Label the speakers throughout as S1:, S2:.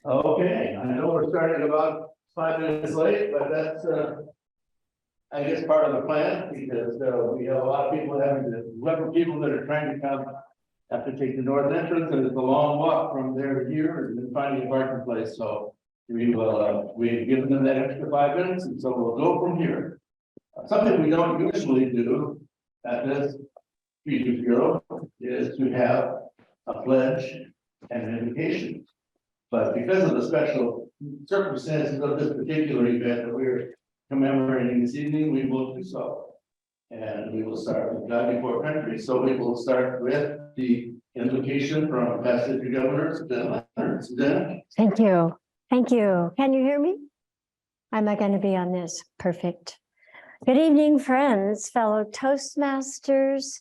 S1: Okay, I know we're starting about 5 minutes late, but that's, I guess, part of the plan, because we have a lot of people people that are trying to come have to take the north entrance, and it's a long walk from there to here, and then finding a parking place, so we've given them that extra 5 minutes, and so we'll go from here. Something we don't usually do at this Future Bureau is to have a pledge and an invocation. But because of the special circumstances of this particular event that we're commemorating this evening, we will do so. And we will start with God before country. So we will start with the invocation from Pastor Governor Susanna.
S2: Thank you. Thank you. Can you hear me? Am I going to be on this? Perfect. Good evening, friends, fellow Toastmasters,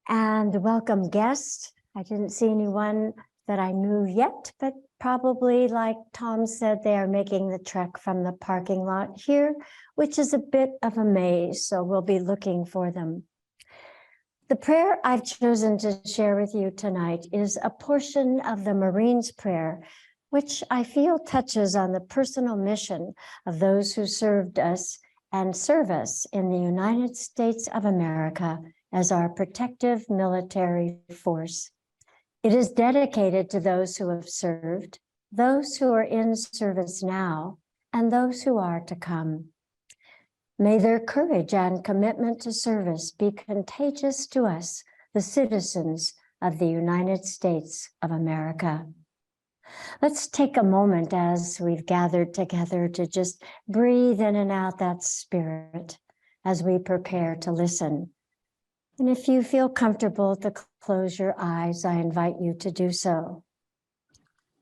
S2: and welcome guests. I didn't see anyone that I knew yet, but probably, like Tom said, they are making the trek from the parking lot here, which is a bit of a maze, so we'll be looking for them. The prayer I've chosen to share with you tonight is a portion of the Marines' prayer, which I feel touches on the personal mission of those who served us and serve us in the United States of America as our protective military force. It is dedicated to those who have served, those who are in service now, and those who are to come. May their courage and commitment to service be contagious to us, the citizens of the United States of America. Let's take a moment as we've gathered together to just breathe in and out that spirit as we prepare to listen. And if you feel comfortable to close your eyes, I invite you to do so.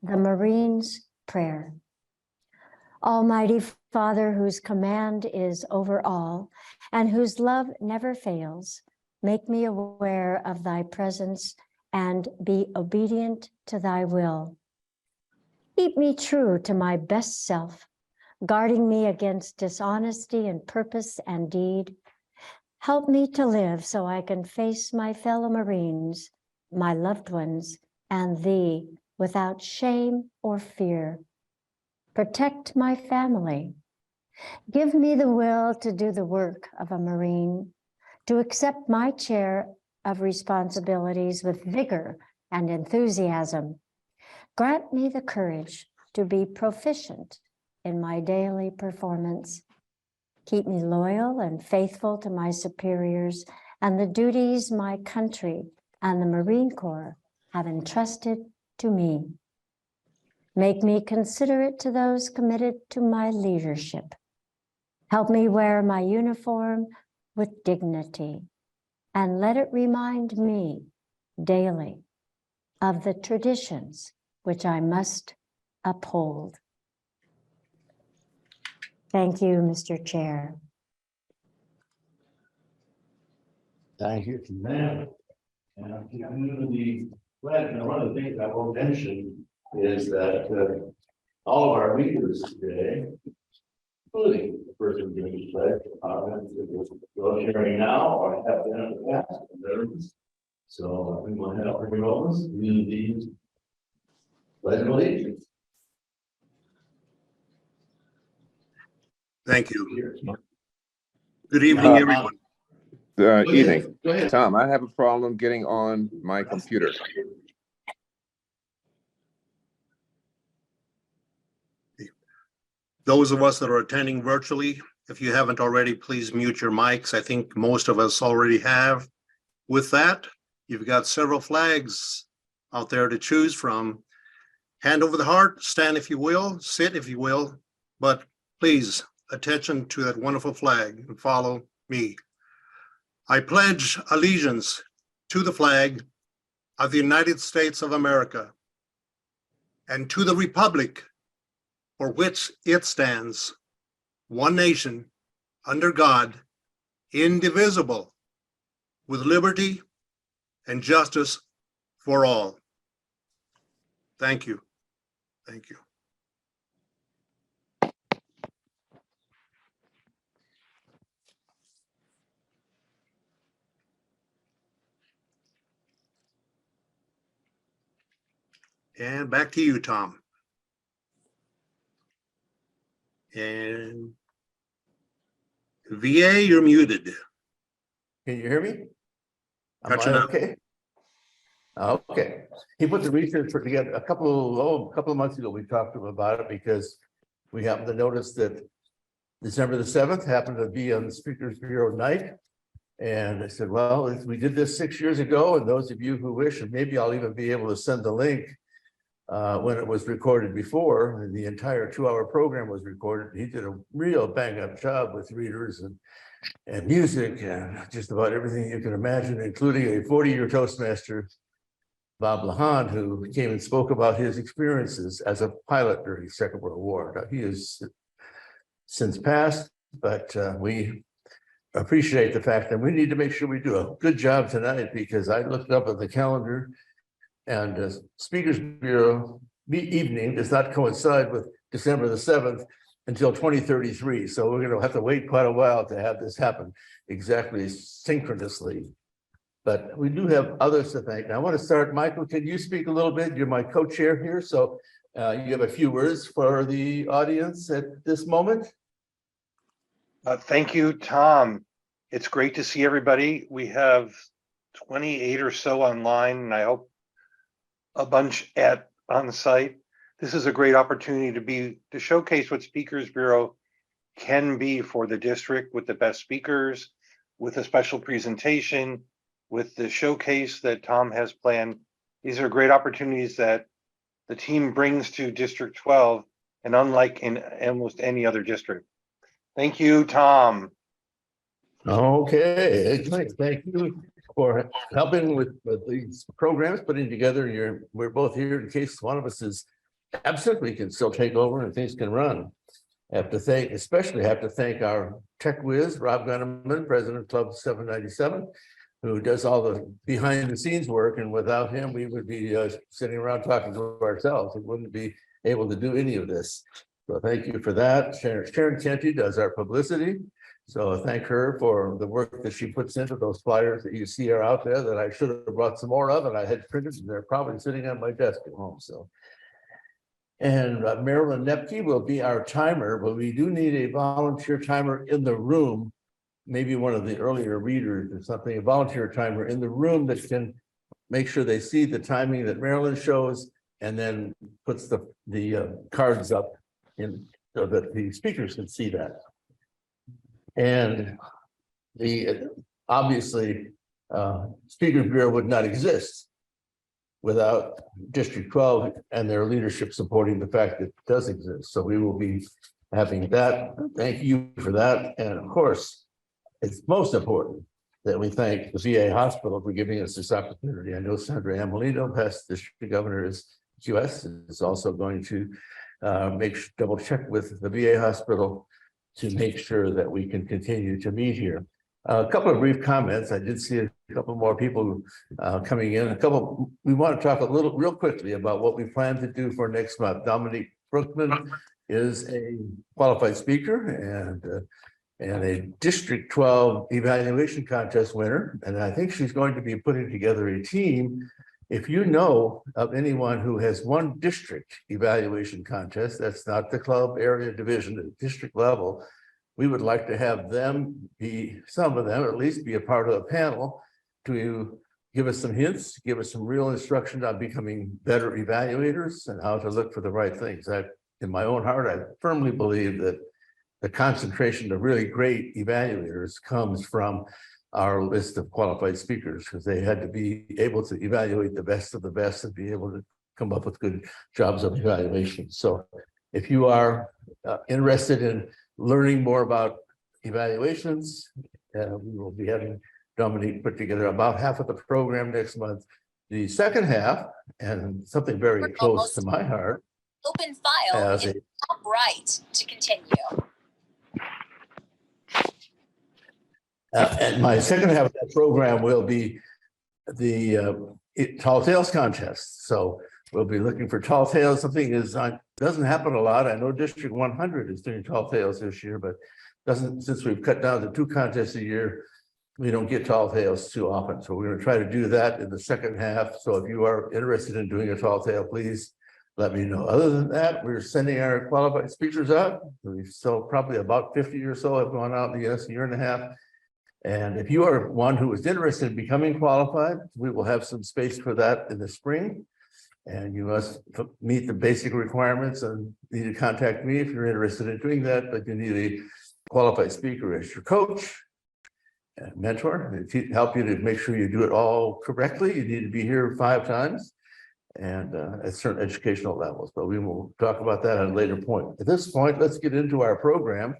S2: The Marines' Prayer. Almighty Father, whose command is over all and whose love never fails, make me aware of thy presence and be obedient to thy will. Keep me true to my best self, guarding me against dishonesty in purpose and deed. Help me to live so I can face my fellow Marines, my loved ones, and thee without shame or fear. Protect my family. Give me the will to do the work of a Marine, to accept my share of responsibilities with vigor and enthusiasm. Grant me the courage to be proficient in my daily performance. Keep me loyal and faithful to my superiors and the duties my country and the Marine Corps have entrusted to me. Make me considerate to those committed to my leadership. Help me wear my uniform with dignity, and let it remind me daily of the traditions which I must uphold. Thank you, Mr. Chair.
S1: Thank you, ma'am. And I'm the pledge, and one of the things I will mention is that all of our leaders today, including the person doing the pledge, will sharing now or have been in the past. So we will have our roles in the pledge of allegiance.
S3: Thank you. Good evening, everyone.
S4: Evening. Tom, I have a problem getting on my computer.
S3: Those of us that are attending virtually, if you haven't already, please mute your mics. I think most of us already have. With that, you've got several flags out there to choose from. Hand over the heart, stand if you will, sit if you will, but please, attention to that wonderful flag and follow me. I pledge allegiance to the flag of the United States of America and to the republic for which it stands, one nation, under God, indivisible, with liberty and justice for all. Thank you. Thank you. And back to you, Tom. And VA, you're muted.
S1: Can you hear me? Am
S3: Gotcha
S1: I
S3: now.
S1: okay? Okay. He put the research together a couple of months ago. We talked to him about it because we happened to notice that December the 7th happened to be on the Speakers Bureau night. And I said, well, we did this 6 years ago, and those of you who wish, and maybe I'll even be able to send the link when it was recorded before, and the entire 2-hour program was recorded. He did a real bang-up job with readers and music and just about everything you can imagine, including a 40-year Toastmaster, Bob Lahan, who came and spoke about his experiences as a pilot during the Second World War. Now, he has since passed, but we appreciate the fact that we need to make sure we do a good job tonight, because I looked up at the calendar and Speakers Bureau evening does not coincide with December the 7th until 2033. So we're going to have to wait quite a while to have this happen exactly synchronously. But we do have others to thank. Now I want to start, Michael, can you speak a little bit? You're my co-chair here, so you have a few words for the audience at this moment.
S5: Thank you, Tom. It's great to see everybody. We have 28 or so online, and I hope a bunch on site. This is a great opportunity to showcase what Speakers Bureau can be for the district, with the best speakers, with a special presentation, with the showcase that Tom has planned. These are great opportunities that the team brings to District 12, and unlike in almost any other district. Thank you, Tom.
S1: Okay, thank you for helping with these programs, putting together. We're both here in case one of us is absent. We can still take over and things can run. Especially have to thank our tech whiz, Rob Gunneman, President of Club 797, who does all the behind the scenes work. And without him, we would be sitting around talking to ourselves. We wouldn't be able to do any of this. So thank you for that. Sharon Kenty does our publicity. So thank her for the work that she puts into those flyers that you see are out there that I should have brought some more of, and I had printed, and they're probably sitting on my desk at home. So, and Marilyn Nepke will be our timer, but we do need a volunteer timer in the room. Maybe one of the earlier readers or something, a volunteer timer in the room that can make sure they see the timing that Marilyn shows, and then puts the cards up in so that the speakers can see that. And obviously, Speakers Bureau would not exist without District 12 and their leadership supporting the fact that it does exist. So we will be having that. Thank you for that. And of course, it's most important that we thank the VA hospital for giving us this opportunity. I know Sandra Amelino, past district governor, is also going to double check with the VA hospital to make sure that we can continue to meet here. A couple of brief comments. I did see a couple more people coming in. We want to talk real quickly about what we plan to do for next month. Dominique Brookman is a qualified speaker and a District 12 evaluation contest winner. And I think she's going to be putting together a team. If you know of anyone who has won district evaluation contest, that's not the club area division, at district level, we would like to have some of them at least be a part of the panel to give us some hints, give us some real instruction on becoming better evaluators and how to look for the right things. In my own heart, I firmly believe that the concentration of really great evaluators comes from our list of qualified speakers, because they had to be able to evaluate the best of the best and be able to come up with good jobs of evaluation. So if you are interested in learning more about evaluations, we will be having Dominique put together about half of the program next month. The second half, and something very close to my heart.
S6: Open file in top right to continue.
S1: And my second half of that program will be the Tall Tales contest. So we'll be looking for Tall Tales. Something doesn't happen a lot. I know District 100 is doing Tall Tales this year, but since we've cut down to 2 contests a year, we don't get Tall Tales too often. So we're going to try to do that in the second half. So if you are interested in doing a Tall Tale, please let me know. Other than that, we're sending our qualified speakers out. We've still probably about 50 or so have gone out in the last year and a half. And if you are one who is interested in becoming qualified, we will have some space for that in the spring. And you must meet the basic requirements and need to contact me if you're interested in doing that, but you need a qualified speaker as your coach and mentor to help you to make sure you do it all correctly. You need to be here 5 times and at certain educational levels, but we will talk about that at a later point. At this point, let's get into our program.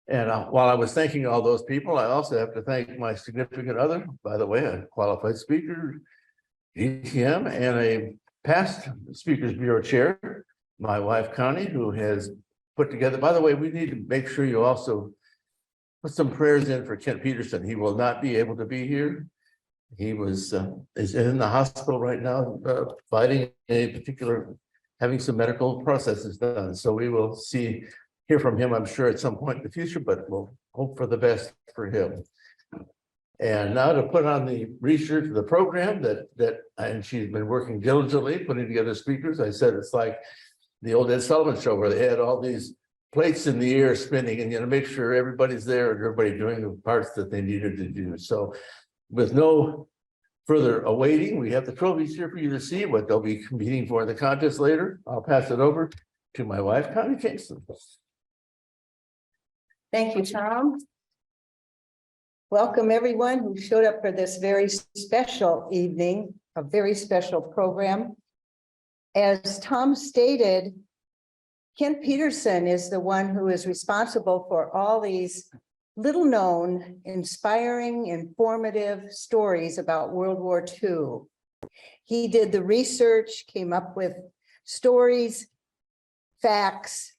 S1: And while I was thanking all those people, I also have to thank my significant other, by the way, a qualified speaker, GTM, and a past Speakers Bureau chair, my wife, Connie, who has put together, by the way, we need to make sure you also put some prayers in for Kent Peterson. He will not be able to be here. He is in the hospital right now, fighting a particular, having some medical processes done. So we will hear from him, I'm sure, at some point in the future, but we'll hope for the best for him. And now to put on the research of the program and she's been working diligently putting together speakers. I said it's like the old Ed Sullivan show where they had all these plates in the air spinning and make sure everybody's there and everybody doing the parts that they needed to do. So with no further awaiting, we have the trophies here for you to see what they'll be competing for in the contest later. I'll pass it over to my wife, Connie Kingston.
S7: Thank you, Tom. Welcome everyone who showed up for this very special evening, a very special program. As Tom stated, Kent Peterson is the one who is responsible for all these little known, inspiring, informative stories about World War II. He did the research, came up with stories, facts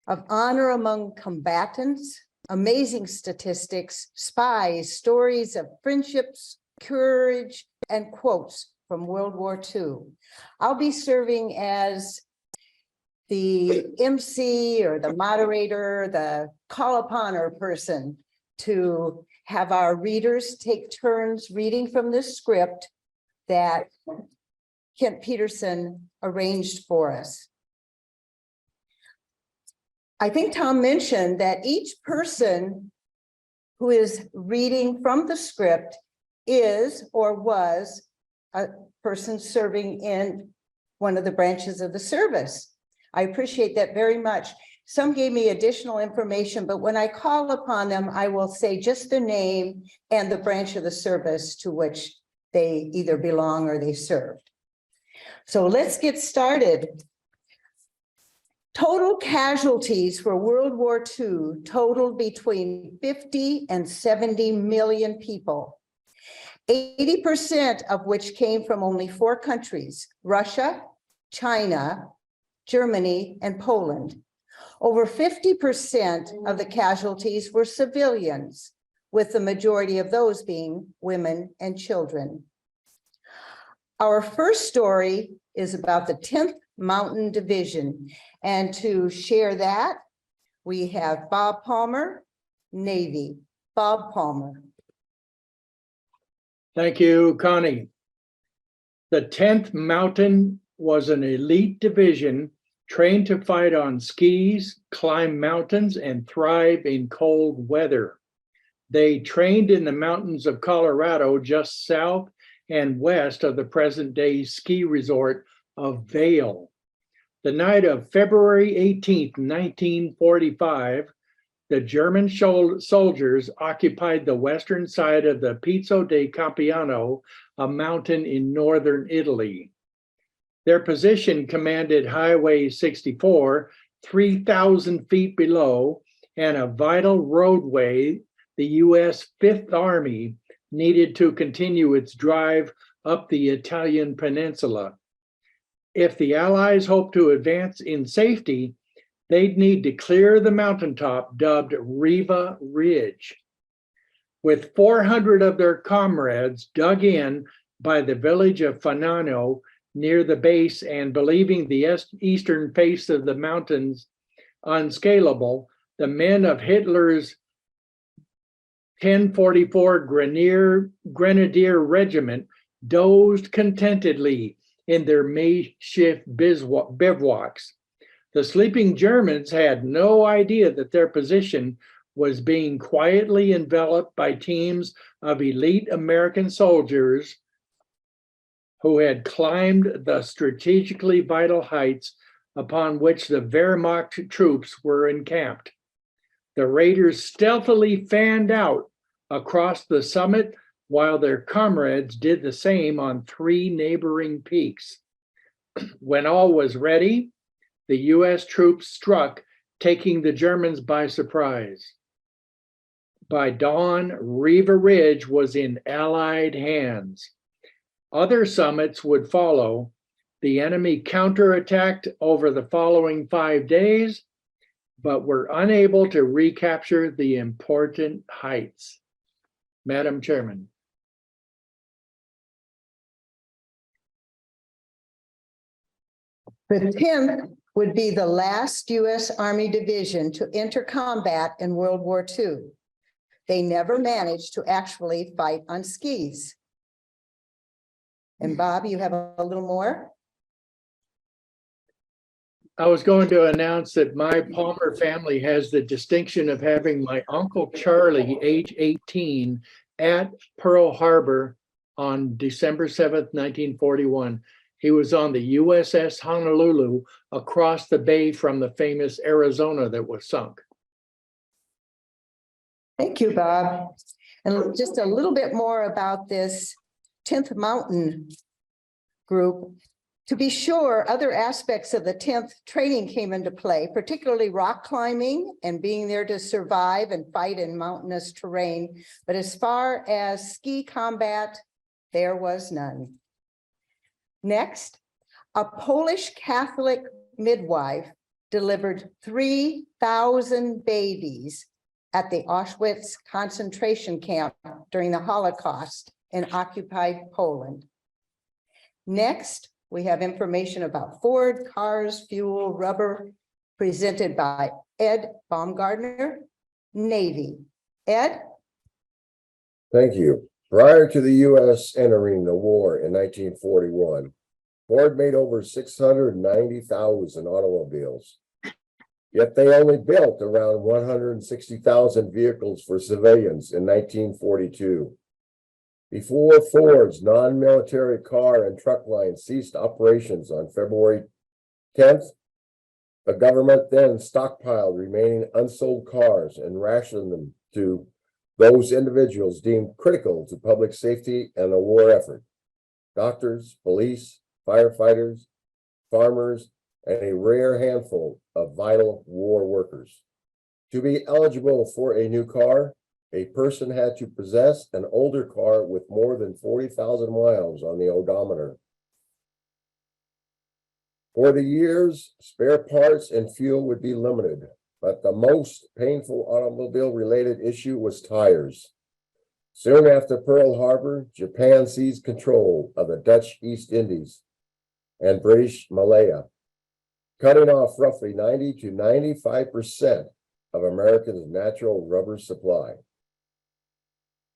S7: of honor among combatants, amazing statistics, spies, stories of friendships, courage, and quotes from World War II. I'll be serving as the MC or the moderator, the call upon person to have our readers take turns reading from this script that Kent Peterson arranged for us. I think Tom mentioned that each person who is reading from the script is or was a person serving in one of the branches of the service. I appreciate that very much. Some gave me additional information, but when I call upon them, I will say just the name and the branch of the service to which they either belong or they served. So let's get started. Total casualties for World War II totaled between 50 and 70 million people, 80% of which came from only 4 countries: Russia, China, Germany, and Poland. Over 50% of the casualties were civilians, with the majority of those being women and children. Our first story is about the 10th Mountain Division. And to share that, we have Bob Palmer, Navy. Bob Palmer.
S8: Thank you, Connie. The 10th Mountain was an elite division trained to fight on skis, climb mountains, and thrive in cold weather. They trained in the mountains of Colorado just south and west of the present-day ski resort of Vail. The night of February 18th, 1945, the German soldiers occupied the western side of the Pizzo de Campiano, a mountain in northern Italy. Their position commanded Highway 64, 3,000 feet below, and a vital roadway the U.S. Fifth Army needed to continue its drive up the Italian peninsula. If the Allies hoped to advance in safety, they'd need to clear the mountaintop dubbed Riva Ridge. With 400 of their comrades dug in by the village of Fanano near the base and believing the eastern face of the mountains unscalable, the men of Hitler's 1044 Grenadier Regiment dozed contentedly in their makeshift bivouacs. The sleeping Germans had no idea that their position was being quietly enveloped by teams of elite American soldiers who had climbed the strategically vital heights upon which the Wehrmacht troops were encamped. The raiders stealthily fanned out across the summit while their comrades did the same on 3 neighboring peaks. When all was ready, the US troops struck, taking the Germans by surprise. By dawn, Riva Ridge was in Allied hands. Other summits would follow. The enemy counterattacked over the following 5 days, but were unable to recapture the important heights. Madam Chairman.
S7: The 10th would be the last U.S. Army division to enter combat in World War II. They never managed to actually fight on skis. And Bob, you have a little more?
S8: I was going to announce that my Palmer family has the distinction of having my Uncle Charlie, age 18, at Pearl Harbor on December 7th, 1941. He was on the USS Honolulu across the bay from the famous Arizona that was sunk.
S7: Thank you, Bob. And just a little bit more about this 10th Mountain group. To be sure, other aspects of the 10th training came into play, particularly rock climbing and being there to survive and fight in mountainous terrain. But as far as ski combat, there was none. Next, a Polish Catholic midwife delivered 3,000 babies at the Auschwitz concentration camp during the Holocaust in occupied Poland. Next, we have information about Ford, cars, fuel, rubber, presented by Ed Baumgardner, Navy. Ed?
S9: Thank you. Prior to the U.S. entering the war in 1941, Ford made over 690,000 automobiles. Yet they only built around 160,000 vehicles for civilians in 1942. Before Ford's non-military car and truck line ceased operations on February 10th, the government then stockpiled remaining unsold cars and rationed them to those individuals deemed critical to public safety and the war effort: doctors, police, firefighters, farmers, and a rare handful of vital war workers. To be eligible for a new car, a person had to possess an older car with more than 40,000 miles on the odometer. For the years, spare parts and fuel would be limited, but the most painful automobile-related issue was tires. Soon after Pearl Harbor, Japan seized control of the Dutch East Indies and British Malaya, cutting off roughly 90 to 95% of America's natural rubber supply.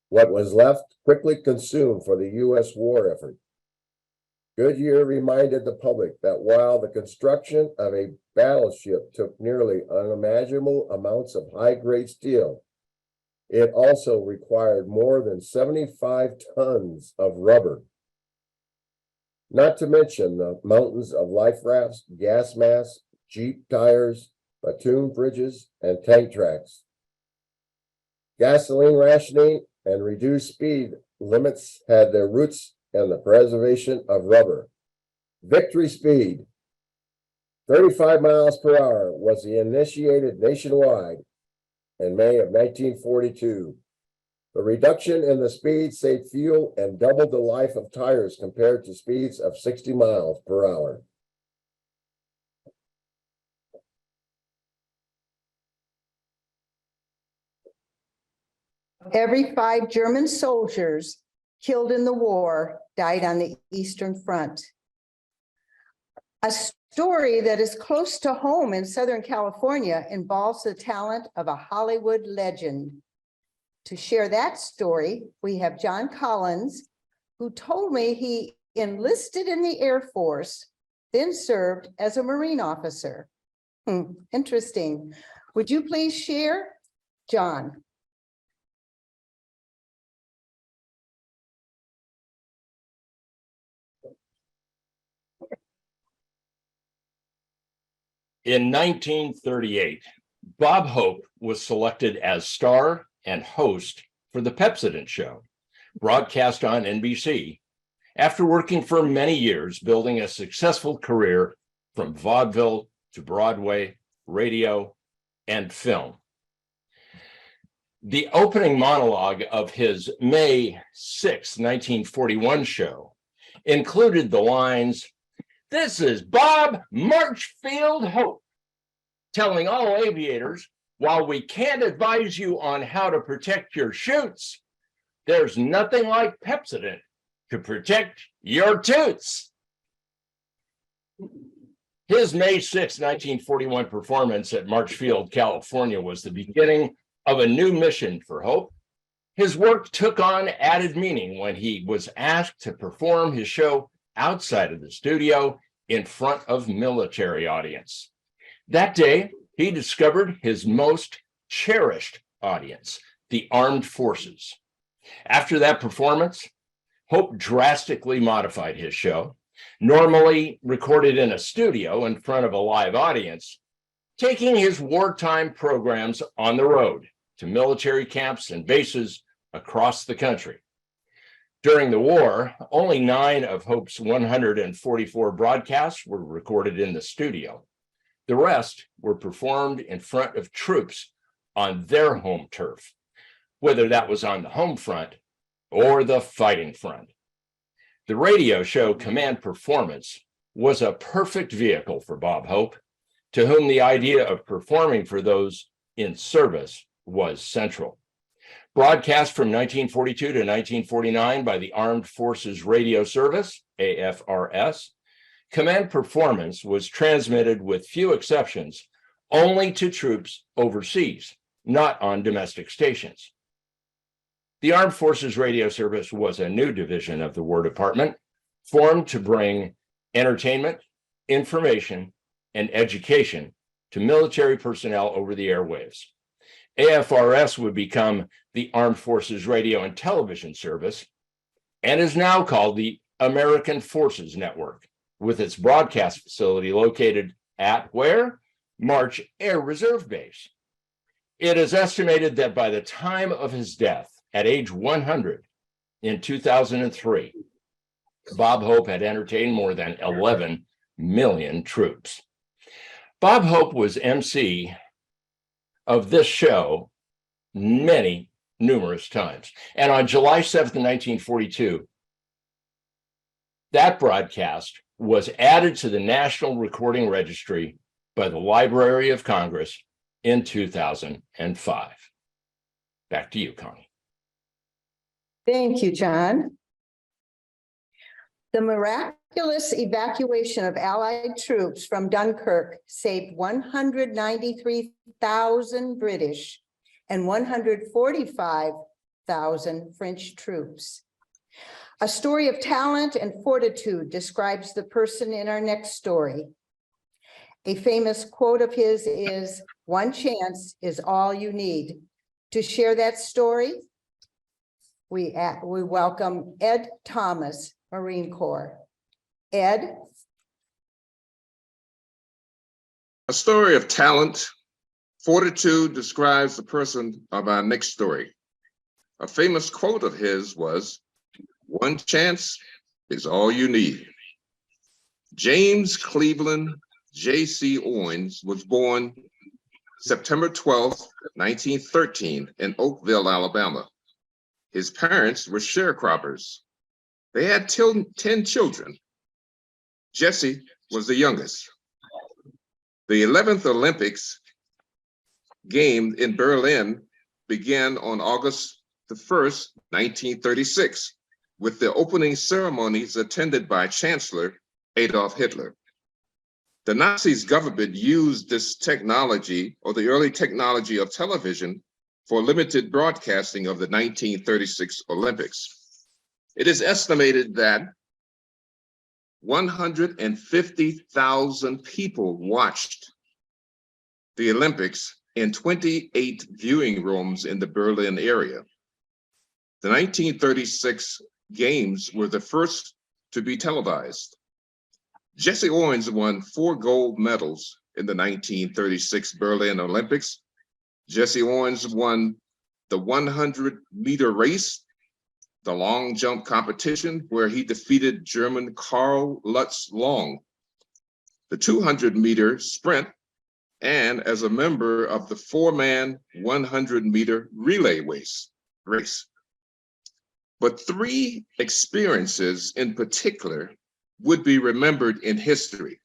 S9: What was left quickly consumed for the U.S. war effort. Goodyear reminded the public that while the construction of a battleship took nearly unimaginable amounts of high-grade steel, it also required more than 75 tons of rubber. Not to mention the mountains of life rafts, gas masks, Jeep tires, pontoon bridges, and tank tracks. Gasoline rationing and reduced speed limits had their roots in the preservation of rubber. Victory speed, 35 miles per hour, was initiated nationwide in May of 1942. The reduction in the speed saved fuel and doubled the life of tires compared to speeds of 60 miles per hour.
S7: Every 5 German soldiers killed in the war died on the Eastern Front. A story that is close to home in Southern California involves the talent of a Hollywood legend. To share that story, we have John Collins, who told me he enlisted in the Air Force, then served as a Marine officer. Interesting. Would you please share, John?
S10: In 1938, Bob Hope was selected as star and host for the Pepsodent Show, broadcast on NBC, after working for many years building a successful career from vaudeville to Broadway, radio, and film. The opening monologue of his May 6, 1941 show included the lines, "This is Bob Marchfield Hope, telling all aviators, while we can't advise you on how to protect your chutes, there's nothing like Pepsodent to protect your toots." His May 6, 1941 performance at Marchfield, California was the beginning of a new mission for Hope. His work took on added meaning when he was asked to perform his show outside of the studio in front of military audience. That day, he discovered his most cherished audience, the armed forces. After that performance, Hope drastically modified his show, normally recorded in a studio in front of a live audience, taking his wartime programs on the road to military camps and bases across the country. During the war, only 9 of Hope's 144 broadcasts were recorded in the studio. The rest were performed in front of troops on their home turf, whether that was on the home front or the fighting front. The radio show Command Performance was a perfect vehicle for Bob Hope, to whom the idea of performing for those in service was central. Broadcast from 1942 to 1949 by the Armed Forces Radio Service, AFRS, Command Performance was transmitted with few exceptions only to troops overseas, not on domestic stations. The Armed Forces Radio Service was a new division of the War Department, formed to bring entertainment, information, and education to military personnel over the airwaves. AFRS would become the Armed Forces Radio and Television Service and is now called the American Forces Network, with its broadcast facility located at where? March Air Reserve Base. It is estimated that by the time of his death, at age 100 in 2003, Bob Hope had entertained more than 11 million troops. Bob Hope was MC of this show numerous times. And on July 7th, 1942, that broadcast was added to the National Recording Registry by the Library of Congress in 2005. Back to you, Connie.
S7: Thank you, John. The miraculous evacuation of Allied troops from Dunkirk saved 193,000 British and 145,000 French troops. A story of talent and fortitude describes the person in our next story. A famous quote of his is, "One chance is all you need." To share that story, we welcome Ed Thomas, Marine Corps. Ed?
S9: A story of talent, fortitude describes the person of our next story. A famous quote of his was, "One chance is all you need." James Cleveland J.C. Owens was born September 12, 1913 in Oakville, Alabama. His parents were sharecroppers. They had 10 children. Jesse was the youngest. The 11th Olympics game in Berlin began on August the 1st, 1936, with the opening ceremonies attended by Chancellor Adolf Hitler. The Nazis' government used this technology, or the early technology of television, for limited broadcasting of the 1936 Olympics. It is estimated that
S4: 150,000 people watched the Olympics in 28 viewing rooms in the Berlin area. The 1936 games were the first to be televised. Jesse Owens won 4 gold medals in the 1936 Berlin Olympics. Jesse Owens won the 100-meter race, the long jump competition, where he defeated German Karl Lutz Long, the 200-meter sprint, and as a member of the 4-man 100-meter relay race. But 3 experiences in particular would be remembered in history.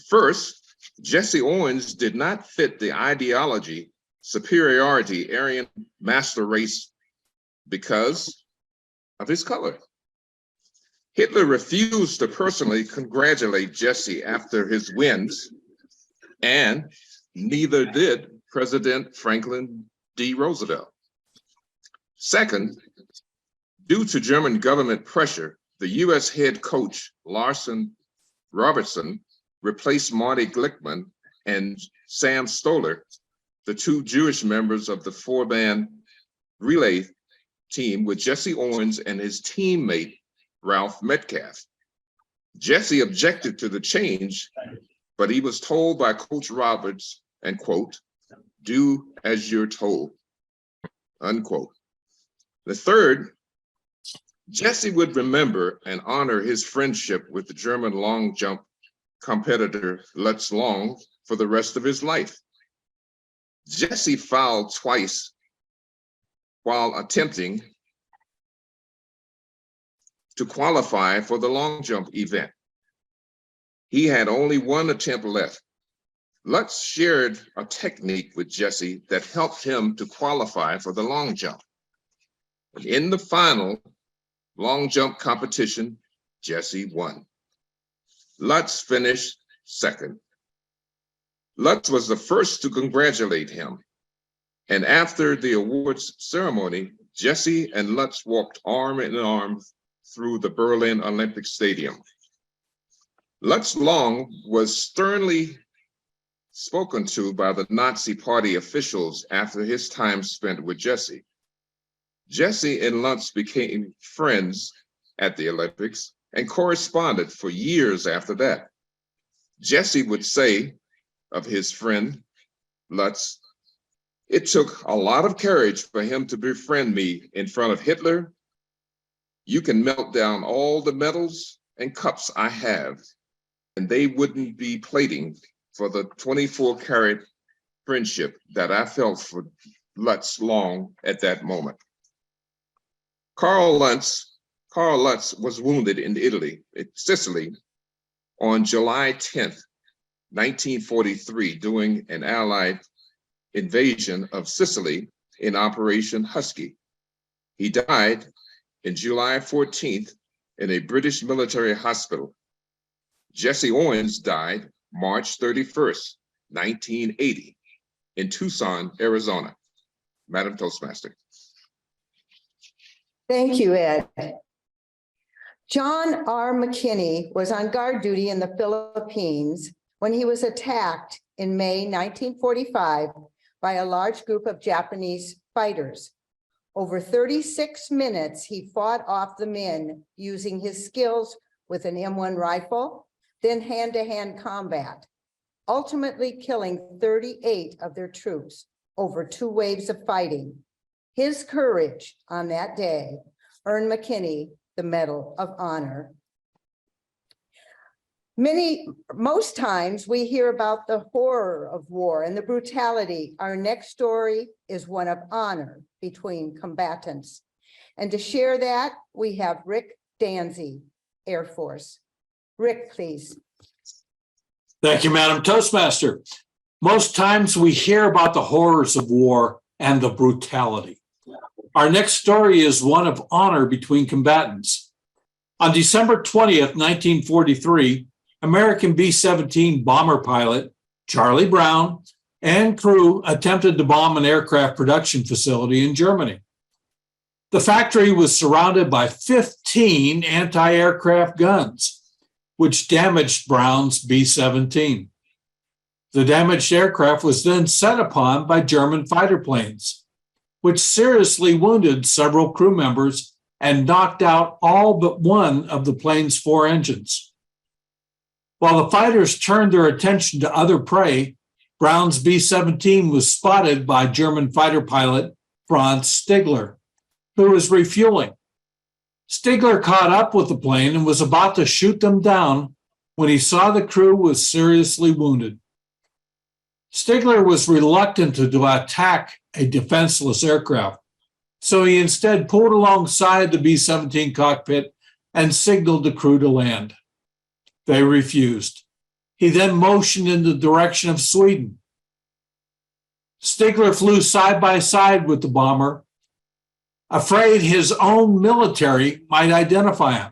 S4: First, Jesse Owens did not fit the ideology superiority Aryan master race because of his color. Hitler refused to personally congratulate Jesse after his wins, and neither did President Franklin D. Roosevelt. Second, due to German government pressure, the US head coach Larson Robertson replaced Marty Glickman and Sam Stoller, the 2 Jewish members of the 4-man relay team, with Jesse Owens and his teammate Ralph Metcalf. Jesse objected to the change, but he was told by Coach Roberts, and quote, "Do as you're told," unquote. The third, Jesse would remember and honor his friendship with the German long jump competitor Lutz Long for the rest of his life. Jesse fouled twice while attempting to qualify for the long jump event. He had only 1 attempt left. Lutz shared a technique with Jesse that helped him to qualify for the long jump. In the final long jump competition, Jesse won. Lutz finished second. Lutz was the first to congratulate him. And after the awards ceremony, Jesse and Lutz walked arm in arm through the Berlin Olympic Stadium. Lutz Long was sternly spoken to by the Nazi Party officials after his time spent with Jesse. Jesse and Lutz became friends at the Olympics and corresponded for years after that. Jesse would say of his friend Lutz, "It took a lot of courage for him to befriend me in front of Hitler. You can melt down all the medals and cups I have, and they wouldn't be plating for the 24-karat friendship that I felt for Lutz Long at that moment." Karl Lutz was wounded in Sicily, on July 10th, 1943, during an Allied invasion of Sicily in Operation Husky. He died in July 14th in a British military hospital. Jesse Owens died March 31st, 1980, in Tucson, Arizona. Madam Toastmaster.
S7: Thank you, Ed. John R. McKinney was on guard duty in the Philippines when he was attacked in May 1945 by a large group of Japanese fighters. Over 36 minutes, he fought off the men using his skills with an M1 rifle, then hand-to-hand combat, ultimately killing 38 of their troops over 2 waves of fighting. His courage on that day earned McKinney the Medal of Honor. Most times we hear about the horror of war and the brutality. Our next story is one of honor between combatants. And to share that, we have Rick Danzy, Air Force. Rick, please.
S11: Thank you, Madam Toastmaster. Most times we hear about the horrors of war and the brutality. Our next story is one of honor between combatants. On December 20th, 1943, American B-17 bomber pilot Charlie Brown and crew attempted to bomb an aircraft production facility in Germany. The factory was surrounded by 15 anti-aircraft guns. which damaged Brown's B-17. The damaged aircraft was then set upon by German fighter planes, which seriously wounded several crew members and knocked out all but one of the plane's 4 engines. While the fighters turned their attention to other prey, Brown's B-17 was spotted by German fighter pilot Franz Stigler, who was refueling. Stigler caught up with the plane and was about to shoot them down when he saw the crew was seriously wounded. Stigler was reluctant to attack a defenseless aircraft, so he instead pulled alongside the B-17 cockpit and signaled the crew to land. They refused. He then motioned in the direction of Sweden. Stigler flew side by side with the bomber, afraid his own military might identify him,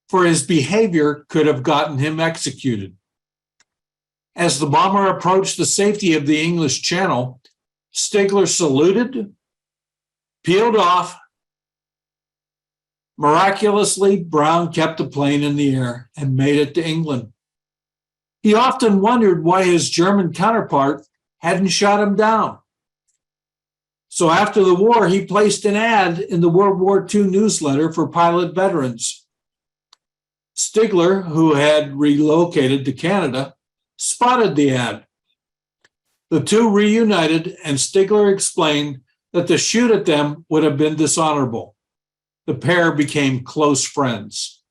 S11: for his behavior could have gotten him executed. As the bomber approached the safety of the English Channel, Stigler saluted, peeled off. Miraculously, Brown kept the plane in the air and made it to England. He often wondered why his German counterpart hadn't shot him down. So after the war, he placed an ad in the World War II newsletter for pilot veterans. Stigler, who had relocated to Canada, spotted the ad. The two reunited, and Stigler explained that to shoot at them would have been dishonorable. The pair became close friends.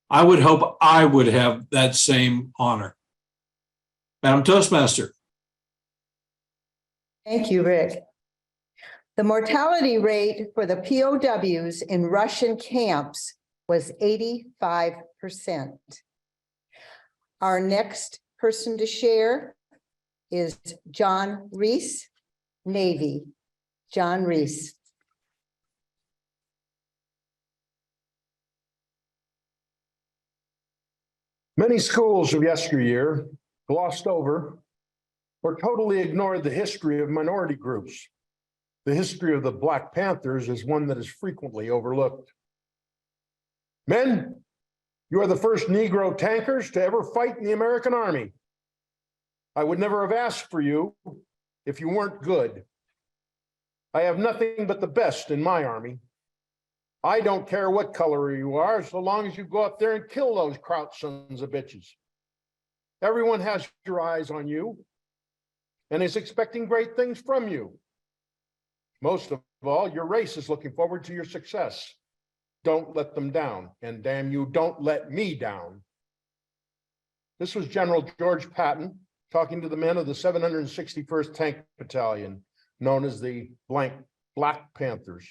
S11: I would hope I would have that same honor. Madam Toastmaster.
S7: Thank you, Rick. The mortality rate for the POWs in Russian camps was 85%. Our next person to share is John Reese, Navy. John Reese.
S12: Many schools of yesteryear glossed over or totally ignored the history of minority groups. The history of the Black Panthers is one that is frequently overlooked. Men, you are the first Negro tankers to ever fight in the American Army. I would never have asked for you if you weren't good. I have nothing but the best in my Army. I don't care what color you are, so long as you go up there and kill those Kraut sons of bitches. Everyone has your eyes on you and is expecting great things from you. Most of all, your race is looking forward to your success. Don't let them down, and damn you, don't let me down. This was General George Patton talking to the men of the 761st Tank Battalion, known as the Black Panthers.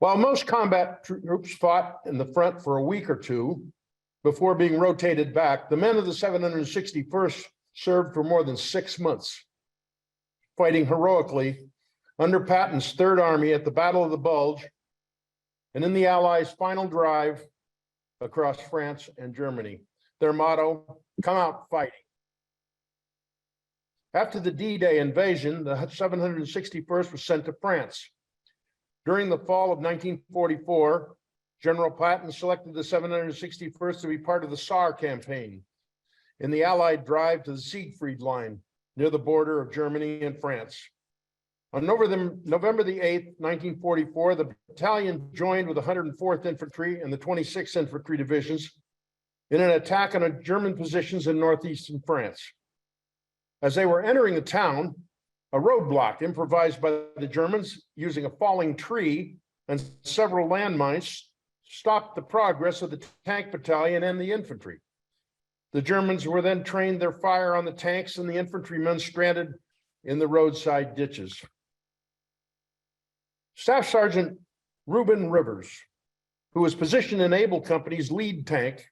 S12: While most combat troops fought in the front for a week or two before being rotated back, the men of the 761st served for more than 6 months, fighting heroically under Patton's Third Army at the Battle of the Bulge and in the Allies' final drive across France and Germany. Their motto, come out fighting. After the D-Day invasion, the 761st was sent to France. During the fall of 1944, General Patton selected the 761st to be part of the Saar campaign in the Allied drive to the Siegfried Line near the border of Germany and France. On November the 8th, 1944, the battalion joined with the 104th Infantry and the 26th Infantry Divisions in an attack on German positions in northeastern France. As they were entering the town, a roadblock improvised by the Germans using a falling tree and several landmines stopped the progress of the tank battalion and the infantry. The Germans were then trained their fire on the tanks and the infantrymen stranded in the roadside ditches. Staff Sergeant Reuben Rivers, who was positioned in Able Company's lead tank,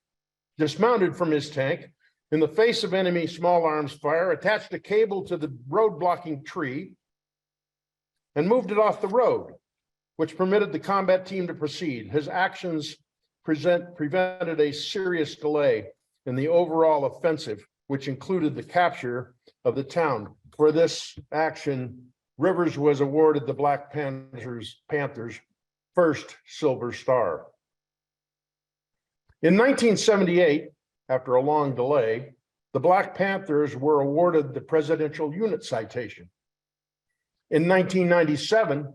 S12: dismounted from his tank in the face of enemy small arms fire, attached a cable to the road blocking tree and moved it off the road, which permitted the combat team to proceed. His actions prevented a serious delay in the overall offensive, which included the capture of the town. For this action, Rivers was awarded the Black Panthers' first Silver Star. In 1978, after a long delay, the Black Panthers were awarded the Presidential Unit Citation. In 1997,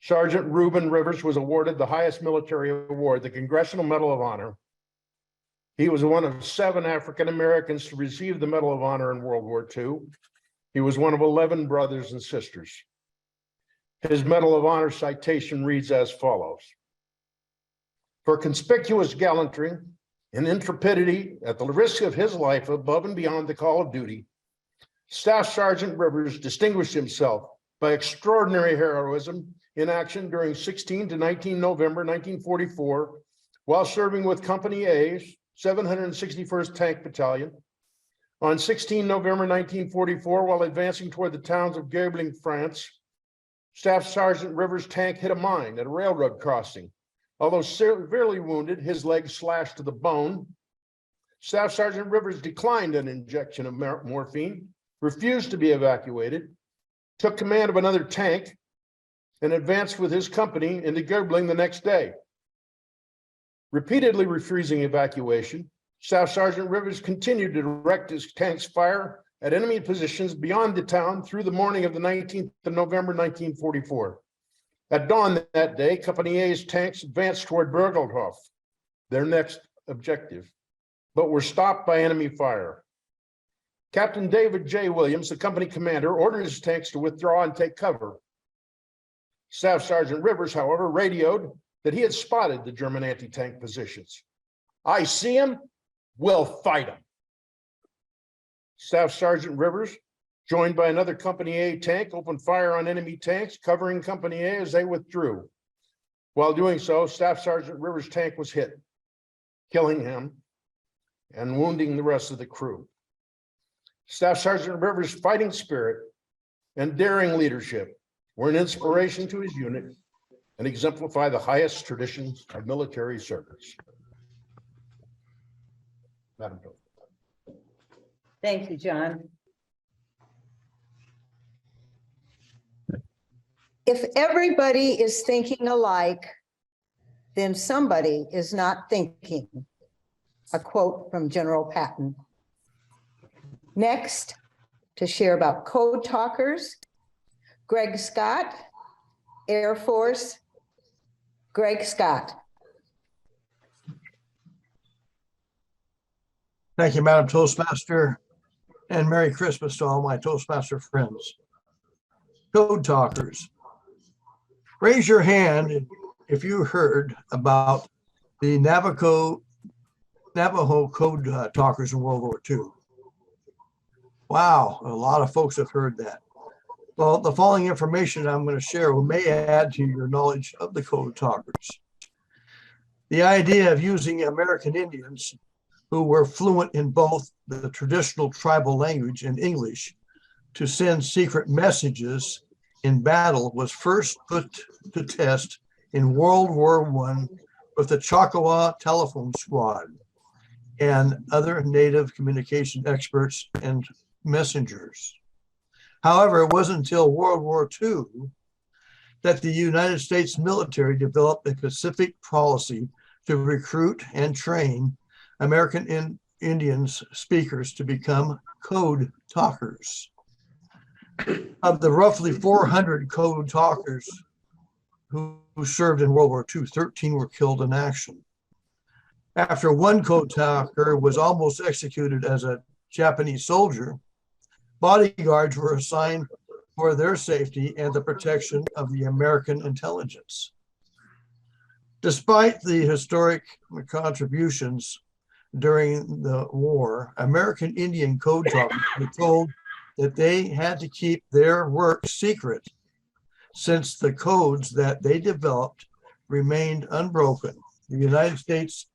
S12: Sergeant Reuben Rivers was awarded the highest military award, the Congressional Medal of Honor. He was one of 7 African Americans to receive the Medal of Honor in World War II. He was one of 11 brothers and sisters. His Medal of Honor citation reads as follows: for conspicuous gallantry and intrepidity at the risk of his life above and beyond the call of duty, Staff Sergeant Rivers distinguished himself by extraordinary heroism in action during 16 to 19 November 1944 while serving with Company A's 761st Tank Battalion. On 16 November 1944, while advancing toward the towns of Gerbling, France, Staff Sergeant Rivers' tank hit a mine at a railroad crossing. Although severely wounded, his leg slashed to the bone, Staff Sergeant Rivers declined an injection of morphine, refused to be evacuated, took command of another tank, and advanced with his company into Gerbling the next day. Repeatedly refusing evacuation, Staff Sergeant Rivers continued to direct his tank's fire at enemy positions beyond the town through the morning of the 19th of November 1944. At dawn that day, Company A's tanks advanced toward Berghoff, their next objective, but were stopped by enemy fire. Captain David J. Williams, the company commander, ordered his tanks to withdraw and take cover. Staff Sergeant Rivers, however, radioed that he had spotted the German anti-tank positions. "I see him, we'll fight him." Staff Sergeant Rivers, joined by another Company A tank, opened fire on enemy tanks, covering Company A as they withdrew. While doing so, Staff Sergeant Rivers' tank was hit, killing him and wounding the rest of the crew. Staff Sergeant Rivers' fighting spirit and daring leadership were an inspiration to his unit and exemplify the highest traditions of military service. Madam President.
S7: Thank you, John. If everybody is thinking alike, then somebody is not thinking. A quote from General Patton. Next, to share about code talkers, Greg Scott, Air Force. Greg Scott.
S13: Thank you, Madam Toastmaster, and Merry Christmas to all my Toastmaster friends. Code talkers. Raise your hand if you heard about the Navajo code talkers in World War II. Wow, a lot of folks have heard that. Well, the following information I'm going to share may add to your knowledge of the code talkers. The idea of using American Indians who were fluent in both the traditional tribal language and English to send secret messages in battle was first put to test in World War I with the Choctaw Telephone Squad and other native communication experts and messengers. However, it wasn't until World War II that the United States military developed a specific policy to recruit and train American Indians speakers to become code talkers. Of the roughly 400 code talkers who served in World War II, 13 were killed in action. After one code talker was almost executed as a Japanese soldier, bodyguards were assigned for their safety and the protection of the American intelligence. Despite the historic contributions during the war, American Indian code talkers were told that they had to keep their work secret since the codes that they developed remained unbroken. The United States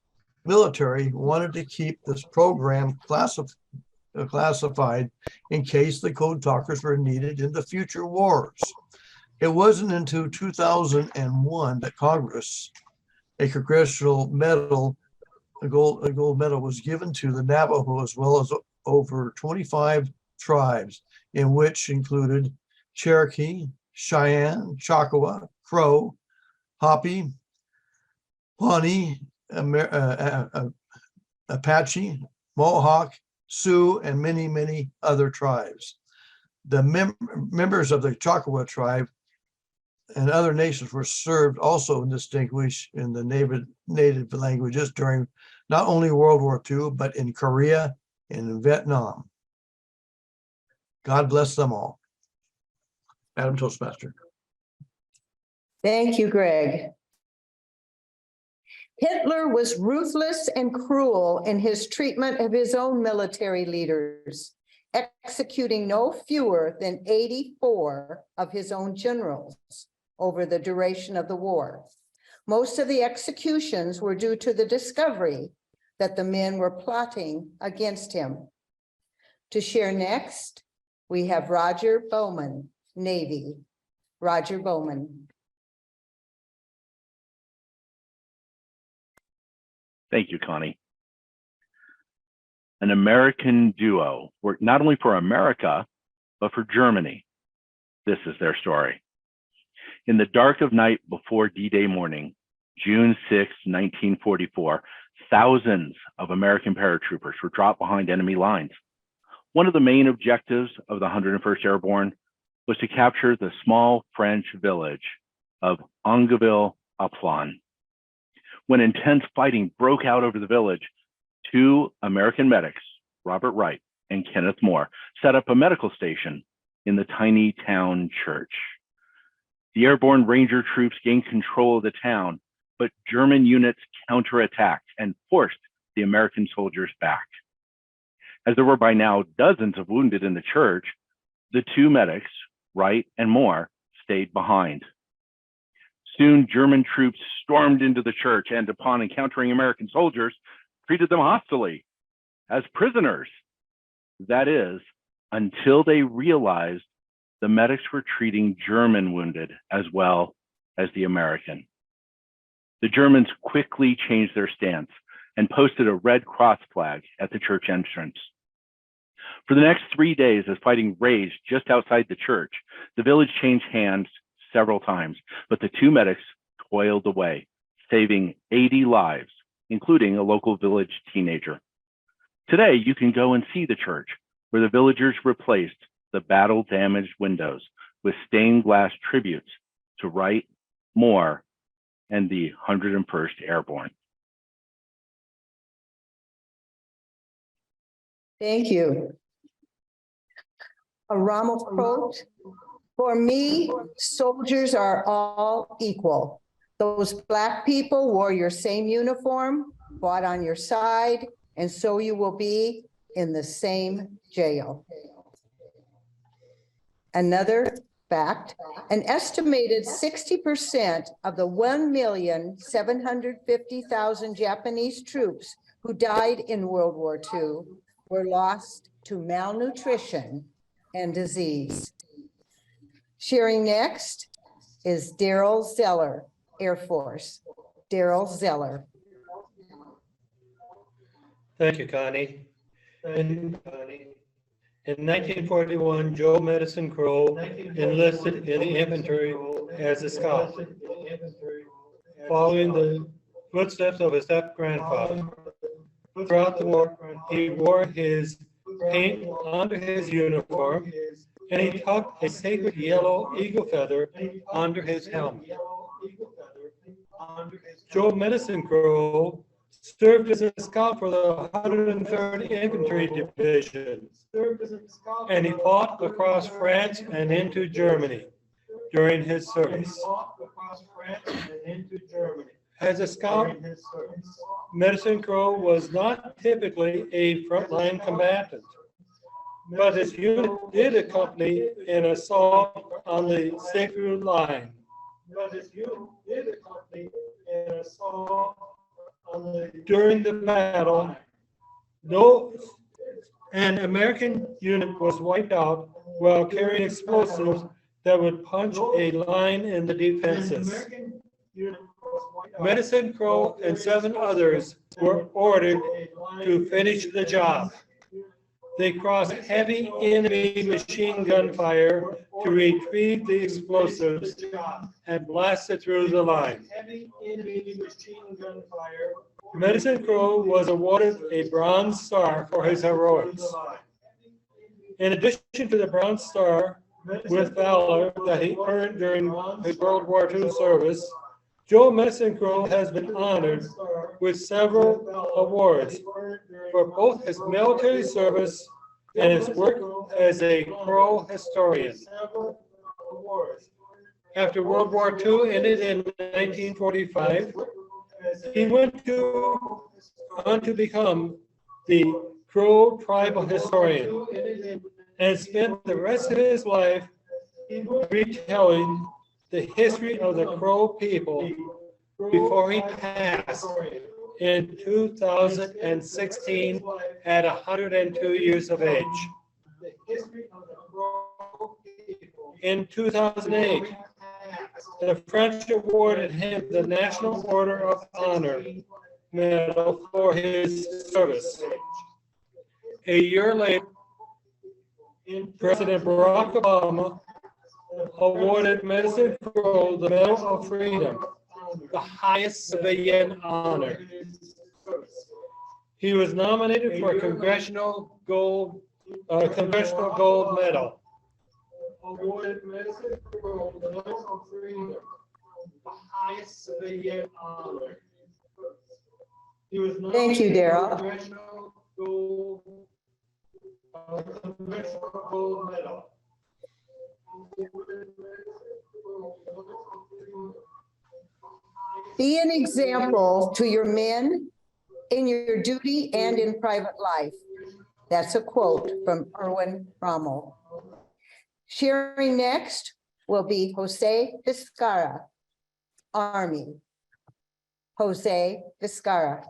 S13: military wanted to keep this program classified in case the code talkers were needed in the future wars. It wasn't until 2001 that Congress, a congressional medal, a gold medal was given to the Navajo, as well as over 25 tribes, in which included Cherokee, Cheyenne, Choctaw, Crow, Hopi, Pawnee, Apache, Mohawk, Sioux, and many, many other tribes. The members of the Choctaw tribe and other nations were served also and distinguished in the native languages during not only World War II, but in Korea and in Vietnam. God bless them all. Madam Toastmaster.
S7: Thank you, Greg. Hitler was ruthless and cruel in his treatment of his own military leaders, executing no fewer than 84 of his own generals over the duration of the war. Most of the executions were due to the discovery that the men were plotting against him. To share next, we have Roger Bowman, Navy. Roger Bowman.
S14: Thank you, Connie. An American duo worked not only for America, but for Germany. This is their story. In the dark of night before D-Day morning, June 6, 1944, thousands of American paratroopers were dropped behind enemy lines. One of the main objectives of the 101st Airborne was to capture the small French village of Angeville-Aplon. When intense fighting broke out over the village, two American medics, Robert Wright and Kenneth Moore, set up a medical station in the tiny town church. The airborne ranger troops gained control of the town, but German units counterattacked and forced the American soldiers back. As there were by now dozens of wounded in the church, the two medics, Wright and Moore, stayed behind. Soon, German troops stormed into the church and, upon encountering American soldiers, treated them hostilely as prisoners. That is, until they realized the medics were treating German wounded as well as the American. The Germans quickly changed their stance and posted a Red Cross flag at the church entrance. For the next 3 days, as fighting raged just outside the church, the village changed hands several times, but the two medics toiled away, saving 80 lives, including a local village teenager. Today, you can go and see the church, where the villagers replaced the battle-damaged windows with stained glass tributes to Wright, Moore, and the 101st Airborne.
S7: Thank you. A Rommel quote. For me, soldiers are all equal. Those Black people wore your same uniform, fought on your side, and so you will be in the same jail. Another fact, an estimated 60% of the 1,750,000 Japanese troops who died in World War II were lost to malnutrition and disease. Sharing next is Daryl Zeller, Air Force. Daryl Zeller.
S15: Thank you, Connie. In 1941, Joe Medicine Crow enlisted in the infantry as a scout, following the footsteps of his step-grandfather. Throughout the war, he wore his paint under his uniform, and he tucked a sacred yellow eagle feather under his helmet. Joe Medicine Crow served as a scout for the 103rd Infantry Division, and he fought across France and into Germany during his service. As a scout, Medicine Crow was not typically a frontline combatant, but his unit did accompany an assault on the Sacred Line. During the battle, an American unit was wiped out while carrying explosives that would punch a line in the defenses. Medicine Crow and 7 others were ordered to finish the job. They crossed heavy enemy machine gun fire to retrieve the explosives and blast it through the line. Medicine Crow was awarded a Bronze Star for his heroics. In addition to the Bronze Star with Valor that he earned during his World War II service, Joe Medicine Crow has been honored with several awards for both his military service and his work as a Crow historian. After World War II ended in 1945, he went on to become the Crow tribal historian and spent the rest of his life retelling the history of the Crow people before he passed in 2016 at 102 years of age. In 2008, the French awarded him the National Order of Honor Medal for his service. A year later, President Barack Obama awarded Medicine Crow the Medal of Freedom, the highest civilian honor. He was nominated for a Congressional Gold Medal. Awarded Medicine Crow the Medal of Freedom, the highest civilian honor. He was
S7: Thank you, Daryl.
S15: Congressional Gold Medal.
S7: Be an example to your men in your duty and in private life. That's a quote from Erwin Rommel. Sharing next will be Jose Vizcarra, Army. Jose Vizcarra.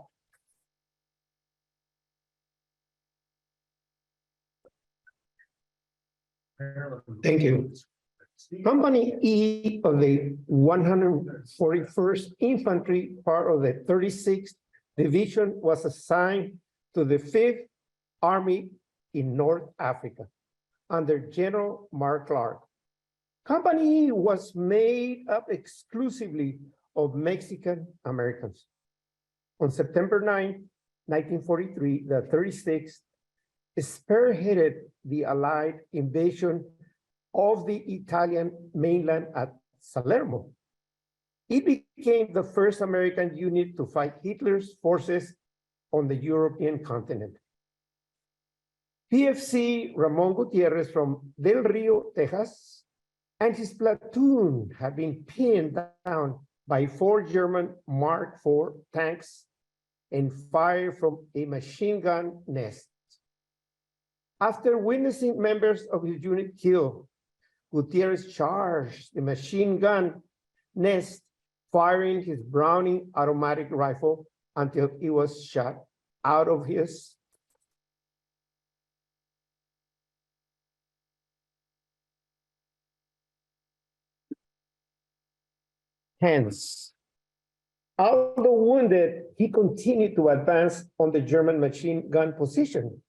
S16: Thank you. Company E of the 141st Infantry, part of the 36th Division, was assigned to the 5th Army in North Africa under General Mark Clark. Company E was made up exclusively of Mexican Americans. On September 9, 1943, the 36th spearheaded the Allied invasion of the Italian mainland at Salerno. It became the first American unit to fight Hitler's forces on the European continent. PFC Ramon Gutierrez from Del Rio, Texas, and his platoon had been pinned down by 4 German Mark IV tanks and fire from a machine gun nest. After witnessing members of his unit killed, Gutierrez charged the machine gun nest, firing his Browning automatic rifle until it was shot out of his hands. Although wounded, he continued to advance on the German machine gun position.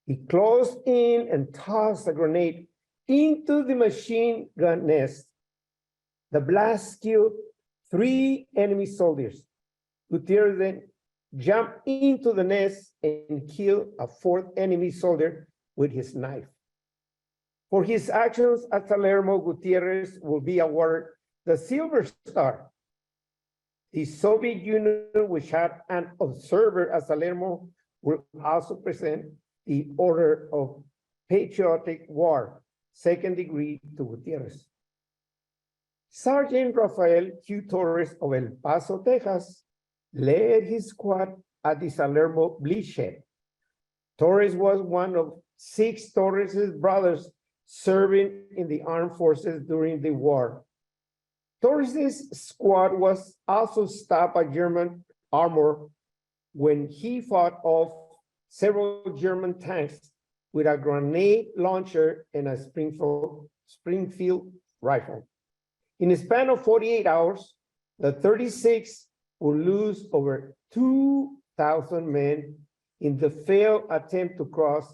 S16: He closed in and tossed a grenade into the machine gun nest. The blast killed 3 enemy soldiers. Gutierrez then jumped into the nest and killed a 4th enemy soldier with his knife. For his actions at Salerno, Gutierrez will be awarded the Silver Star. The Soviet Union, which had an observer at Salerno, will also present the Order of Patriotic War, 2nd degree, to Gutierrez. Sergeant Rafael Q. Torres of El Paso, Texas, led his squad at the Salerno Bleachhead. Torres was one of 6 Torres' brothers serving in the armed forces during the war. Torres' squad was also stopped by German armor when he fought off several German tanks with a grenade launcher and a Springfield rifle. In a span of 48 hours, the 36th will lose over 2,000 men in the failed attempt to cross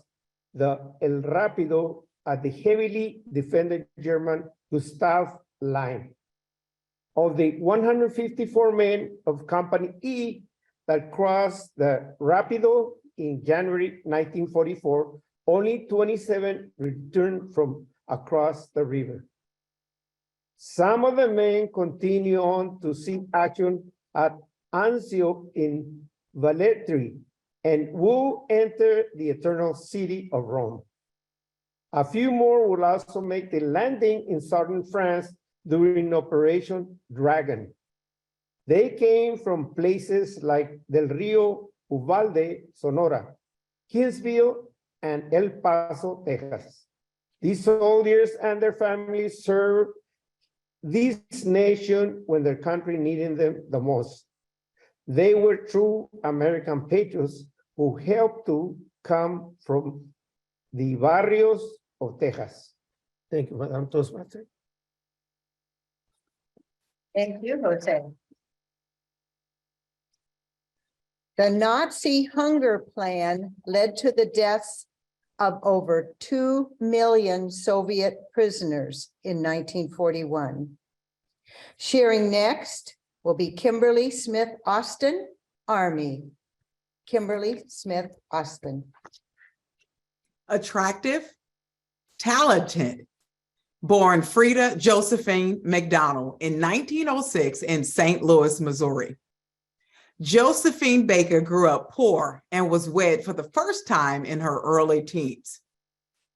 S16: the El Rápido at the heavily defended German Gustav line. Of the 154 men of Company E that crossed the Rapido in January 1944, only 27 returned from across the river. Some of the men continue on to seek action at Anzio in Velletri and will enter the eternal city of Rome. A few more will also make the landing in southern France during Operation Dragon. They came from places like Del Rio, Uvalde, Sonora, Hinsville, and El Paso, Texas. These soldiers and their families served this nation when their country needed them the most. They were true American patriots who helped to come from the barrios of Texas. Thank you, Madam Toastmaster.
S7: Thank you, Jose. The Nazi hunger plan led to the deaths of over 2 million Soviet prisoners in 1941. Sharing next will be Kimberly Smith Austin, Army. Kimberly Smith Austin.
S17: Attractive, talented, born Frida Josephine McDonald in 1906 in St. Louis, Missouri. Josephine Baker grew up poor and was wed for the first time in her early teens.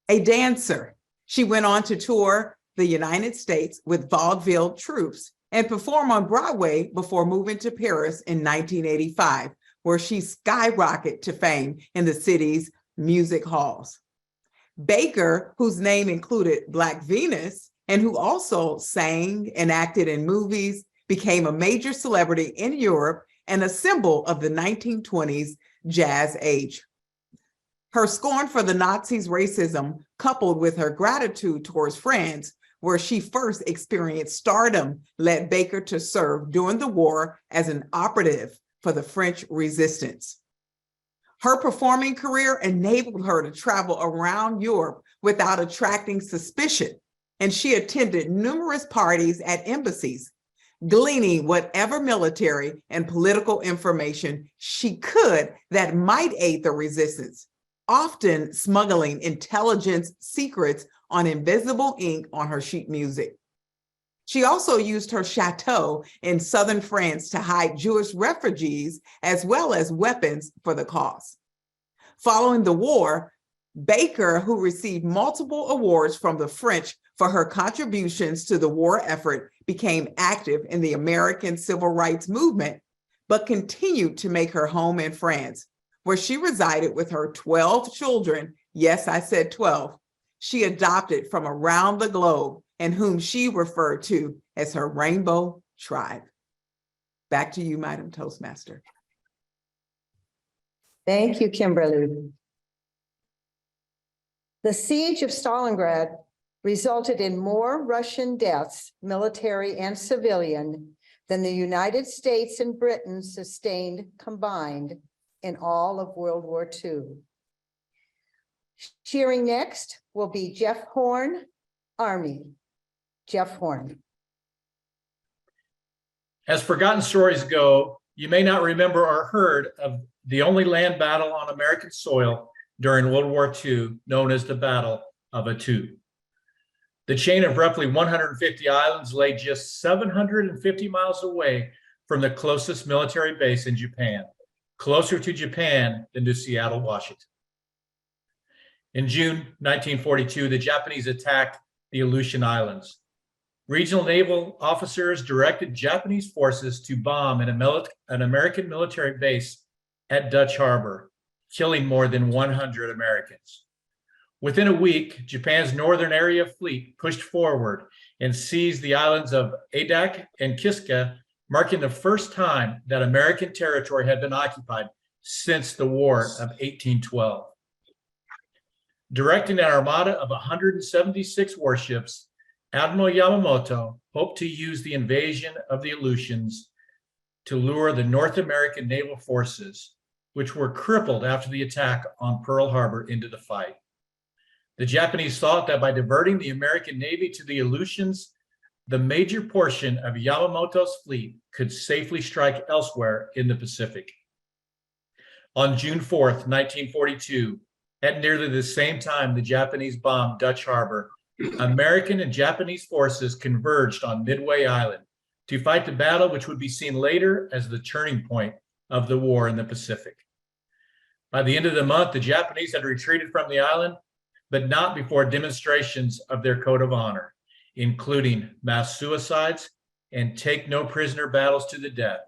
S17: A dancer, she went on to tour the United States with vaudeville troupes and perform on Broadway before moving to Paris in 1985, where she skyrocketed to fame in the city's music halls. Baker, whose name included Black Venus and who also sang and acted in movies, became a major celebrity in Europe and a symbol of the 1920s jazz age. Her scorn for the Nazis' racism, coupled with her gratitude towards France, where she first experienced stardom, led Baker to serve during the war as an operative for the French resistance. Her performing career enabled her to travel around Europe without attracting suspicion, and she attended numerous parties at embassies, gleaning whatever military and political information she could that might aid the resistance, often smuggling intelligence secrets on invisible ink on her sheet music. She also used her chateau in southern France to hide Jewish refugees as well as weapons for the cause. Following the war, Baker, who received multiple awards from the French for her contributions to the war effort, became active in the American Civil Rights Movement, but continued to make her home in France, where she resided with her 12 children. Yes, I said 12. She adopted from around the globe and whom she referred to as her Rainbow Tribe. Back to you, Madam Toastmaster.
S7: Thank you, Kimberly. The siege of Stalingrad resulted in more Russian deaths, military and civilian, than the United States and Britain sustained combined in all of World War II. Cheering next will be Jeff Horn, Army. Jeff Horn.
S8: As forgotten stories go, you may not remember or heard of the only land battle on American soil during World War II, known as the Battle of Attu. The chain of roughly 150 islands lay just 750 miles away from the closest military base in Japan, closer to Japan than to Seattle, Washington. In June 1942, the Japanese attacked the Aleutian Islands. Regional naval officers directed Japanese forces to bomb an American military base at Dutch Harbor, killing more than 100 Americans. Within a week, Japan's Northern Area Fleet pushed forward and seized the islands of Adak and Kiska, marking the first time that American territory had been occupied since the War of 1812. Directing an armada of 176 warships, Admiral Yamamoto hoped to use the invasion of the Aleutians to lure the North American naval forces, which were crippled after the attack on Pearl Harbor, into the fight.
S18: The Japanese thought that by diverting the American Navy to the Aleutians, the major portion of Yamamoto's fleet could safely strike elsewhere in the Pacific. On June 4th, 1942, at nearly the same time the Japanese bombed Dutch Harbor, American and Japanese forces converged on Midway Island to fight the battle which would be seen later as the turning point of the war in the Pacific. By the end of the month, the Japanese had retreated from the island, but not before demonstrations of their code of honor, including mass suicides and take no prisoner battles to the death,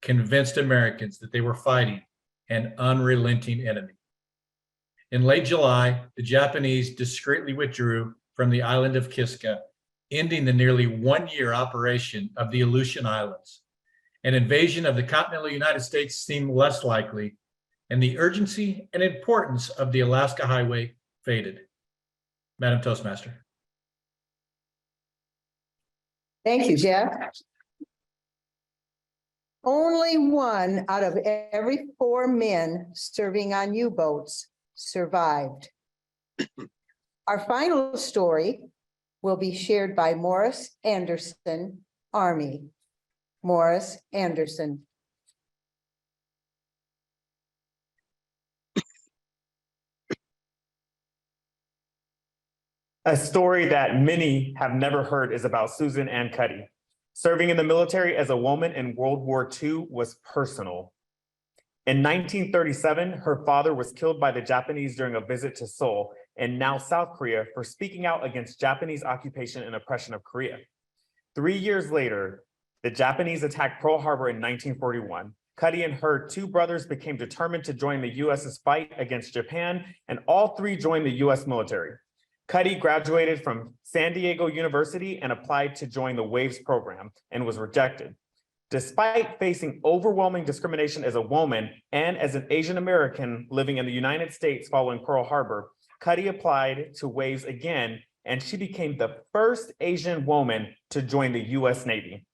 S18: convinced Americans that they were fighting an unrelenting enemy. In late July, the Japanese discreetly withdrew from the island of Kiska, ending the nearly one-year operation of the Aleutian Islands. An invasion of the continental United States seemed less likely, and the urgency and importance of the Alaska Highway faded. Madam Toastmaster.
S7: Thank you, Jeff. Only one out of every 4 men serving on U-boats survived. Our final story will be shared by Morris Anderson, Army. Morris Anderson.
S19: A story that many have never heard is about Susan Ann Cuddy. Serving in the military as a woman in World War II was personal. In 1937, her father was killed by the Japanese during a visit to Seoul and now South Korea for speaking out against Japanese occupation and oppression of Korea. 3 years later, the Japanese attacked Pearl Harbor in 1941. Cuddy and her 2 brothers became determined to join the US's fight against Japan, and all 3 joined the US military. Cuddy graduated from San Diego University and applied to join the WAVES program and was rejected. Despite facing overwhelming discrimination as a woman and as an Asian American living in the United States following Pearl Harbor, Cuddy applied to WAVES again, and she became the first Asian woman to join the US Navy.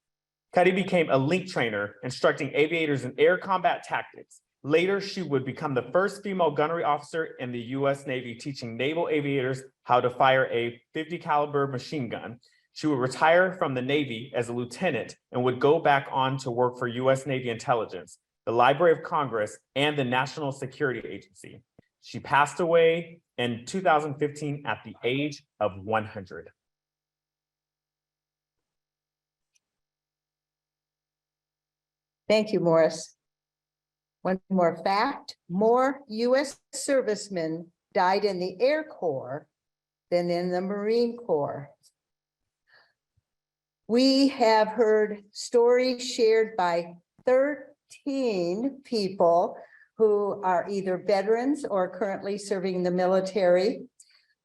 S19: Cuddy became a link trainer, instructing aviators in air combat tactics. Later, she would become the first female gunnery officer in the US Navy, teaching naval aviators how to fire a .50 caliber machine gun. She would retire from the Navy as a lieutenant and would go back on to work for US Navy Intelligence, the Library of Congress, and the National Security Agency. She passed away in 2015 at the age of 100.
S7: Thank you, Morris. One more fact, more US servicemen died in the Air Corps than in the Marine Corps. We have heard stories shared by 13 people who are either veterans or currently serving in the military.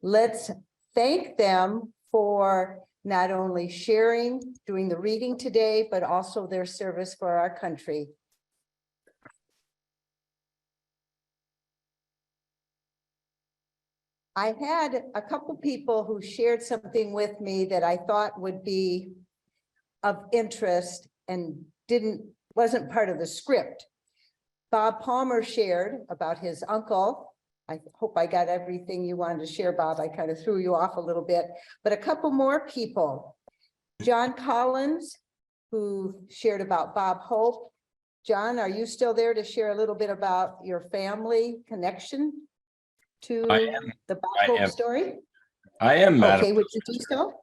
S7: Let's thank them for not only sharing, doing the reading today, but also their service for our country. I had a couple people who shared something with me that I thought would be of interest and wasn't part of the script. Bob Palmer shared about his uncle. I hope I got everything you wanted to share, Bob. I kind of threw you off a little bit, but a couple more people. John Collins, who shared about Bob Hope. John, are you still there to share a little bit about your family connection to the Bob Hope story?
S10: I am, Madam.
S7: Okay, would you do so?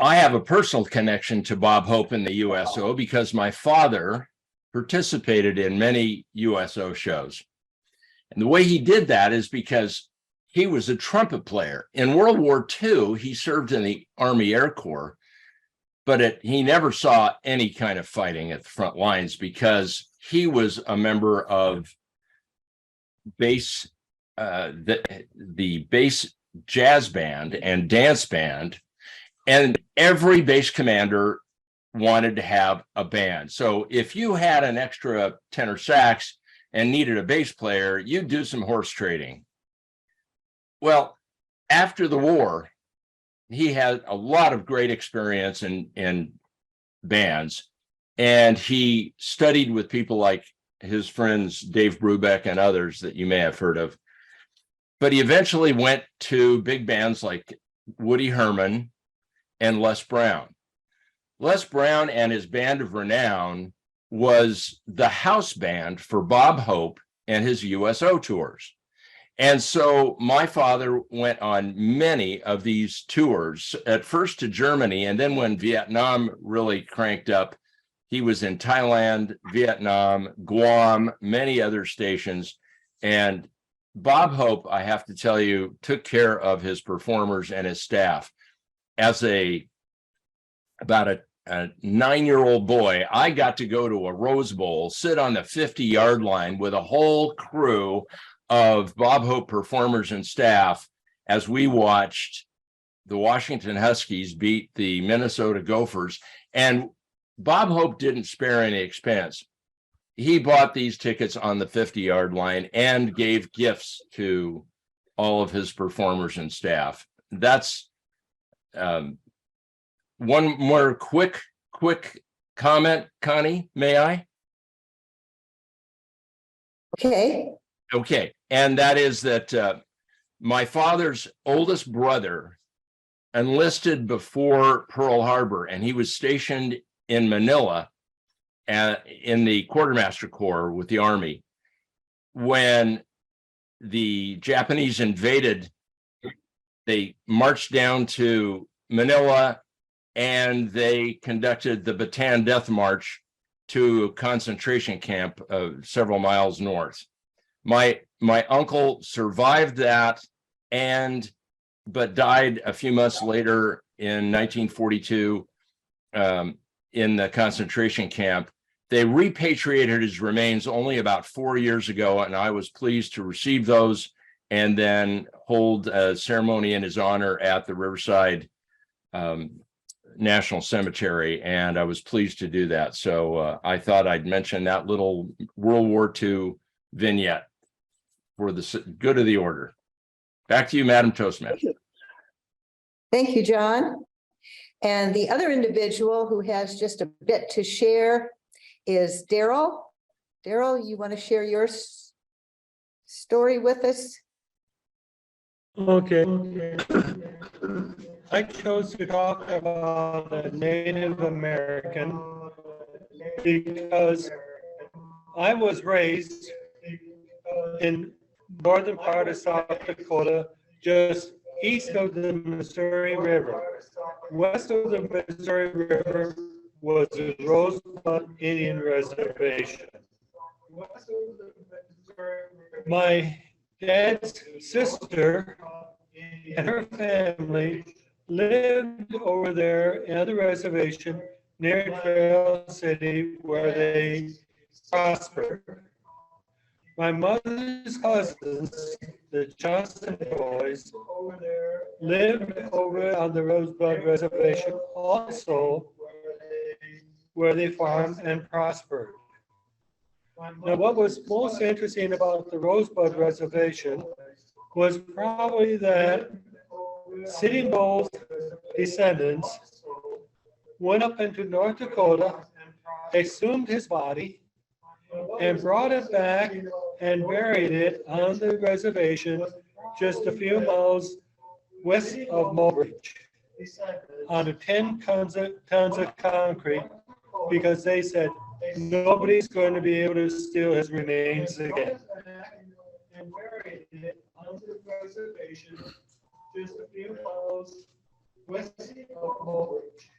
S10: I have a personal connection to Bob Hope in the USO because my father participated in many USO shows. And the way he did that is because he was a trumpet player. In World War II, he served in the Army Air Corps, but he never saw any kind of fighting at the front lines because he was a member of bass, the bass jazz band and dance band, and every base commander wanted to have a band. So if you had an extra tenor sax and needed a bass player, you'd do some horse trading. Well, after the war, he had a lot of great experience in bands, and he studied with people like his friends Dave Brubeck and others that you may have heard of. But he eventually went to big bands like Woody Herman and Les Brown. Les Brown and his band of renown was the house band for Bob Hope and his USO tours. And so my father went on many of these tours, at first to Germany, and then when Vietnam really cranked up, he was in Thailand, Vietnam, Guam, many other stations. And Bob Hope, I have to tell you, took care of his performers and his staff. As about a 9-year-old boy, I got to go to a Rose Bowl, sit on the 50-yard line with a whole crew of Bob Hope performers and staff as we watched the Washington Huskies beat the Minnesota Gophers. And Bob Hope didn't spare any expense. He bought these tickets on the 50-yard line and gave gifts to all of his performers and staff. That's one more quick comment, Connie, may I? Okay, and that is that my father's oldest brother enlisted before Pearl Harbor, and he was stationed in Manila in the Quartermaster Corps with the Army. When the Japanese invaded, they marched down to Manila and they conducted the Bataan Death March to a concentration camp several miles north. My uncle survived that but died a few months later in 1942 in the concentration camp. They repatriated his remains only about 4 years ago, and I was pleased to receive those and then hold a ceremony in his honor at the Riverside National Cemetery, and I was pleased to do that. So I thought I'd mention that little World War II vignette for the good of the order. Back to you, Madam Toastmaster.
S7: Thank you, John. And the other individual who has just a bit to share is Daryl. Daryl, you want to share your story with us?
S15: Okay. I chose to talk about a Native American because I was raised in northern part of South Dakota, just east of the Missouri River. West of the Missouri River was the Rosebud Indian Reservation. My dad's sister and her family lived over there at the reservation near Trail City where they prospered. My mother's cousins, the Johnson boys, lived over on the Rosebud Reservation also, where they farmed and prospered. Now, what was most interesting about the Rosebud Reservation was probably that Sitting Bull's descendants went up into North Dakota, exhumed his body, and brought it back and buried it on the reservation just a few miles west of Mobridge on 10 tons of concrete, because they said nobody's going to be able to steal his remains again. And buried it on the reservation just a few miles west of Mobridge.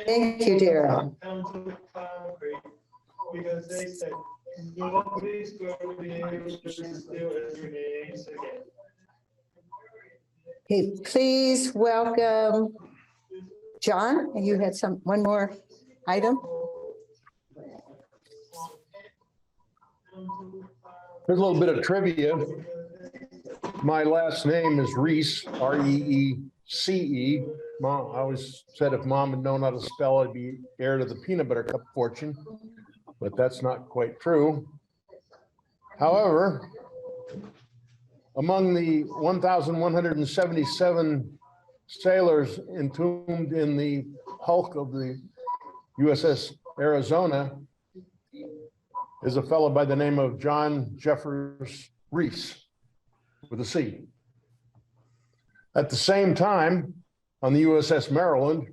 S7: Thank you, Daryl.
S15: Tons of concrete, because they said nobody's going to be able to steal his remains again.
S7: Okay, please welcome John. And you had one more item.
S12: There's a little bit of trivia. My last name is Reese, R-E-E-C-E. Mom, I always said if Mom had known how to spell, I'd be heir to the peanut butter cup fortune, but that's not quite true. However, among the 1,177 sailors entombed in the hulk of the USS Arizona is a fellow by the name of John Jeffers Reese. with a C. At the same time, on the USS Maryland,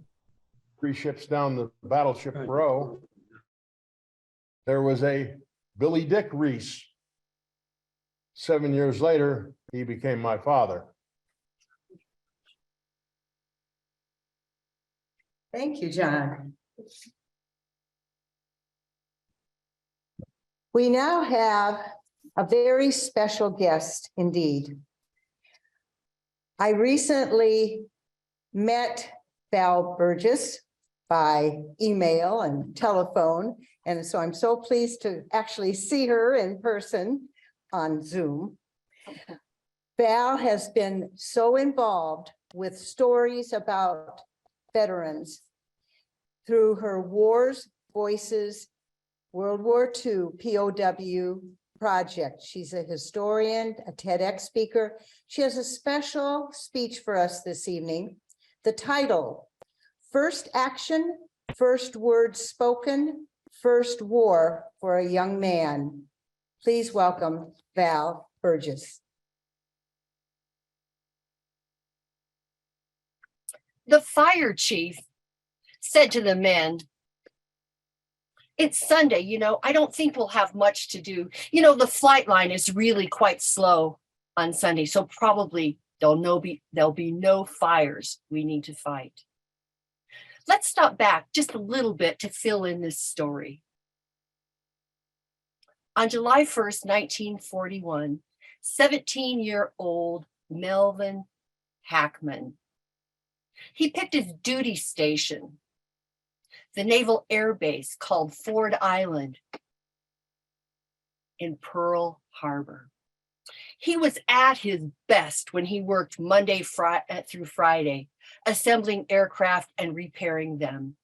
S12: 3 ships down the battleship row, there was a Billy Dick Reese. 7 years later, he became my father.
S7: Thank you, John. We now have a very special guest indeed. I recently met Val Burgess by email and telephone, and so I'm so pleased to actually see her in person on Zoom. Val has been so involved with stories about veterans through her Wars Voices World War II POW project. She's a historian, a TEDx speaker. She has a special speech for us this evening. The title, First Action, First Word Spoken, First War for a Young Man. Please welcome Val Burgess.
S20: The fire chief said to the men, "It's Sunday, I don't think we'll have much to do. The flight line is really quite slow on Sunday, so probably there'll be no fires we need to fight." Let's stop back just a little bit to fill in this story. On July 1st, 1941, 17-year-old Melvin Hackman, he picked his duty station, the Naval Air Base called Ford Island in Pearl Harbor. He was at his best when he worked Monday through Friday, assembling aircraft and repairing them.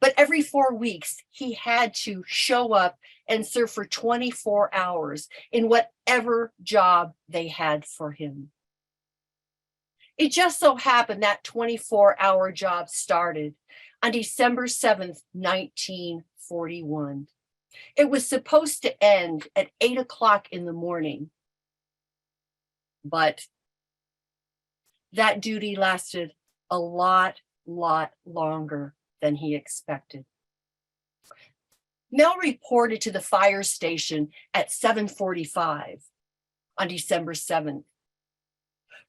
S20: But every 4 weeks, he had to show up and serve for 24 hours in whatever job they had for him. It just so happened that 24-hour job started on December 7th, 1941. It was supposed to end at 8 o'clock in the morning, but that duty lasted a lot longer than he expected. Mel reported to the fire station at 7:45 on December 7th.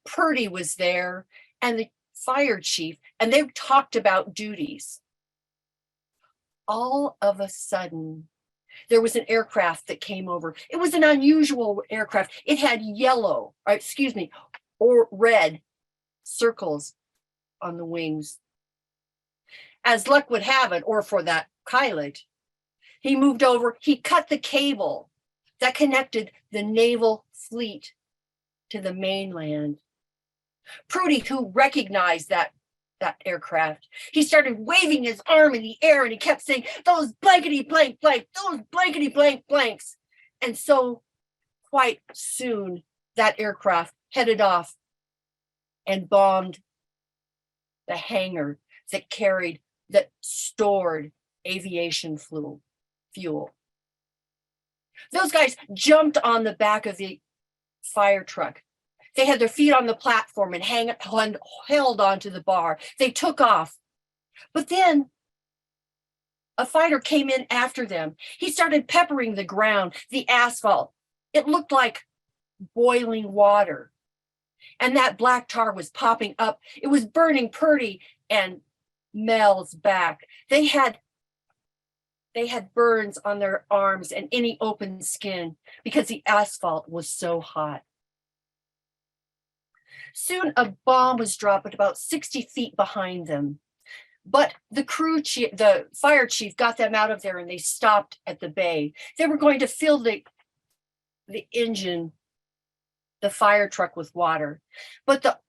S20: Purdy was there and the fire chief, and they talked about duties. All of a sudden, there was an aircraft that came over. It was an unusual aircraft. It had or red circles on the wings. As luck would have it, or for that pilot, he moved over, he cut the cable that connected the naval fleet to the mainland. Prudy, who recognized that aircraft, he started waving his arm in the air and he kept saying, "Those blankety blank blank, those blankety blank blanks." And so quite soon that aircraft headed off and bombed the hangar that stored aviation fuel. Those guys jumped on the back of the fire truck. They had their feet on the platform and held onto the bar. They took off. But then a fighter came in after them. He started peppering the ground, the asphalt. It looked like boiling water. And that black tar was popping up. It was burning Purdy and Mel's back. They had burns on their arms and any open skin because the asphalt was so hot. Soon a bomb was dropped at about 60 feet behind them. But the fire chief got them out of there and they stopped at the bay. They were going to fill the engine, the fire truck, with water. But the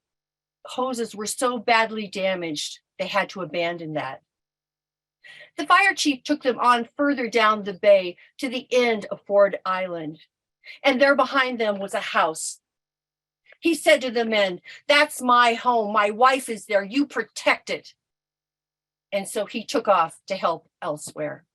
S20: hoses were so badly damaged, they had to abandon that. The fire chief took them on further down the bay to the end of Ford Island. And there behind them was a house. He said to the men, "That's my home. My wife is there. You protect it." And so he took off to help elsewhere.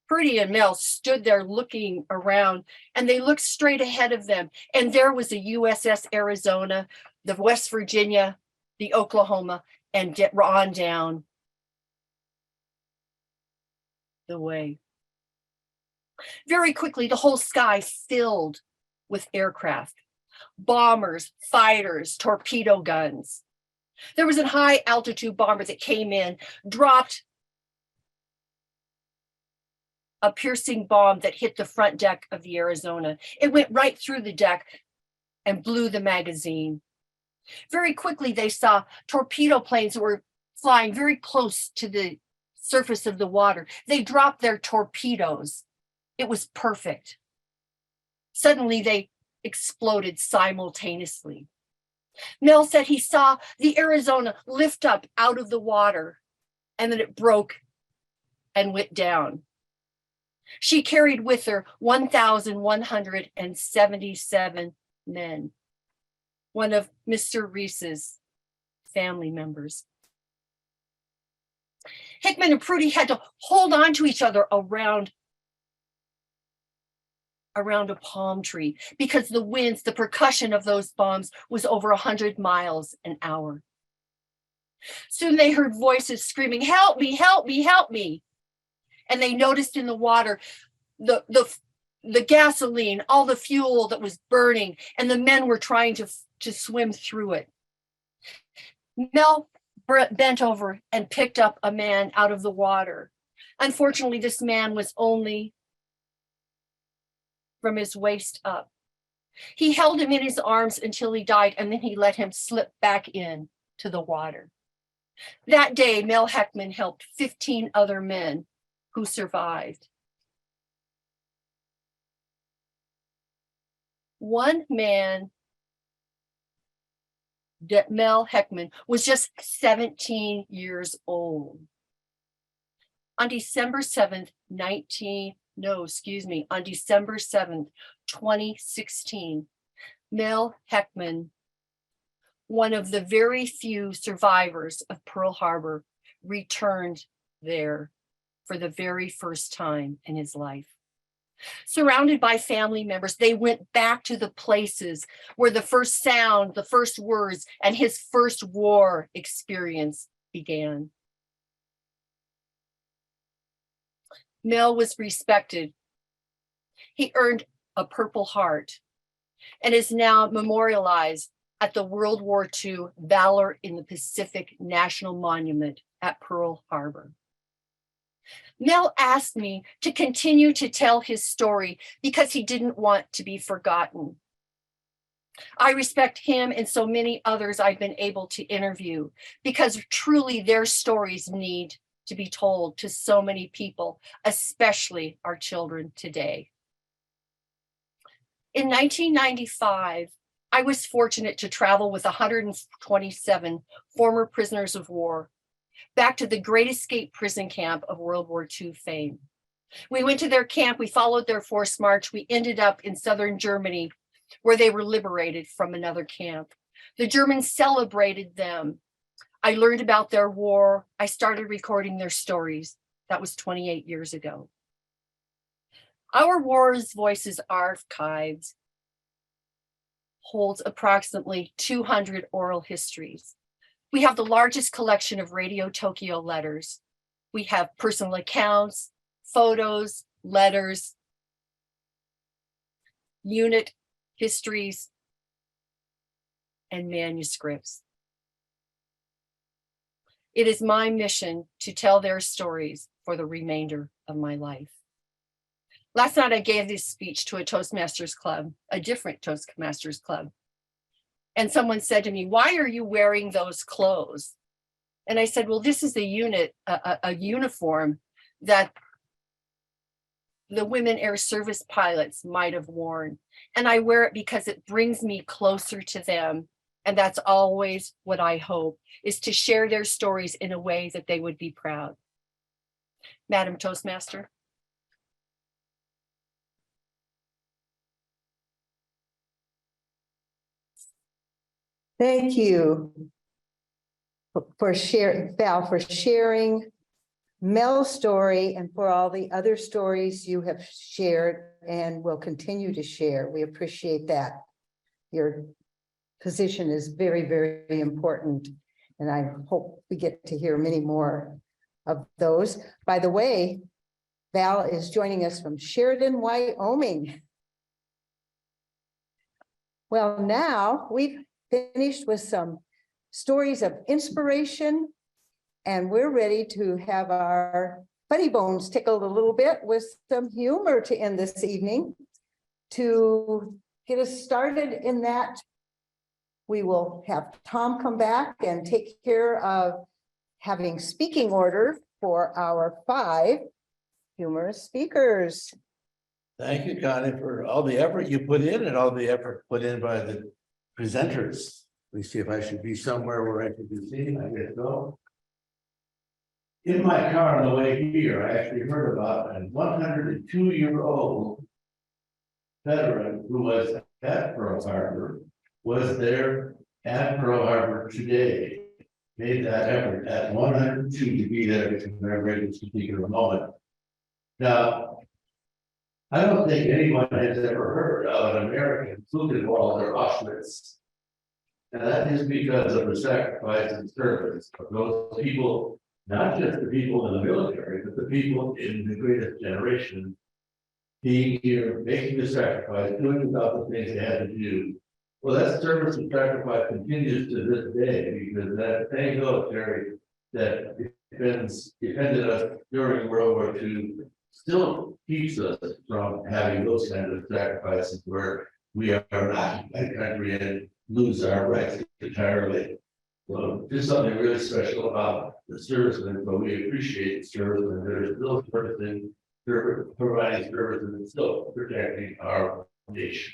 S20: Prudy and Mel stood there looking around, and they looked straight ahead of them. And there was the USS Arizona, the West Virginia, the Oklahoma, and on down the way. Very quickly, the whole sky filled with aircraft, bombers, fighters, torpedo guns. There was a high altitude bomber that came in, dropped a piercing bomb that hit the front deck of the Arizona. It went right through the deck and blew the magazine. Very quickly, they saw torpedo planes that were flying very close to the surface of the water. They dropped their torpedoes. It was perfect. Suddenly, they exploded simultaneously. Mel said he saw the Arizona lift up out of the water, and then it broke and went down. She carried with her 1,177 men, one of Mr. Reese's family members. Hickman and Prudy had to hold on to each other around a palm tree because the winds, the percussion of those bombs was over 100 miles an hour. Soon they heard voices screaming, "Help me, help me, help me." And they noticed in the water the gasoline, all the fuel that was burning, and the men were trying to swim through it. Mel bent over and picked up a man out of the water. Unfortunately, this man was only from his waist up. He held him in his arms until he died, and then he let him slip back in to the water. That day, Mel Heckman helped 15 other men who survived. One man, Mel Heckman, was just 17 years old. On December 7th, on December 7th, 2016, Mel Heckman, one of the very few survivors of Pearl Harbor, returned there for the very first time in his life. Surrounded by family members, they went back to the places where the first sound, the first words, and his first war experience began. Mel was respected. He earned a Purple Heart and is now memorialized at the World War II Valor in the Pacific National Monument at Pearl Harbor. Mel asked me to continue to tell his story because he didn't want to be forgotten. I respect him and so many others I've been able to interview because truly their stories need to be told to so many people, especially our children today. In 1995, I was fortunate to travel with 127 former prisoners of war back to the Great Escape prison camp of World War II fame. We went to their camp, we followed their forced march, we ended up in southern Germany where they were liberated from another camp. The Germans celebrated them. I learned about their war. I started recording their stories. That was 28 years ago. Our War's Voices archives holds approximately 200 oral histories. We have the largest collection of Radio Tokyo letters. We have personal accounts, photos, letters, unit histories, and manuscripts. It is my mission to tell their stories for the remainder of my life. Last night I gave this speech to a Toastmasters club, a different Toastmasters club. And someone said to me, "Why are you wearing those clothes?" And I said, well, this is a uniform that the women air service pilots might have worn. And I wear it because it brings me closer to them. And that's always what I hope, is to share their stories in a way that they would be proud. Madam Toastmaster.
S7: Thank you for sharing, Val, for sharing Mel's story and for all the other stories you have shared and will continue to share. We appreciate that. Your position is very, very important. And I hope we get to hear many more of those. By the way, Val is joining us from Sheridan, Wyoming. Well, now we've finished with some stories of inspiration, and we're ready to have our funny bones tickled a little bit with some humor to end this evening. To get us started in that, we will have Tom come back and take care of having speaking order for our 5 humorous speakers.
S1: Thank you, Connie, for all the effort you put in and all the effort put in by the presenters. Let me see if I should be somewhere where I can be seen. I guess so. In my car on the way here, I actually heard about a 102-year-old veteran who was at Pearl Harbor, was there at Pearl Harbor today, made that effort at 102 to be there at a very particular moment. Now, I don't think anyone has ever heard of an American Flugelwald or Auschwitz. And that is because of the sacrifice and service of those people, not just the people in the military, but the people in the greatest generation being here, making the sacrifice, doing about the things they had to do. Well, that service and sacrifice continues to this day because that same military that defended us during World War II still keeps us from having those kinds of sacrifices where we are an occupied country and lose our rights entirely. So there's something really special about the servicemen, but we appreciate the servicemen. They're still servicing, they're providing services and still protecting our nation.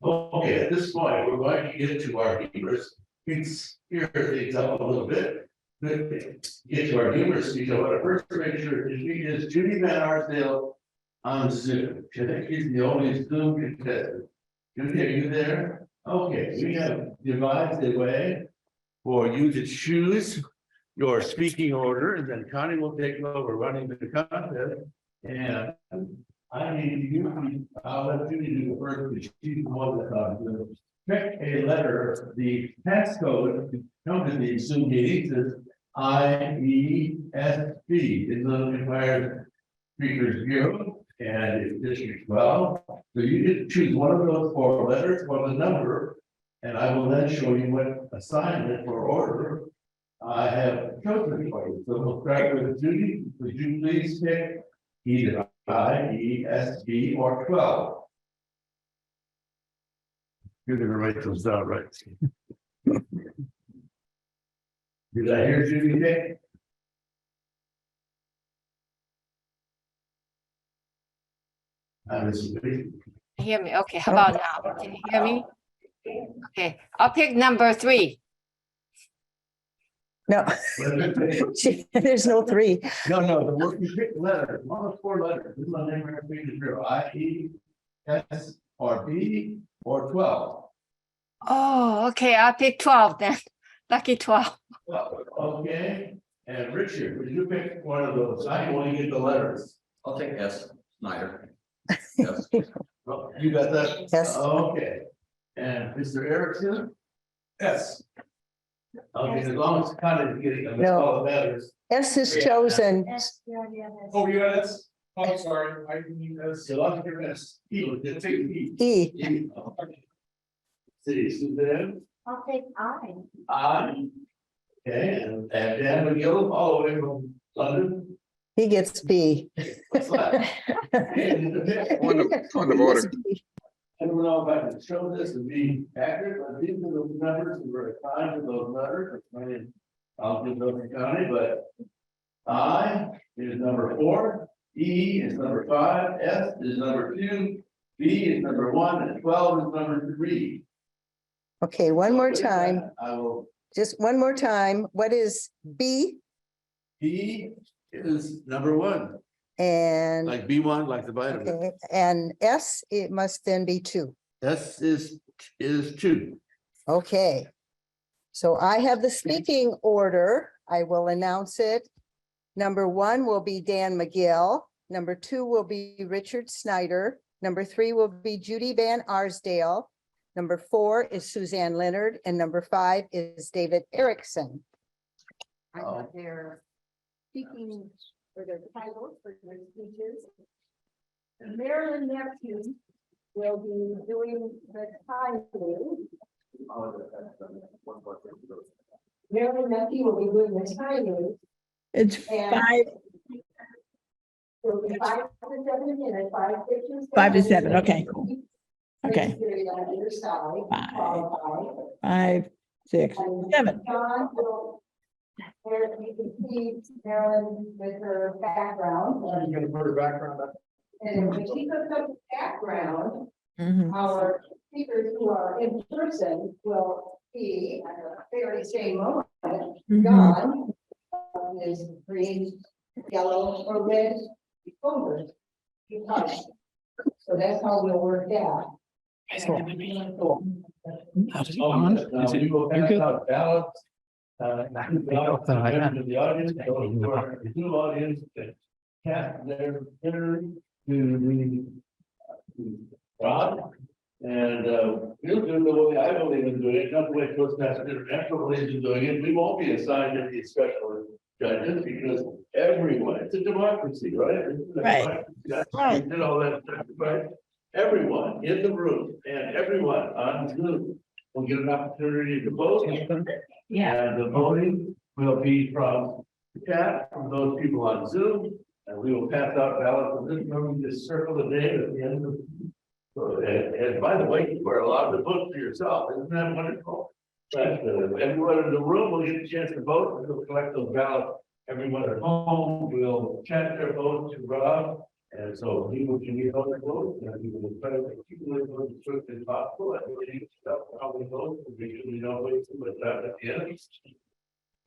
S1: Okay, at this point, we're going to get to our humorous. Let's hear things up a little bit. Get to our humorous speech. I want to first make sure to speak is Judy Van Arsdale on Zoom. I think he's the only Zoom contestant. Judy, are you there? Okay, we have devised a way for you to choose your speaking order, and then Connie will take over running the contest. And I need you, I'll let Judy do the first, because she's the one that's on Zoom. Pick a letter, the tax code to come to the Zoom meetings is IESB. It's the required speakers bureau, and it's district 12. So you just choose one of those 4 letters or the number, and I will then show you what assignment or order I have chosen for you. So we'll start with Judy. Would you please pick either I, E, S, B, or 12? You're gonna write those down, right? Did I hear Judy pick?
S21: Hear me? Okay, how about now? Can you hear me? Okay, I'll pick number 3.
S7: No, there's no 3.
S1: No, the word you pick letter, one of 4 letters. This is my name, I, E, S, or B, or 12.
S21: Oh, okay, I'll pick 12 then. Lucky 12.
S1: Okay, and Richard, would you pick one of those? I only get the letters.
S22: I'll take S, Snyder.
S1: Yes. Oh, you got that?
S7: Yes.
S1: Okay. And Mr. Erickson? Yes. Okay, as long as Connie is getting them, that's all that matters.
S7: S is chosen.
S1: Oh, you got it? Oh, sorry. I didn't mean that. So I'll give S. E. Take E.
S7: E.
S1: See, Suzanne?
S2: I'll take I.
S1: I. Okay, and Dan McGill, all the way from London.
S7: He gets B.
S1: What's that?
S4: Point of order.
S1: I don't know if I can show this and be accurate, but these are the numbers that were assigned to those letters. I'll give those to Connie, but I is number 4, E is number 5, S is number 2, B is number 1, and 12 is number 3.
S7: Okay, one more time.
S1: I will.
S7: Just one more time. What is B?
S1: B is number 1.
S7: And
S1: like B1, like the vitamin.
S7: okay, and S, it must then be 2.
S1: S is 2.
S7: Okay. So I have the speaking order. I will announce it Number 1 will be Dan McGill. Number 2 will be Richard Snyder. Number 3 will be Judy Van Arsdale. Number 4 is Suzanne Leonard, and number 5 is David Erickson. I have their speaking for their titles for their speeches. Marilyn Neptune will be doing the timing. Marilyn Neptune will be doing the timing.
S3: It's
S7: And
S3: 5.
S7: It'll be 5 to 7 minutes, 5, 6, and 7.
S3: 5 to 7. Okay, cool. Okay.
S7: Period on either side.
S3: 5, 6, 7.
S7: John will, there you can see Marilyn with her background.
S12: You're gonna put her background up.
S7: And when she puts up the background,
S3: Mhm.
S7: our speakers who are in person will see at the very same moment,
S3: Mhm.
S7: John is green, yellow, or red folders. So that's how we'll work that.
S3: How does it
S1: Oh,
S3: on?
S1: yes.
S3: Is it
S1: We will pass
S3: good?
S1: out ballots.
S3: Ballots to the
S1: audience, those who are in the Zoom audience that cast their dinner to Rob. And we'll do the way I believe in doing it, not the way Toastmasters International believes in doing it. We won't be assigned any special judges because everyone, it's a democracy, right?
S3: Right.
S1: We did all that stuff, right? Everyone in the room and everyone on Zoom will get an opportunity to vote.
S3: Yeah.
S1: And the voting will be from the chat, from those people on Zoom, and we will pass out ballots in this room, just circle the name at the end of. So, and by the way, you are allowed to vote for yourself, isn't that wonderful? But everyone in the room will get a chance to vote, and we'll collect those ballots. Everyone at home will chat their vote to Rob. And so he will give you all the votes, and we will try to keep the votes as quick as possible, and we'll change stuff, how we vote, to make sure we don't wait too much time at the end.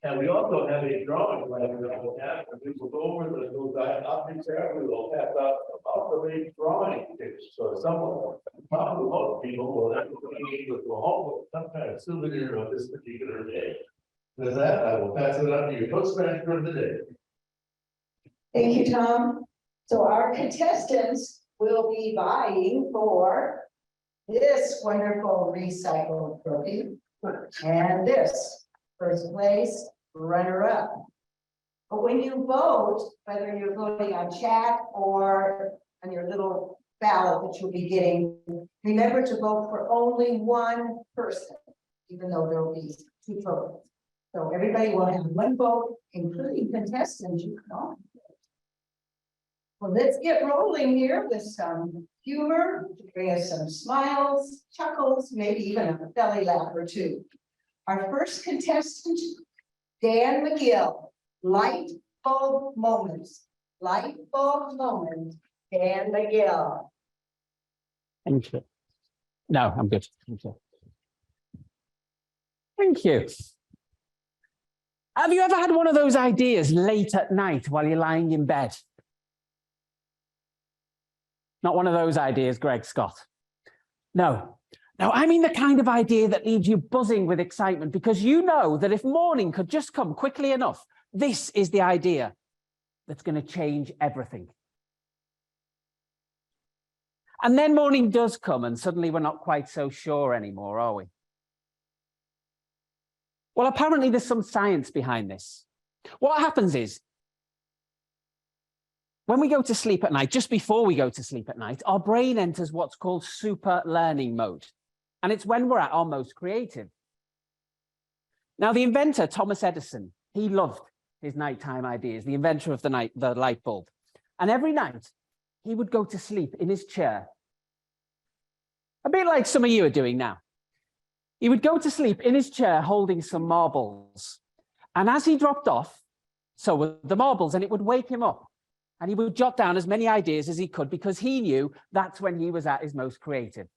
S1: And we also have a drawing that we'll have, and we will go over the little objects there, we will pass out about the way drawing tips. So someone, probably most people will have to go home with some kind of souvenir of this particular day. With that, I will pass it on to your Toastmaster of the day.
S7: Thank you, Tom. So our contestants will be vying for this wonderful recycled trophy and this first place runner-up. But when you vote, whether you're voting on chat or on your little ballot that you'll be getting, remember to vote for only one person, even though there will be 2 totals. So everybody will have 1 vote, including contestants. You can all. Well, let's get rolling here with some humor, to bring us some smiles, chuckles, maybe even a belly laugh or 2. Our first contestant, Dan McGill, light bulb moments. Light bulb moment, Dan McGill.
S3: Thank you. No, I'm good. Thank you. Thank you. Have you ever had one of those ideas late at night while you're lying in bed? Not one of those ideas, Greg Scott. No. No, I mean the kind of idea that leaves you buzzing with excitement because you know that if morning could just come quickly enough, this is the idea that's going to change everything. And then morning does come and suddenly we're not quite so sure anymore, are we? Well, apparently there's some science behind this. What happens is, when we go to sleep at night, just before we go to sleep at night, our brain enters what's called super learning mode. And it's when we're at our most creative. Now, the inventor, Thomas Edison, he loved his nighttime ideas, the inventor of the light bulb. And every night, he would go to sleep in his chair. A bit like some of you are doing now. He would go to sleep in his chair holding some marbles. And as he dropped off, so were the marbles, and it would wake him up. And he would jot down as many ideas as he could because he knew that's when he was at his most creative.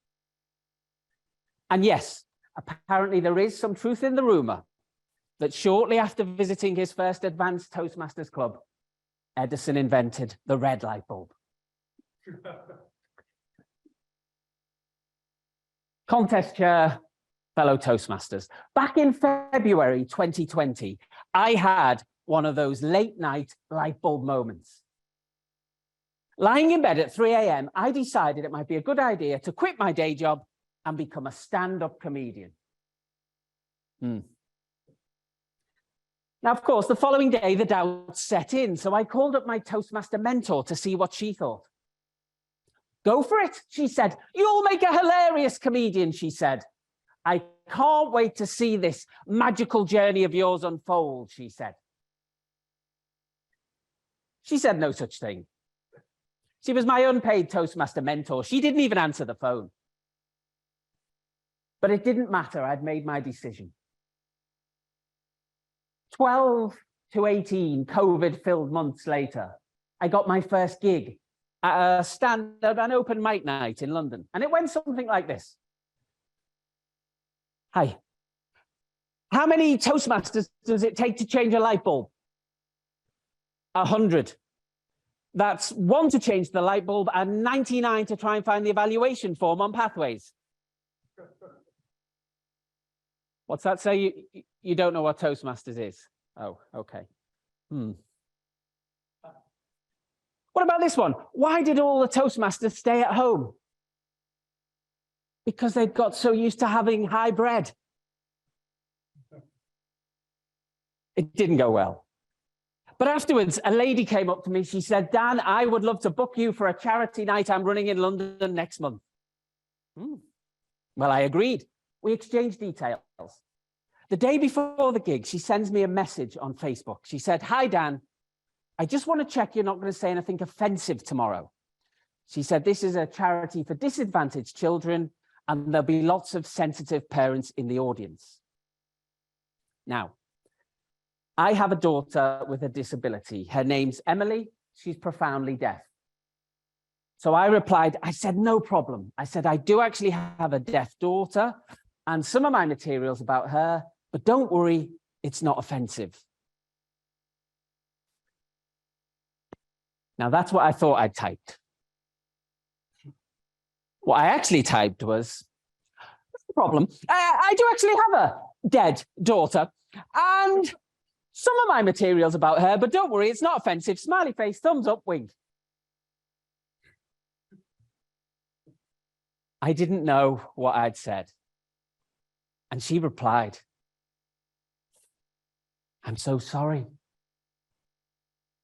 S3: And yes, apparently there is some truth in the rumor that shortly after visiting his first advanced Toastmasters club, Edison invented the red light bulb. Contest chair, fellow Toastmasters. Back in February 2020, I had one of those late night light bulb moments. Lying in bed at 3 a.m., I decided it might be a good idea to quit my day job and become a stand-up comedian. Now, of course, the following day, the doubts set in, so I called up my Toastmaster mentor to see what she thought. Go for it, she said. You'll make a hilarious comedian, she said. I can't wait to see this magical journey of yours unfold, she said. She said no such thing. She was my unpaid Toastmaster mentor. She didn't even answer the phone. But it didn't matter. I'd made my decision. 12 to 18 COVID-filled months later, I got my first gig at an open mic night in London. And it went something like this. Hi. How many Toastmasters does it take to change a light bulb? 100. That's 1 to change the light bulb and 99 to try and find the evaluation form on Pathways. What's that say? You don't know what Toastmasters is? Oh, okay. What about this one? Why did all the Toastmasters stay at home? Because they got so used to having high bread. It didn't go well. But afterwards, a lady came up to me. She said, Dan, I would love to book you for a charity night I'm running in London next month. Well, I agreed. We exchanged details. The day before the gig, she sends me a message on Facebook. She said, hi, Dan. I just want to check you're not going to say anything offensive tomorrow. She said, this is a charity for disadvantaged children, and there'll be lots of sensitive parents in the audience. Now, I have a daughter with a disability. Her name's Emily. She's profoundly deaf. So I replied, I said, no problem. I said, I do actually have a deaf daughter and some of my materials about her, but don't worry, it's not offensive. Now that's what I thought I'd typed. What I actually typed was, no problem. I do actually have a dead daughter and some of my materials about her, but don't worry, it's not offensive. Smiley face, thumbs up, wink. I didn't know what I'd said. And she replied, I'm so sorry.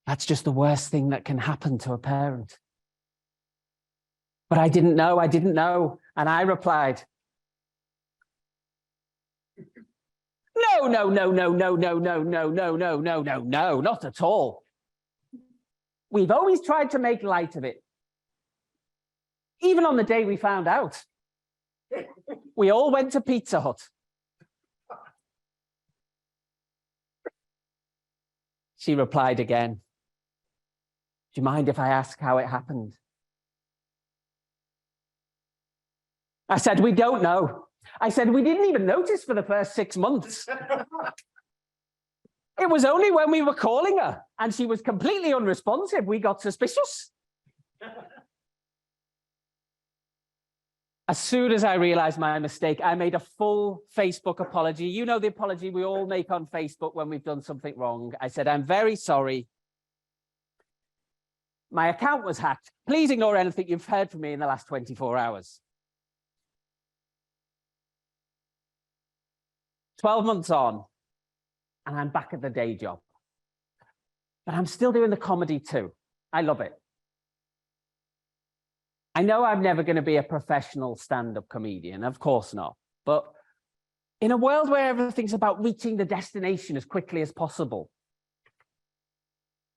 S3: That's just the worst thing that can happen to a parent. But I didn't know. And I replied, no, not at all. We've always tried to make light of it. Even on the day we found out, we all went to Pizza Hut. She replied again, do you mind if I ask how it happened? I said, we don't know. I said, we didn't even notice for the first 6 months. It was only when we were calling her and she was completely unresponsive, we got suspicious. As soon as I realized my mistake, I made a full Facebook apology. You know the apology we all make on Facebook when we've done something wrong. I said, I'm very sorry. My account was hacked. Please ignore anything you've heard from me in the last 24 hours. 12 months on, and I'm back at the day job. But I'm still doing the comedy too. I love it. I know I'm never going to be a professional stand-up comedian, of course not. But in a world where everything's about reaching the destination as quickly as possible,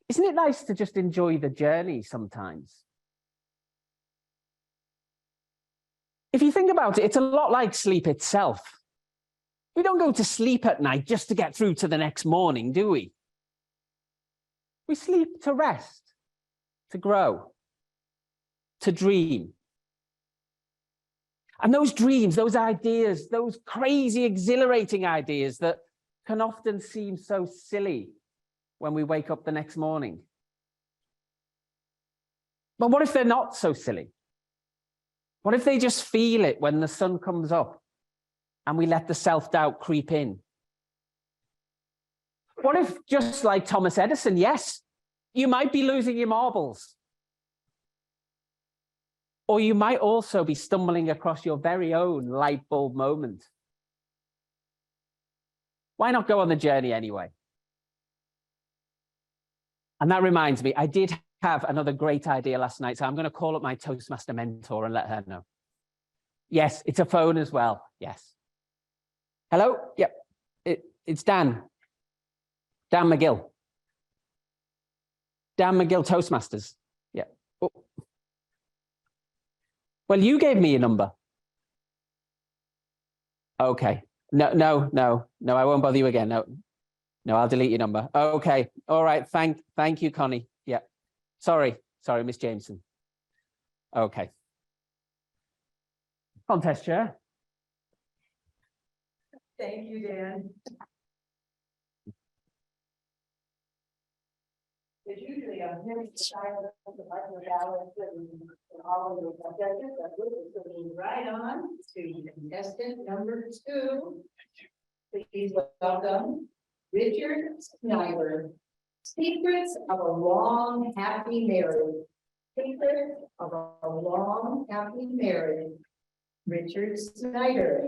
S3: isn't it nice to just enjoy the journey sometimes? If you think about it, it's a lot like sleep itself. We don't go to sleep at night just to get through to the next morning, do we? We sleep to rest, to grow, to dream. And those dreams, those ideas, those crazy, exhilarating ideas that can often seem so silly when we wake up the next morning. But what if they're not so silly? What if they just feel it when the sun comes up and we let the self-doubt creep in? What if, just like Thomas Edison, yes, you might be losing your marbles. Or you might also be stumbling across your very own light bulb moment. Why not go on the journey anyway? And that reminds me, I did have another great idea last night, so I'm going to call up my Toastmaster mentor and let her know. Yes, it's a phone as well. Yes. Hello? Yep. It's Dan. Dan McGill. Dan McGill Toastmasters. Yeah. Oh. Well, you gave me your number. Okay. No, I won't bother you again. No, I'll delete your number. Okay. All right. Thank you, Connie. Yeah. Sorry, Miss Jameson. Okay. Contest chair.
S7: Thank you, Dan. There's usually a minute silence of the ballot and all of those objectives, but we're moving right on to contestant number 2. Please welcome Richard Snyder. Secrets of a long, happy marriage. Secrets of a long, happy marriage. Richard Snyder.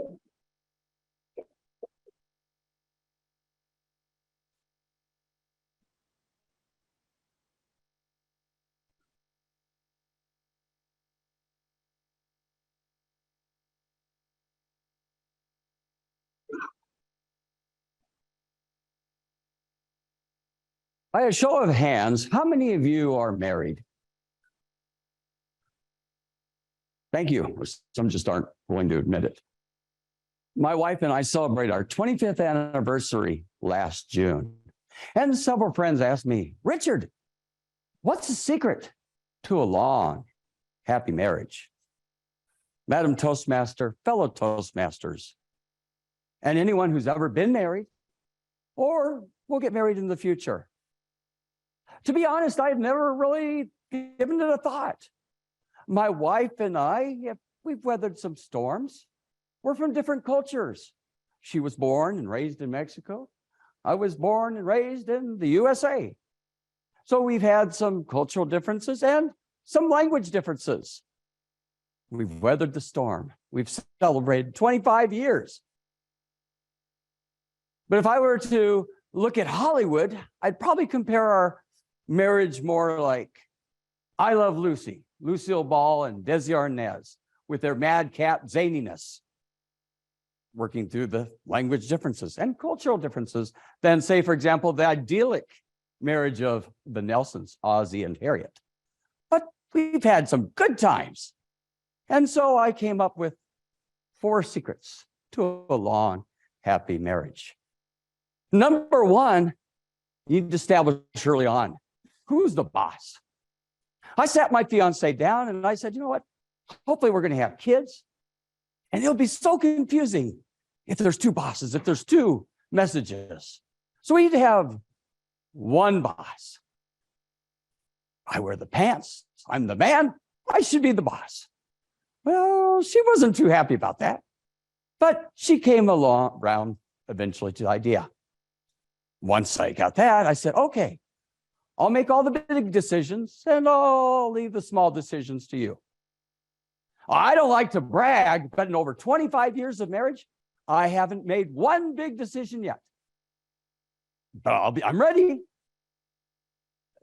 S5: By a show of hands, how many of you are married? Thank you. Some just aren't willing to admit it. My wife and I celebrated our 25th anniversary last June. And several friends asked me, Richard, what's the secret to a long, happy marriage? Madam Toastmaster, fellow Toastmasters, and anyone who's ever been married or will get married in the future. To be honest, I've never really given it a thought. My wife and I, we've weathered some storms. We're from different cultures. She was born and raised in Mexico. I was born and raised in the USA. So we've had some cultural differences and some language differences. We've weathered the storm. We've celebrated 25 years. But if I were to look at Hollywood, I'd probably compare our marriage more like I Love Lucy, Lucille Ball and Desi Arnaz with their madcap zaniness, working through the language differences and cultural differences than, say, for example, the idyllic marriage of the Nelsons, Ozzie and Harriet. But we've had some good times. And so I came up with 4 secrets to a long, happy marriage. Number 1, you need to establish early on, who's the boss? I sat my fiance down and I said, you know what? Hopefully we're going to have kids. And it'll be so confusing if there's 2 bosses, if there's 2 messages. So we need to have one boss. I wear the pants. I'm the man. I should be the boss. Well, she wasn't too happy about that. But she came around eventually to the idea. Once I got that, I said, okay, I'll make all the big decisions and I'll leave the small decisions to you. I don't like to brag, but in over 25 years of marriage, I haven't made one big decision yet. But I'm ready.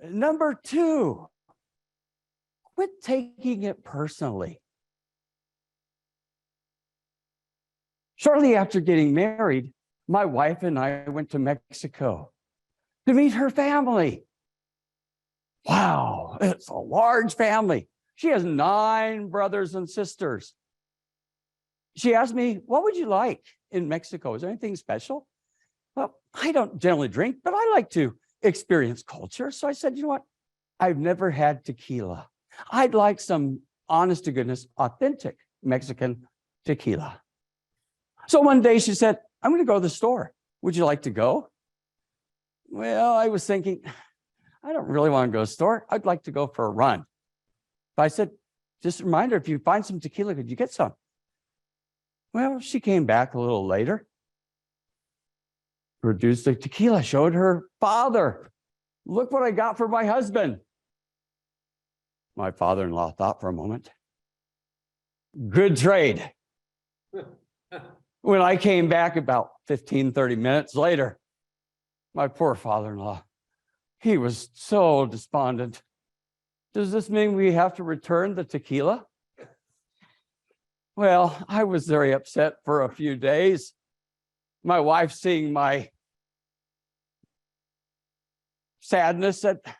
S5: Number 2, quit taking it personally. Shortly after getting married, my wife and I went to Mexico to meet her family. Wow, it's a large family. She has 9 brothers and sisters. She asked me, what would you like in Mexico? Is there anything special? Well, I don't generally drink, but I like to experience culture. So I said, you know what? I've never had tequila. I'd like some honest to goodness, authentic Mexican tequila. So one day she said, I'm going to go to the store. Would you like to go? Well, I was thinking, I don't really want to go to the store. I'd like to go for a run. But I said, just a reminder, if you find some tequila, could you get some? Well, she came back a little later. produced the tequila, showed her father. Look what I got for my husband. My father-in-law thought for a moment. Good trade. When I came back about 15, 30 minutes later, my poor father-in-law, he was so despondent. Does this mean we have to return the tequila? Well, I was very upset for a few days. My wife, seeing my sadness, said, "Do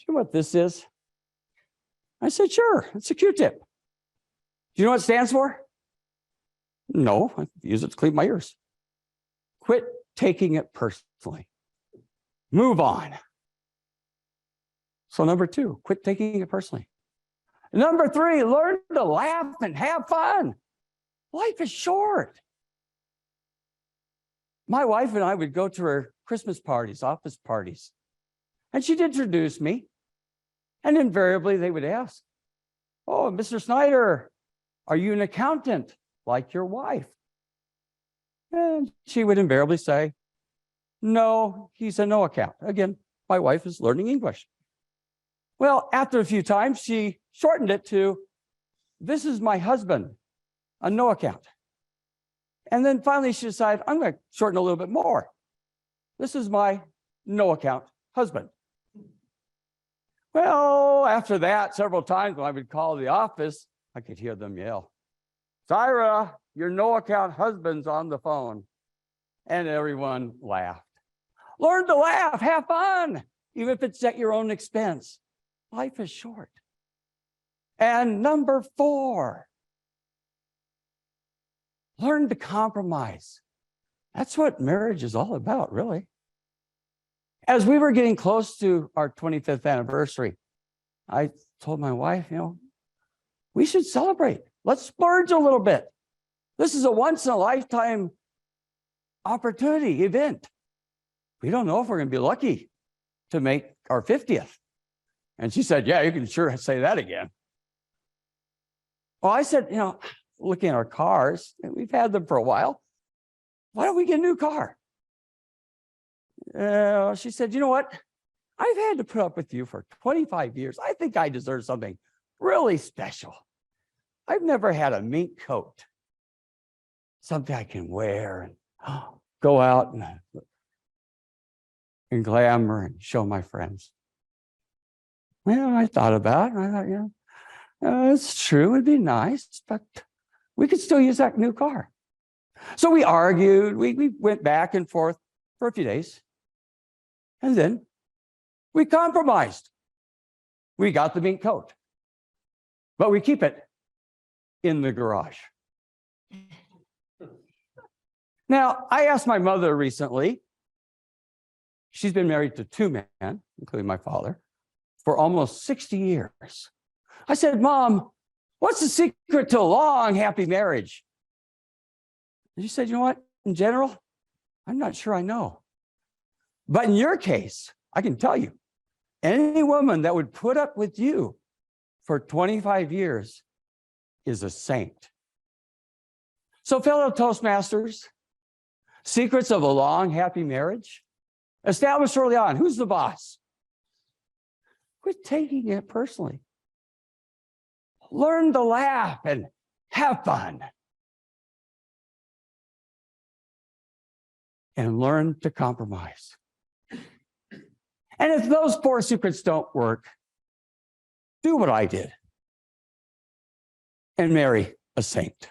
S5: you know what this is?" I said, "Sure, it's a Q-tip." "Do you know what it stands for?" "No, I use it to clean my ears." Quit taking it personally. Move on. So number 2, quit taking it personally. Number 3, learn to laugh and have fun. Life is short. My wife and I would go to her Christmas parties, office parties, and she'd introduce me. And invariably they would ask, "Oh, Mr. Snyder, are you an accountant like your wife?" And she would invariably say, "No, he's a no account." Again, my wife is learning English. Well, after a few times, she shortened it to, "This is my husband, a no account." And then finally she decided, I'm going to shorten a little bit more. "This is my no account husband." Well, after that, several times when I would call the office, I could hear them yell, "Syra, your no account husband's on the phone." And everyone laughed. Learn to laugh, have fun, even if it's at your own expense. Life is short. And number 4, learn to compromise. That's what marriage is all about, really. As we were getting close to our 25th anniversary, I told my wife, we should celebrate. Let's splurge a little bit. This is a once-in-a-lifetime opportunity, event. We don't know if we're going to be lucky to make our 50th. And she said, "Yeah, you can sure say that again." Well, I said, looking at our cars, and we've had them for a while, why don't we get a new car? She said, "You know what? I've had to put up with you for 25 years. I think I deserve something really special. I've never had a mink coat, something I can wear and go out and glamour and show my friends." Well, I thought about it. I thought, it's true. It'd be nice, but we could still use that new car. So we argued. We went back and forth for a few days. And then we compromised. We got the mink coat, but we keep it in the garage. Now, I asked my mother recently. She's been married to 2 men, including my father, for almost 60 years. I said, "Mom, what's the secret to a long, happy marriage?" And she said, "You know what? In general, I'm not sure I know. But in your case, I can tell you, any woman that would put up with you for 25 years is a saint." So, fellow Toastmasters, secrets of a long, happy marriage, established early on. Who's the boss? Quit taking it personally. Learn to laugh and have fun. And learn to compromise. And if those 4 secrets don't work, do what I did and marry a saint.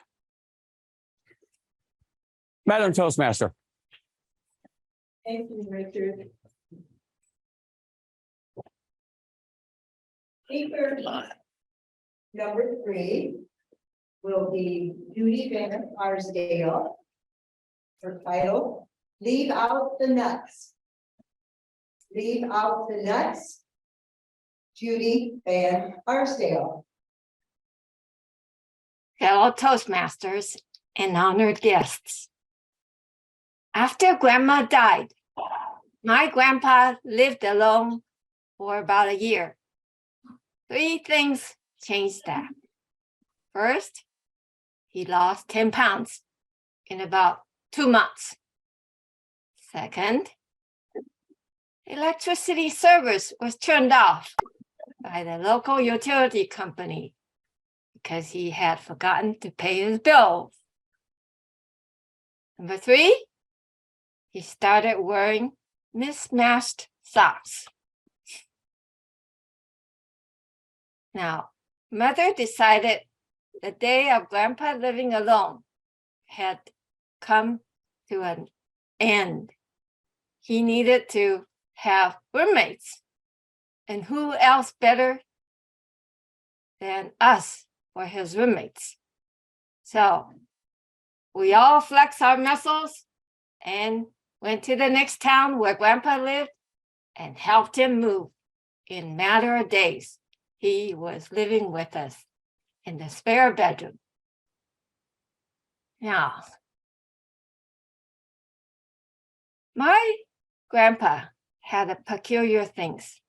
S5: Madam Toastmaster.
S7: Thank you, Richard. Speaker number 3 will be Judy Van Arsdale. Her title, "Leave Out the Nuts." Leave out the nuts. Judy Van Arsdale.
S21: Fellow Toastmasters and honored guests. After Grandma died, my grandpa lived alone for about a year. 3 things changed that. First, he lost 10 pounds in about 2 months. Second, electricity service was turned off by the local utility company because he had forgotten to pay his bills. Number 3, he started wearing mismatched socks. Now, Mother decided the day of Grandpa living alone had come to an end. He needed to have roommates. And who else better than us for his roommates? So we all flexed our muscles and went to the next town where Grandpa lived and helped him move. In a matter of days, he was living with us in the spare bedroom. Now, my grandpa had a peculiar things.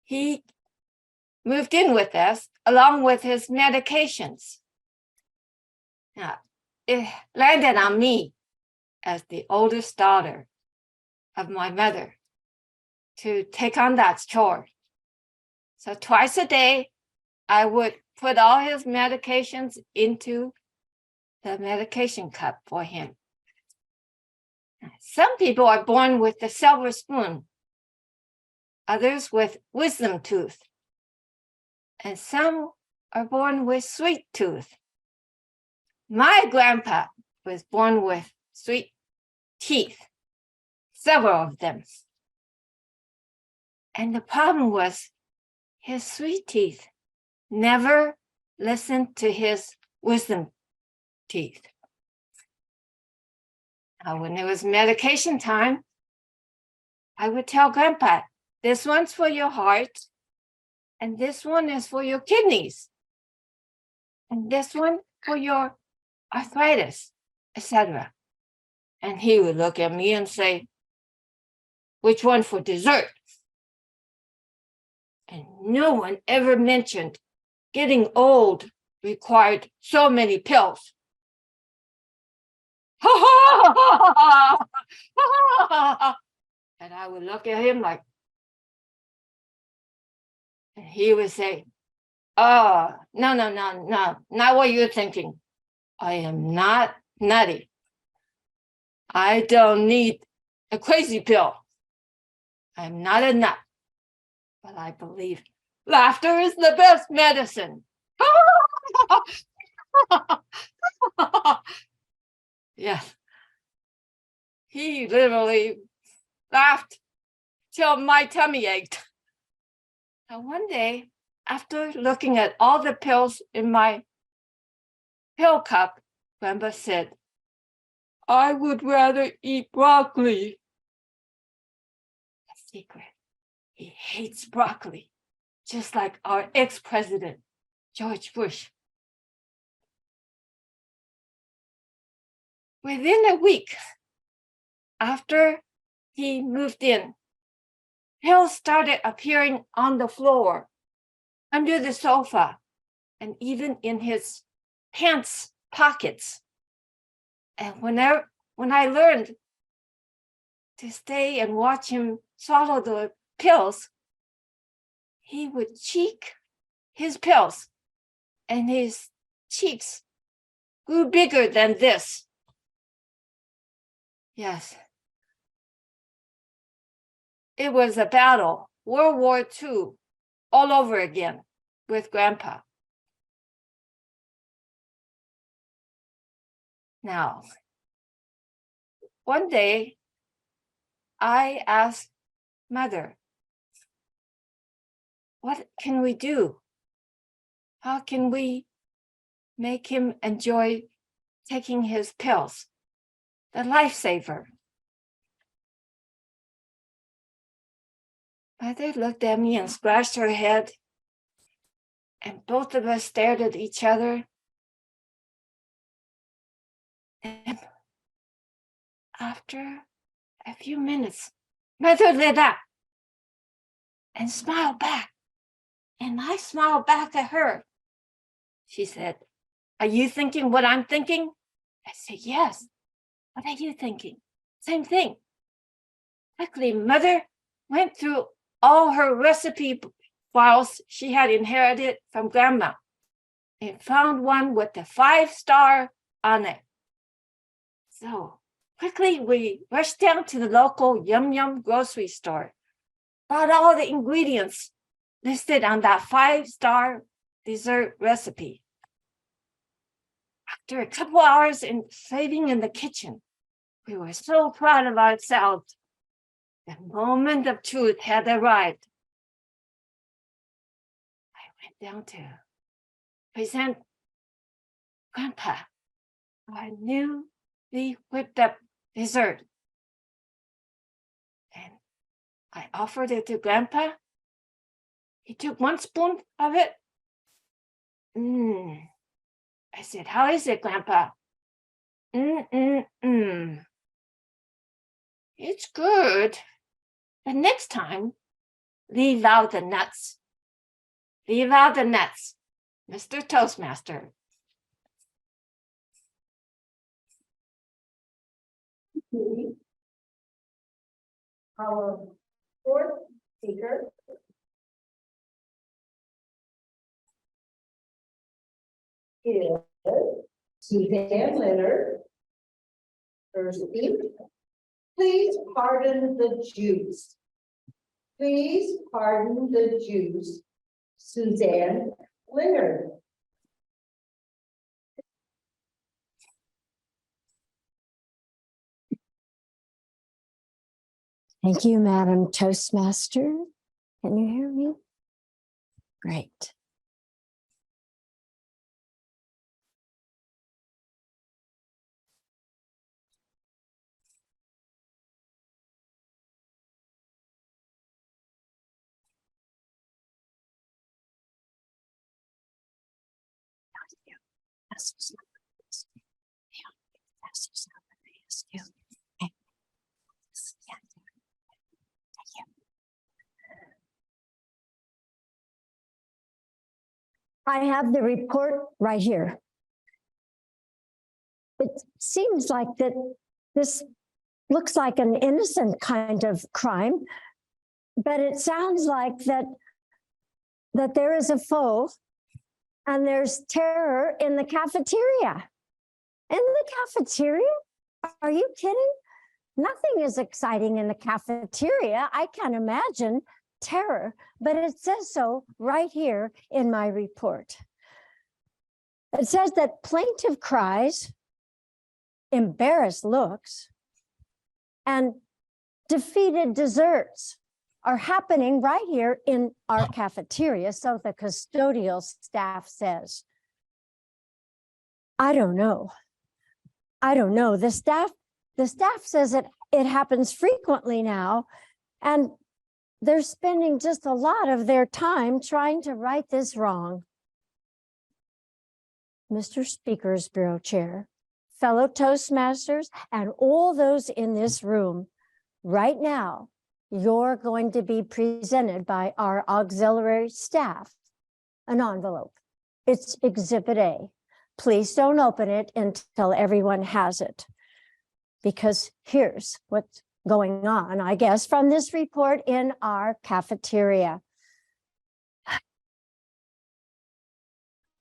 S21: He moved in with us along with his medications. Now, it landed on me as the oldest daughter of my mother to take on that chore. So twice a day, I would put all his medications into the medication cup for him. Some people are born with the silver spoon, others with wisdom tooth, and some are born with sweet tooth. My grandpa was born with sweet teeth, several of them. And the problem was his sweet teeth never listened to his wisdom teeth. Now, when it was medication time, I would tell Grandpa, this one's for your heart, and this one is for your kidneys, and this one for your arthritis, etc. And he would look at me and say, which one for dessert? And no one ever mentioned getting old required so many pills. And I would look at him like, and he would say, oh, no, not what you're thinking. I am not nutty. I don't need a crazy pill. I'm not a nut. But I believe laughter is the best medicine. Yes. He literally laughed till my tummy ached. Now, one day, after looking at all the pills in my pill cup, Grandpa said, I would rather eat broccoli. A secret. He hates broccoli, just like our ex-president, George Bush. Within a week after he moved in, pills started appearing on the floor, under the sofa, and even in his pants pockets. And when I learned to stay and watch him swallow the pills, he would cheek his pills, and his cheeks grew bigger than this. Yes. It was a battle, World War II, all over again with Grandpa. Now, one day, I asked Mother, what can we do? How can we make him enjoy taking his pills? The lifesaver. Mother looked at me and scratched her head, and both of us stared at each other. And after a few minutes, Mother lit up and smiled back, and I smiled back at her. She said, are you thinking what I'm thinking? I said, yes. What are you thinking? Same thing. Luckily, Mother went through all her recipe files she had inherited from Grandma and found one with the 5-star on it. So quickly, we rushed down to the local Yum Yum grocery store, bought all the ingredients listed on that 5-star dessert recipe. After a couple hours in slaving in the kitchen, we were so proud of ourselves. The moment of truth had arrived. I went down to present Grandpa our newly whipped up dessert. And I offered it to Grandpa. He took 1 spoon of it. I said, "How is it, Grandpa?" It's good. But next time, leave out the nuts. Leave out the nuts, Mr. Toastmaster.
S2: Our fourth speaker is Suzanne Leonard. Please pardon the Jews. Please pardon the Jews. Suzanne Leonard. Thank you, Madam Toastmaster. Can you hear me? Great. I have the report right here. It seems like that this looks like an innocent kind of crime, but it sounds like that there is a foe and there's terror in the cafeteria. In the cafeteria? Are you kidding? Nothing is exciting in the cafeteria. I can't imagine terror, but it says so right here in my report. It says that plaintive cries, embarrassed looks, and defeated desserts are happening right here in our cafeteria, so the custodial staff says. I don't know. The staff says it happens frequently now, and they're spending just a lot of their time trying to right this wrong. Mr. Speaker's Bureau Chair, fellow Toastmasters, and all those in this room, right now, you're going to be presented by our auxiliary staff an envelope. It's Exhibit A. Please don't open it until everyone has it, because here's what's going on, I guess, from this report in our cafeteria.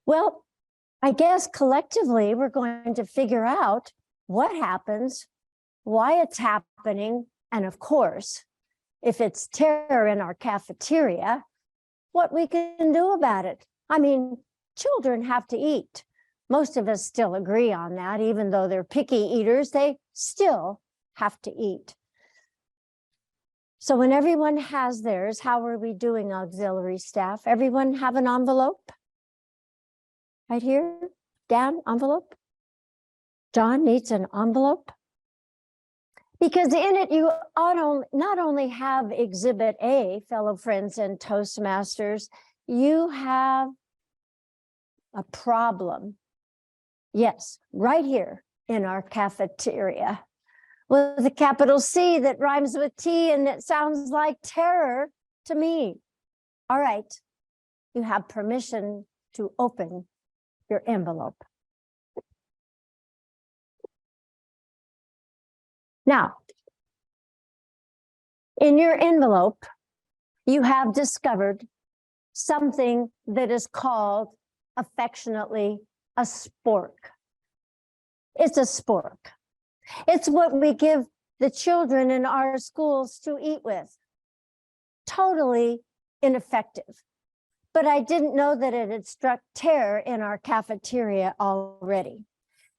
S2: Well, I guess collectively we're going to figure out what happens, why it's happening, and of course, if it's terror in our cafeteria, what we can do about it. I mean, children have to eat. Most of us still agree on that, even though they're picky eaters, they still have to eat. So when everyone has theirs, how are we doing, auxiliary staff? Everyone have an envelope? Right here, Dan, envelope? John needs an envelope? Because in it, you not only have Exhibit A, fellow friends and Toastmasters, you have a problem. Yes, right here in our cafeteria, with a capital C that rhymes with T and it sounds like terror to me. All right, you have permission to open your envelope. Now, In your envelope, you have discovered something that is called affectionately a spork. It's a spork. It's what we give the children in our schools to eat with. Totally ineffective. But I didn't know that it had struck terror in our cafeteria already.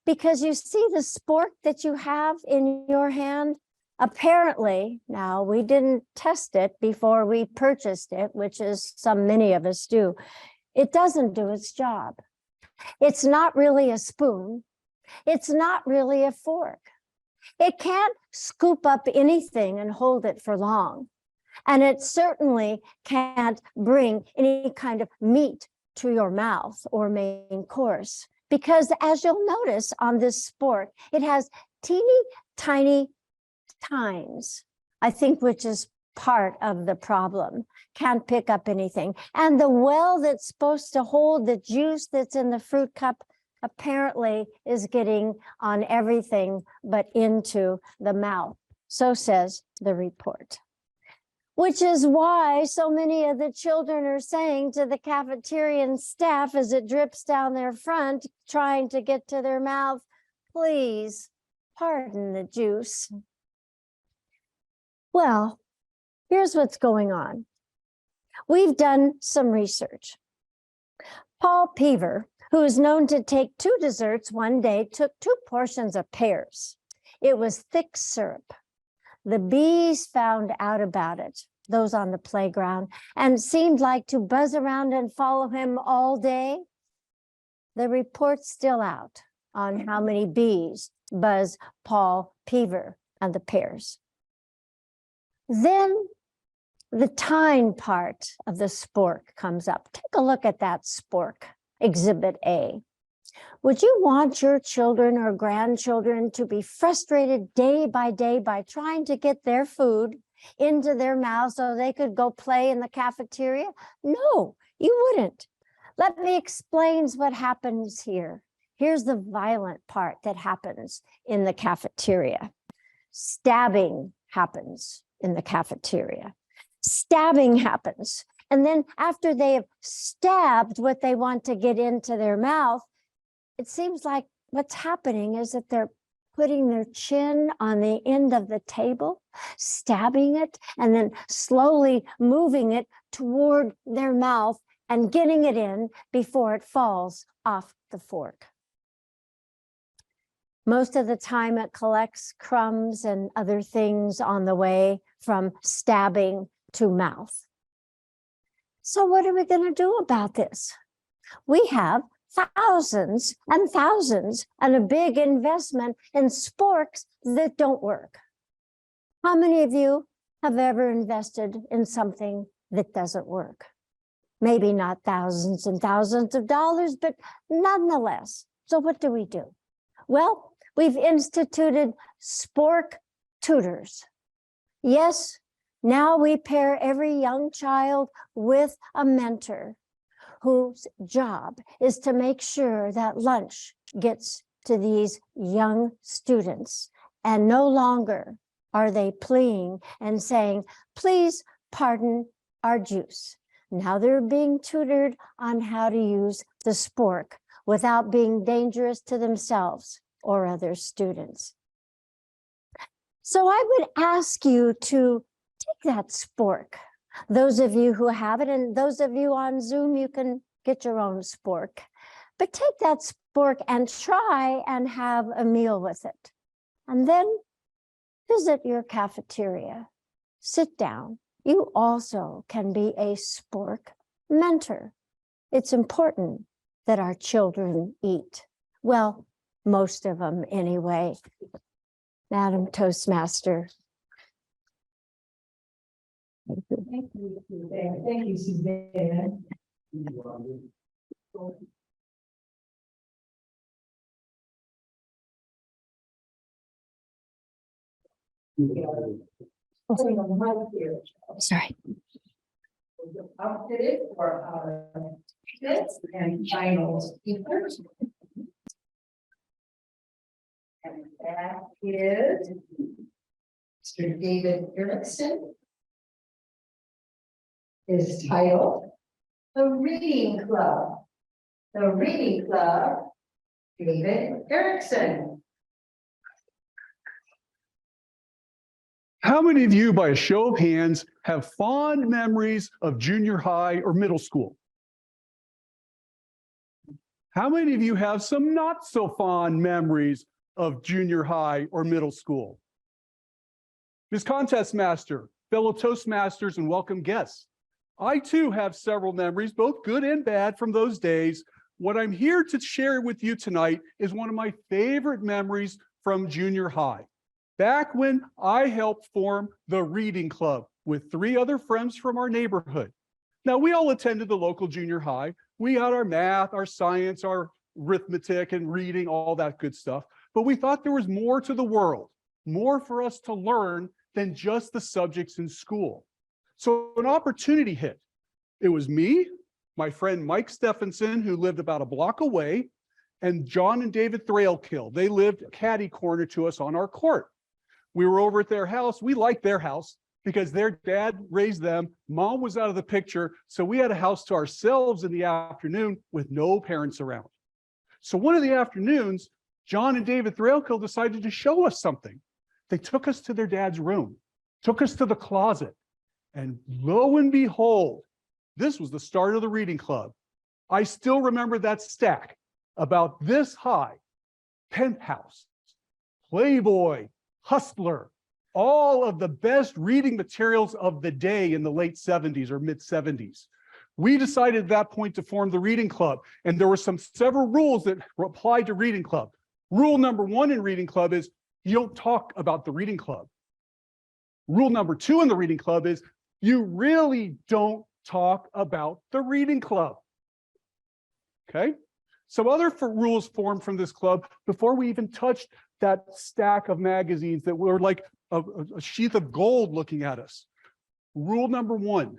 S2: Because you see the spork that you have in your hand? Apparently, now we didn't test it before we purchased it, which is many of us do. It doesn't do its job. It's not really a spoon. It's not really a fork. It can't scoop up anything and hold it for long. And it certainly can't bring any kind of meat to your mouth or main course. Because as you'll notice on this spork, it has teeny tiny tines, I think, which is part of the problem. Can't pick up anything. And the well that's supposed to hold the juice that's in the fruit cup apparently is getting on everything but into the mouth. So says the report. Which is why so many of the children are saying to the cafeterian staff as it drips down their front, trying to get to their mouth, please pardon the juice. Well, here's what's going on. We've done some research. Paul Peaver, who is known to take 2 desserts one day, took 2 portions of pears. It was thick syrup. The bees found out about it, those on the playground, and seemed like to buzz around and follow him all day. The report's still out on how many bees buzz Paul Peaver and the pears. Then the tine part of the spork comes up. Take a look at that spork, Exhibit A. Would you want your children or grandchildren to be frustrated day by trying to get their food into their mouth so they could go play in the cafeteria? No, you wouldn't. Let me explain what happens here. Here's the violent part that happens in the cafeteria. Stabbing happens in the cafeteria. Stabbing happens. And then after they have stabbed what they want to get into their mouth, it seems like what's happening is that they're putting their chin on the end of the table, stabbing it, and then slowly moving it toward their mouth and getting it in before it falls off the fork. Most of the time it collects crumbs and other things on the way from stabbing to mouth. So what are we going to do about this? We have thousands and thousands and a big investment in sporks that don't work. How many of you have ever invested in something that doesn't work? Maybe not thousands and thousands of dollars, but nonetheless. So what do? Well, we've instituted spork tutors. Yes, now we pair every young child with a mentor whose job is to make sure that lunch gets to these young students. And no longer are they pleading and saying, please pardon our juice. Now they're being tutored on how to use the spork without being dangerous to themselves or other students. So I would ask you to take that spork. Those of you who have it, and those of you on Zoom, you can get your own spork. But take that spork and try and have a meal with it. And then visit your cafeteria. Sit down. You also can be a spork mentor. It's important that our children eat. Well, most of them anyway. Madam Toastmaster.
S6: Thank you, Suzanne. Thank you, Suzanne.
S2: Sorry.
S6: Outfitted for our fifth and final speakers. And that is Mr. David Erickson is titled The Reading Club. The Reading Club, David Erickson.
S9: How many of you, by a show of hands, have fond memories of junior high or middle school? How many of you have some not so fond memories of junior high or middle school? Ms. Contest Master, fellow Toastmasters, and welcome guests. I too have several memories, both good and bad, from those days. What I'm here to share with you tonight is one of my favorite memories from junior high. Back when I helped form the Reading Club with 3 other friends from our neighborhood. Now, we all attended the local junior high. We had our math, our science, our arithmetic, and reading, all that good stuff. But we thought there was more to the world, more for us to learn than just the subjects in school. So an opportunity hit. It was me, my friend Mike Stephenson, who lived about a block away, and John and David Thrailkill. They lived catty corner to us on our court. We were over at their house. We liked their house because their dad raised them. Mom was out of the picture. So we had a house to ourselves in the afternoon with no parents around. So one of the afternoons, John and David Thrailkill decided to show us something. They took us to their dad's room, took us to the closet, and lo and behold, this was the start of the Reading Club. I still remember that stack about this high: Penthouse, Playboy, Hustler, all of the best reading materials of the day in the late 70s or mid 70s. We decided at that point to form the Reading Club, and there were several rules that applied to Reading Club. Rule number 1 in Reading Club is you don't talk about the Reading Club. Rule number 2 in the Reading Club is you really don't talk about the Reading Club. Okay? Some other rules formed from this club before we even touched that stack of magazines that were like a sheath of gold looking at us. Rule number 1,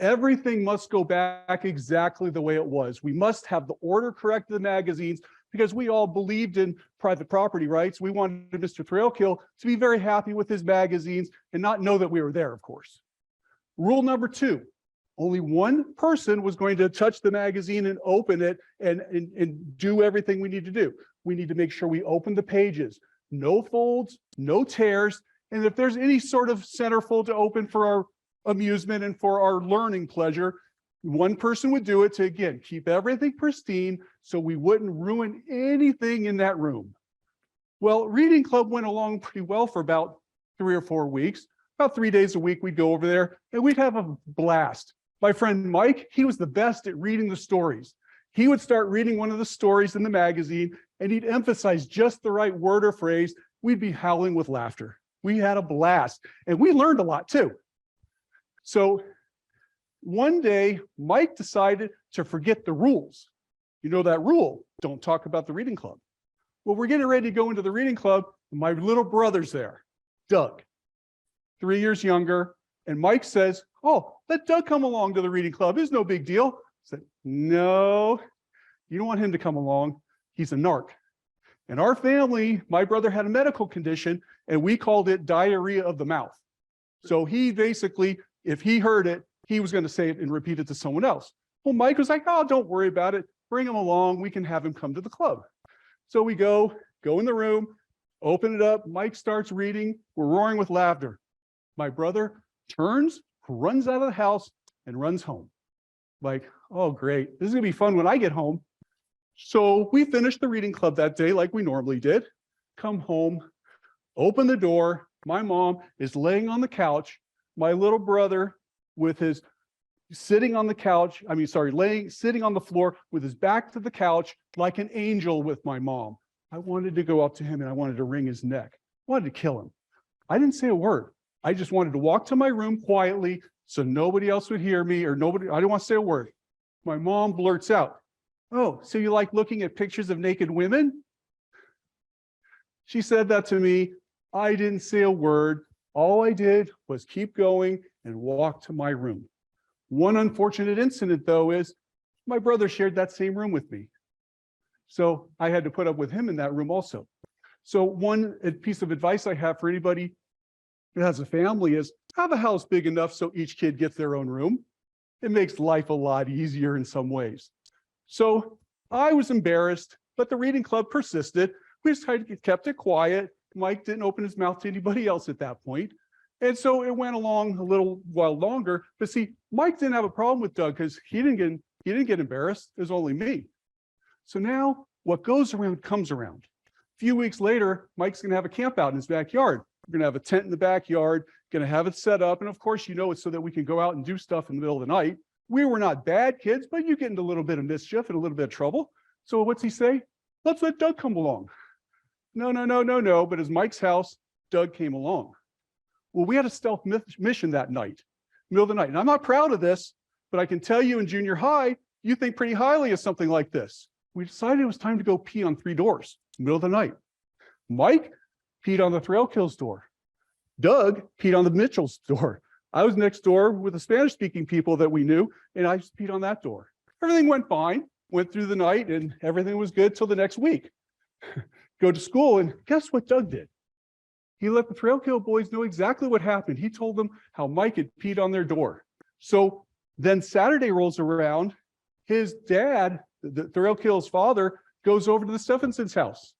S9: everything must go back exactly the way it was. We must have the order correct of the magazines because we all believed in private property rights. We wanted Mr. Thrailkill to be very happy with his magazines and not know that we were there, of course. Rule number 2, only one person was going to touch the magazine and open it and do everything we need to do. We need to make sure we open the pages, no folds, no tears. And if there's any sort of centerfold to open for our amusement and for our learning pleasure, one person would do it to, again, keep everything pristine so we wouldn't ruin anything in that room. Well, Reading Club went along pretty well for about 3 or 4 weeks. About 3 days a week, we'd go over there and we'd have a blast. My friend Mike, he was the best at reading the stories. He would start reading one of the stories in the magazine and he'd emphasize just the right word or phrase. We'd be howling with laughter. We had a blast and we learned a lot too. So one day, Mike decided to forget the rules. You know that rule, don't talk about the Reading Club. Well, we're getting ready to go into the Reading Club. And my little brother's there, Doug, 3 years younger. And Mike says, oh, let Doug come along to the Reading Club. It's no big deal. I said, no, you don't want him to come along. He's a narc. In our family, my brother had a medical condition and we called it diarrhea of the mouth. So he basically, if he heard it, he was going to say it and repeat it to someone else. Well, Mike was like, oh, don't worry about it. Bring him along. We can have him come to the club. So we go in the room, open it up. Mike starts reading. We're roaring with laughter. My brother turns, runs out of the house and runs home. Like, oh, great. This is going to be fun when I get home. So we finished the Reading Club that day like we normally did. Come home, open the door. My mom is laying on the couch. My little brother with his sitting on the couch, sitting on the floor with his back to the couch like an angel with my mom. I wanted to go up to him and I wanted to wring his neck. I wanted to kill him. I didn't say a word. I just wanted to walk to my room quietly so nobody else would hear me I didn't want to say a word. My mom blurts out, oh, so you like looking at pictures of naked women? She said that to me. I didn't say a word. All I did was keep going and walk to my room. One unfortunate incident, though, is my brother shared that same room with me. So I had to put up with him in that room also. So one piece of advice I have for anybody that has a family is have a house big enough so each kid gets their own room. It makes life a lot easier in some ways. So I was embarrassed, but the reading club persisted. We just kept it quiet. Mike didn't open his mouth to anybody else at that point. And so it went along a little while longer. But see, Mike didn't have a problem with Doug because he didn't get embarrassed. It was only me. So now what goes around comes around. A few weeks later, Mike's gonna have a camp out in his backyard. We're gonna have a tent in the backyard, gonna have it set up. And of course, you know, it's so that we can go out and do stuff in the middle of the night. We were not bad kids, but you get into a little bit of mischief and a little bit of trouble. So what's he say? Let's let Doug come along. No. But as Mike's house, Doug came along. Well, we had a stealth mission that night, middle of the night. And I'm not proud of this, but I can tell you in junior high, you think pretty highly of something like this. We decided it was time to go pee on 3 doors, middle of the night. Mike peed on the Thrail Kills door. Doug peed on the Mitchell's door. I was next door with the Spanish-speaking people that we knew, and I just peed on that door. Everything went fine, went through the night, and everything was good till the next week. Go to school, and guess what Doug did? He let the Thrail Kill boys know exactly what happened. He told them how Mike had peed on their door. So then Saturday rolls around, his dad, the Thrail Kill's father, goes over to the Stephenson's house.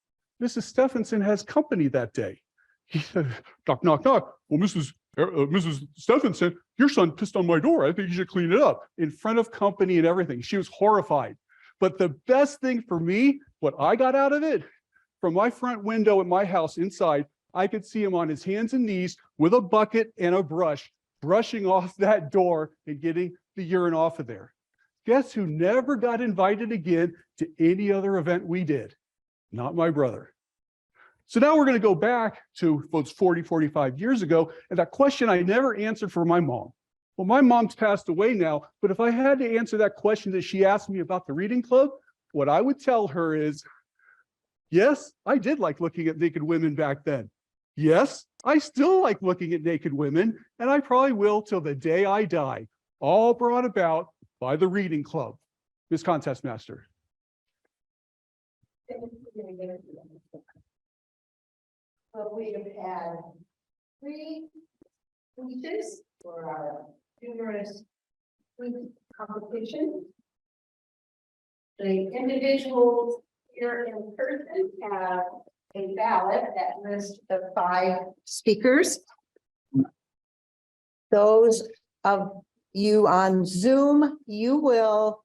S9: Mrs. Stephenson has company that day. He said, knock, knock, knock. Well, Mrs. Stephenson, your son pissed on my door. I think you should clean it up in front of company and everything. She was horrified. But the best thing for me, what I got out of it, from my front window at my house inside, I could see him on his hands and knees with a bucket and a brush, brushing off that door and getting the urine off of there. Guess who never got invited again to any other event we did? Not my brother. So now we're going to go back to 40, 45 years ago, and that question I never answered for my mom. Well, my mom's passed away now, but if I had to answer that question that she asked me about the reading club, what I would tell her is, yes, I did like looking at naked women back then. Yes, I still like looking at naked women, and I probably will till the day I die, all brought about by the reading club. Ms. Contest Master.
S6: Well, we have had 3 speeches for our humorous competition. The individuals here in person have a ballot that lists the 5 speakers. Those of you on Zoom, you will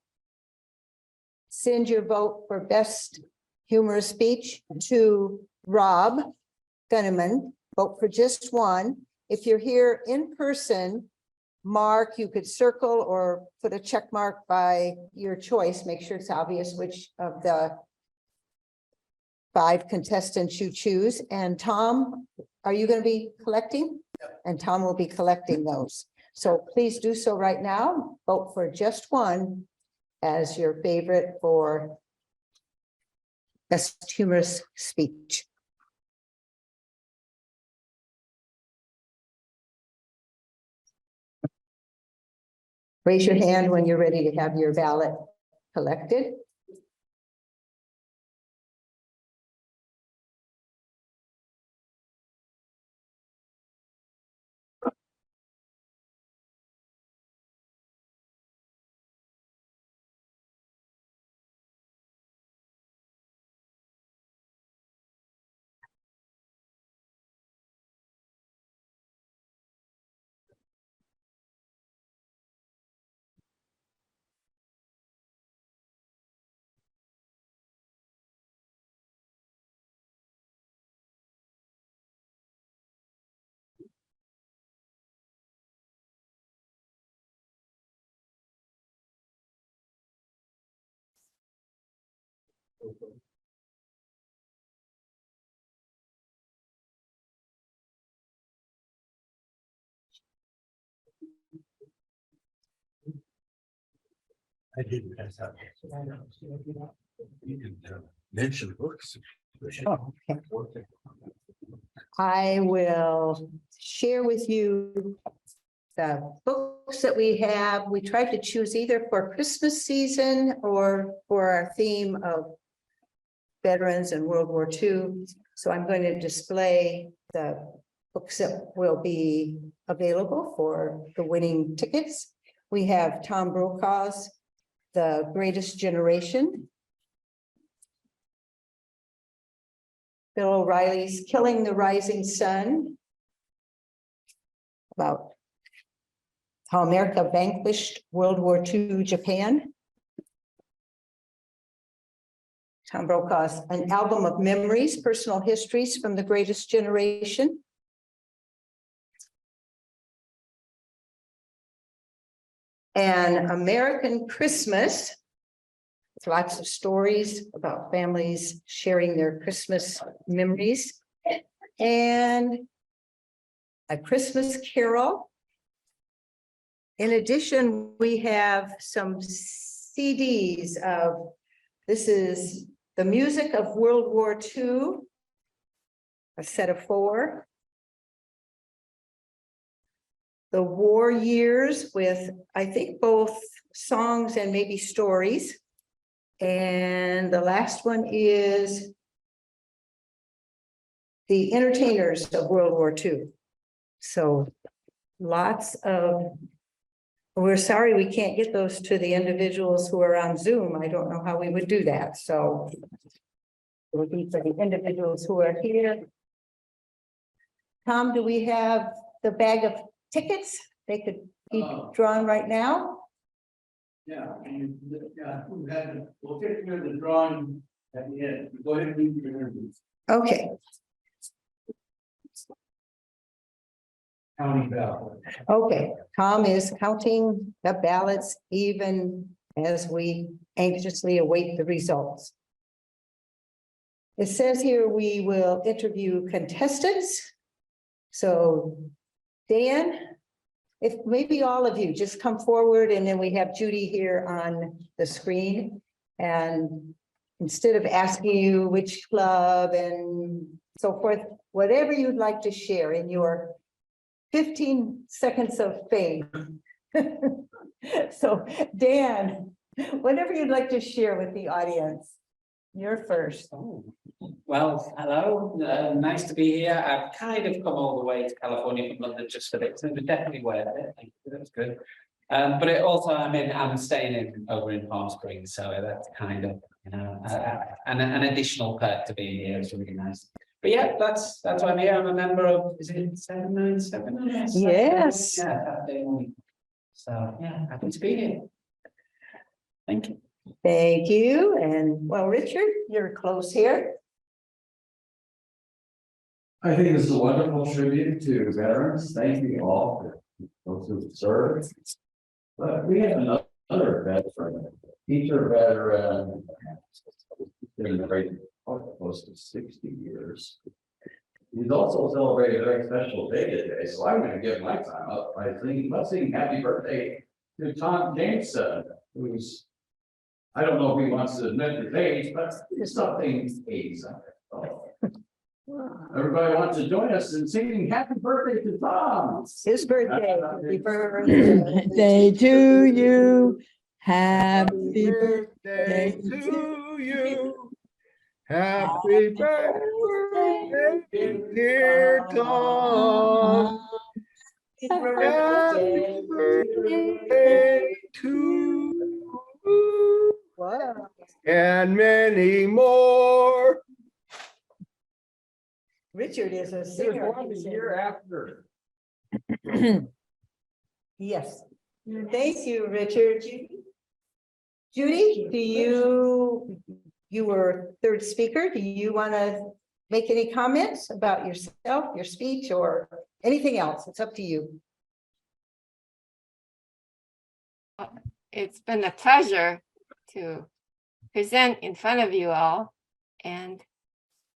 S6: send your vote for best humorous speech to Rob Gunneman. Vote for just one. If you're here in person, Mark, you could circle or put a check mark by your choice. Make sure it's obvious which of the 5 contestants you choose. And Tom, are you going to be collecting? Yep. And Tom will be collecting those. So please do so right now. Vote for just one as your favorite for best humorous speech. Raise your hand when you're ready to have your ballot collected.
S18: I didn't pass out. You can mention books.
S7: Oh, okay. I will share with you the books that we have. We tried to choose either for Christmas season or for our theme of veterans and World War II. So I'm going to display the books that will be available for the winning tickets. We have Tom Brokaw's The Greatest Generation. Bill O'Reilly's Killing the Rising Sun, about how America vanquished World War II Japan. Tom Brokaw's An Album of Memories, Personal Histories from the Greatest Generation. An American Christmas. Lots of stories about families sharing their Christmas memories. And A Christmas Carol. In addition, we have some CDs of, this is The Music of World War II, a set of 4. The War Years with, I think, both songs and maybe stories. And the last one is The Entertainers of World War II. So lots of, we're sorry we can't get those to the individuals who are on Zoom. I don't know how we would do that. So it would be for the individuals who are here. Tom, do we have the bag of tickets? They could be drawn right now.
S1: Yeah, we'll take care of the drawing at the end. Go ahead and read your interviews.
S7: Okay.
S1: Counting ballot.
S7: Okay, Tom is counting the ballots even as we anxiously await the results. It says here we will interview contestants. So Dan, if maybe all of you just come forward, and then we have Judy here on the screen. And instead of asking you which club and so forth, whatever you'd like to share in your 15 seconds of fame. So Dan, whatever you'd like to share with the audience, you're first.
S11: Well, hello, nice to be here. I've kind of come all the way to California from London just for this, and it was definitely worth it. Thank you, that was good. But it also, I'm staying over in Palm Springs, so that's kind of, you know, an additional perk to being here. It's really nice. But yeah, that's why I'm here. I'm a member of, is it 797?
S7: Yes.
S11: Yeah, that day morning. So yeah, happy to be here. Thank you.
S7: Thank you. And well, Richard, you're close here.
S13: I think this is a wonderful tribute to veterans. Thank you all for those who served. But we have another veteran, teacher veteran, been married close to 60 years. He's also celebrating a very special day today, so I'm going to give my time up by singing, let's sing happy birthday to Tom Jameson, who's, I don't know if he wants to admit his age, but it's something 80 something. So, everybody wants to join us in singing happy birthday to Tom.
S7: His birthday. Happy
S23: Birthday to you. Happy birthday
S12: to you. Happy birthday, dear Tom. Happy birthday to you.
S7: Wow.
S12: And many more.
S7: Richard is a
S13: He was
S7: singer.
S13: born the year after.
S7: Yes. Thank you, Richard. Judy, you were third speaker. Do you want to make any comments about yourself, your speech, or anything else? It's up to you.
S21: It's been a pleasure to present in front of you all, and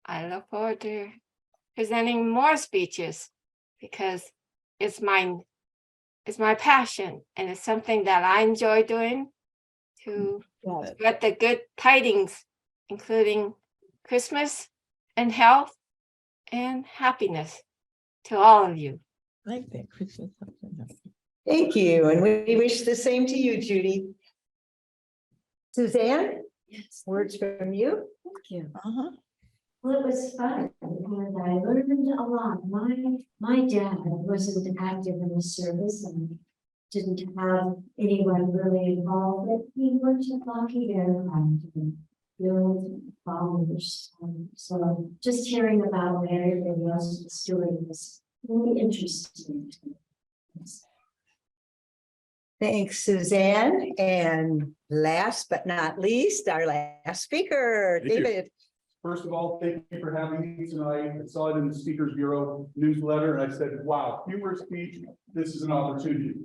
S21: I look forward to presenting more speeches because it's my passion, and it's something that I enjoy doing to spread the good tidings, including Christmas and health and happiness to all of you.
S23: I like that Christmas.
S7: Thank you. And we wish the same to you, Judy. Suzanne?
S2: Yes.
S7: Words from you?
S2: Thank you. Well, it was fun, and I learned a lot. My dad wasn't active in the service, and didn't have anyone really involved, but he worked at Lockheed Aircraft and build followers. So just hearing about what everybody else was doing was really interesting.
S7: Thanks, Suzanne. And last but not least, our last speaker,
S9: Thank you.
S7: David.
S9: First of all, thank you for having me tonight. I saw it in the Speakers Bureau newsletter, and I said, wow, humorous speech, this is an opportunity.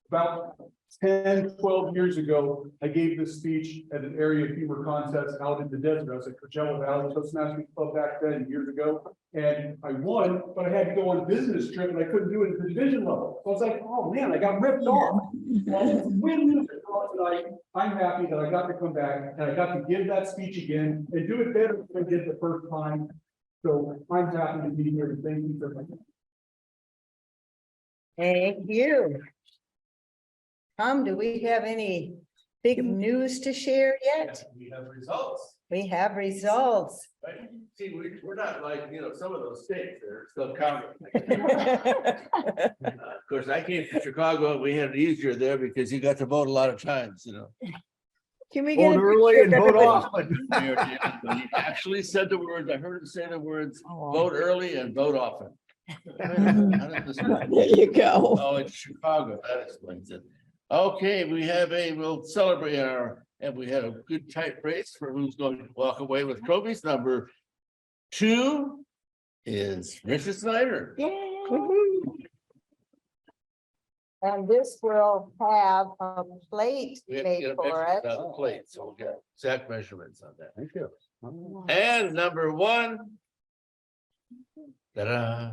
S9: About 10, 12 years ago, I gave this speech at an area of humor contest out in the desert. I was at Coachella Valley Toastmasters Club back then, years ago, and I won, but I had to go on a business trip, and I couldn't do it at the division level. So I was like, oh man, I got ripped off. Win tonight. I'm happy that I got to come back and I got to give that speech again and do it better than I did the first time. So I'm happy to be here. Thank you for that.
S7: Thank you. Tom, do we have any big news to share yet?
S1: We have results.
S7: We have results.
S1: Right? See, we're not like, some of those states that are still counting. Of course, I came from Chicago and we had it easier there because you got to vote a lot of times,
S7: Can we get
S1: Vote
S7: a
S1: early
S7: picture
S1: and
S7: of
S1: vote
S7: everybody?
S1: often. He actually said the words, I heard him say the words, vote early and vote often.
S23: There you go.
S1: Oh, it's Chicago, that explains it. Okay, we'll celebrate and we had a good tight race for who's going to walk away with trophies. Number 2 is Richard Snyder.
S7: And this will have a plate
S1: We have to
S7: made
S1: get a
S7: for
S1: measurement
S7: it.
S1: on the plate, so we'll get exact measurements on that. Thank you. And number 1. Ta-da,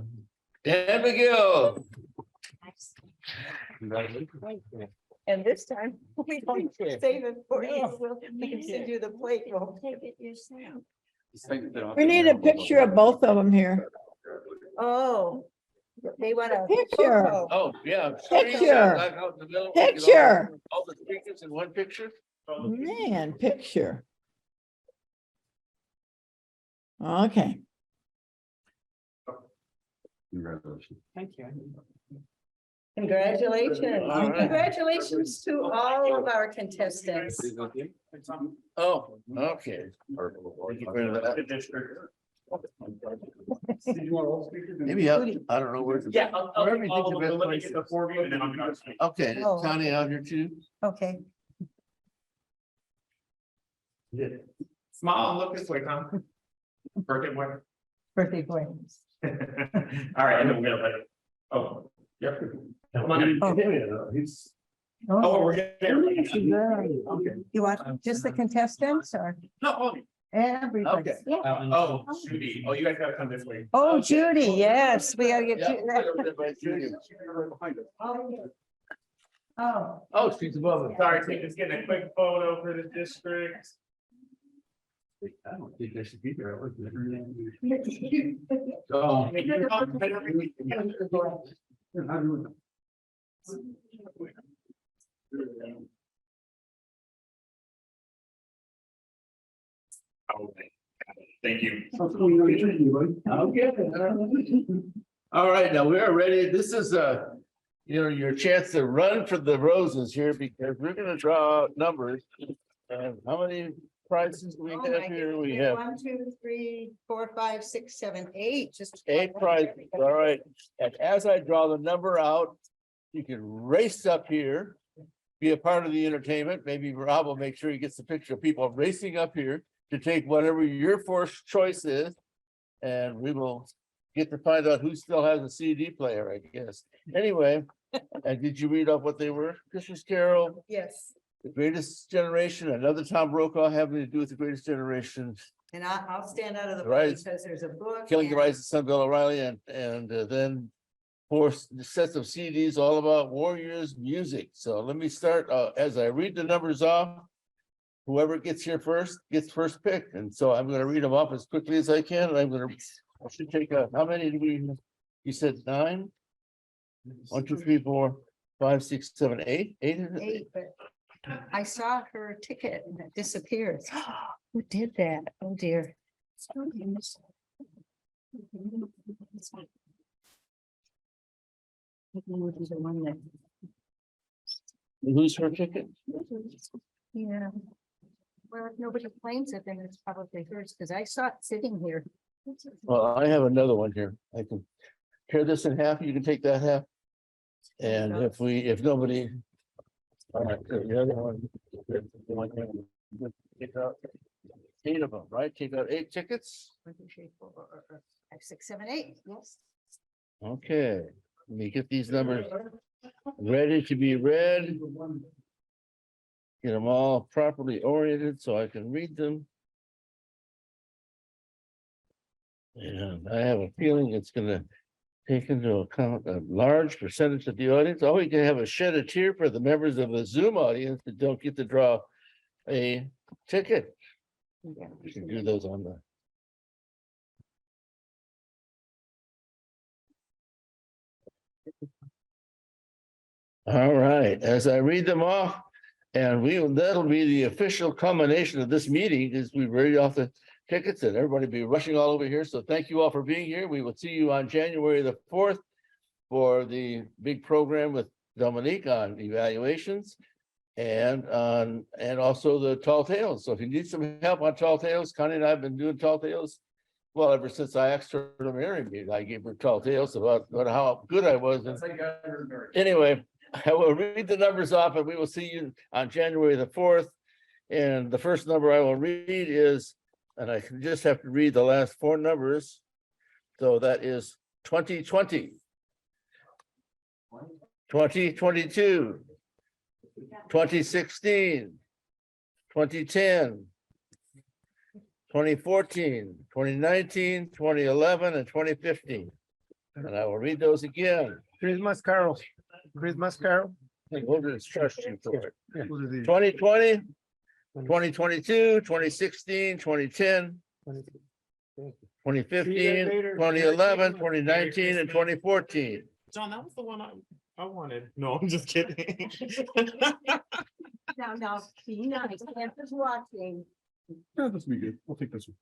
S1: Dan McGill.
S7: And this time, we don't save it for you. We can send you the plate. We'll
S2: Take it yourself.
S23: We need a picture of both of them here.
S7: Oh, they want a
S23: Picture.
S7: photo.
S1: Oh, yeah.
S23: Picture.
S1: Like out in the middle, we get
S23: Picture.
S1: all the speakers in one picture.
S23: Man, picture. Okay.
S3: Congratulations. Thank you.
S7: Congratulations.
S1: All right.
S7: Congratulations to all of our contestants.
S1: Oh, okay. Thank you for that. Maybe I don't know where.
S19: Yeah,
S1: Wherever you think
S19: I'll
S1: the best
S19: eliminate
S1: place
S19: the
S1: is.
S19: 4 of you and then I'm gonna speak.
S1: Okay, is
S7: Oh.
S1: Connie out here too?
S7: Okay.
S19: Smile and look this way, Tom. Birthday boy.
S7: Birthday boy.
S19: All right, and then we're gonna let it. Oh, yep. Come on. Oh, we're getting. Okay.
S7: You want just the contestants or
S19: No,
S7: everybody?
S1: Okay.
S19: oh, Judy. Oh, you guys gotta come this way.
S7: Oh, Judy, yes, we gotta get
S1: Yeah,
S7: you. Oh,
S1: Oh, she's above us.
S19: Sorry, so just getting a quick photo for the district.
S1: I don't think I should be there. I wasn't
S19: Thank you.
S1: Okay. All right, now we are ready. This is your chance to run for the roses here because we're gonna draw out numbers. And how many prizes do we
S7: oh
S1: have
S7: my
S1: here?
S7: goodness.
S1: We have
S7: 1, 2, 3, 4, 5, 6, 7, 8. Just
S1: 8 prizes. All right. And as I draw the number out, you can race up here, be a part of the entertainment. Maybe Rob will make sure he gets the picture of people racing up here to take whatever your first choice is. And we will get to find out who still has a CD player, I guess. Anyway, and did you read off what they were? Christmas Carol,
S7: Yes,
S1: The Greatest Generation, another Tom Brokaw having to do with The Greatest Generation,
S7: and I'll stand out of the way
S1: Right.
S7: because there's a book.
S1: Killing the
S7: and-
S1: Rise of Sun, Bill O'Reilly, and then 4 sets of CDs all about Warriors music. So let me start as I read the numbers off. Whoever gets here first gets first pick. And so I'm going to read them off as quickly as I can. And I should take how many did we, you said 9? 1, 2, 3, 4, 5, 6, 7, 8.
S7: 8, but I saw her ticket and it disappeared. Who did that? Oh, dear.
S1: Lose her ticket?
S6: Yeah. Well, if nobody claims it, then it's probably hers, because I saw it sitting here.
S1: Well, I have another one here. I can tear this in half. You can take that half. And if nobody. All right, the other one. Take out 8 of them, right? Take out 8 tickets.
S6: 1, 2, 3, 4, 5, 6, 7, 8. Yes.
S1: Okay, let me get these numbers ready to be read. Get them all properly oriented so I can read them. And I have a feeling it's gonna take into account a large percentage of the audience. Oh, we can have a shed a tear for the members of the Zoom audience that don't get to draw a ticket. We can do those on the. All right, as I read them off, and that'll be the official culmination of this meeting, is we read off the tickets and everybody be rushing all over here. So thank you all for being here. We will see you on January the 4th for the big program with Dominique on evaluations and also the Tall Tales. So if you need some help on Tall Tales, Connie and I have been doing Tall Tales. Well, ever since I asked her to marry me, I gave her Tall Tales about how good I was. And anyway, I will read the numbers off and we will see you on January the 4th. And the first number I will read is, and I can just have to read the last 4 numbers. So that is 2020, 2022, 2016, 2010, 2014, 2019, 2011, and 2015. And I will read those again.
S12: Christmas Carol. Christmas Carol.
S1: We'll just trust you for it. 2020, 2022, 2016, 2010, 2015, 2011, 2019, and 2014.
S19: John, that was the one I wanted. No, I'm just kidding.
S6: Now, be nice. Campus watching.
S12: Yeah, this will be good. We'll take this one.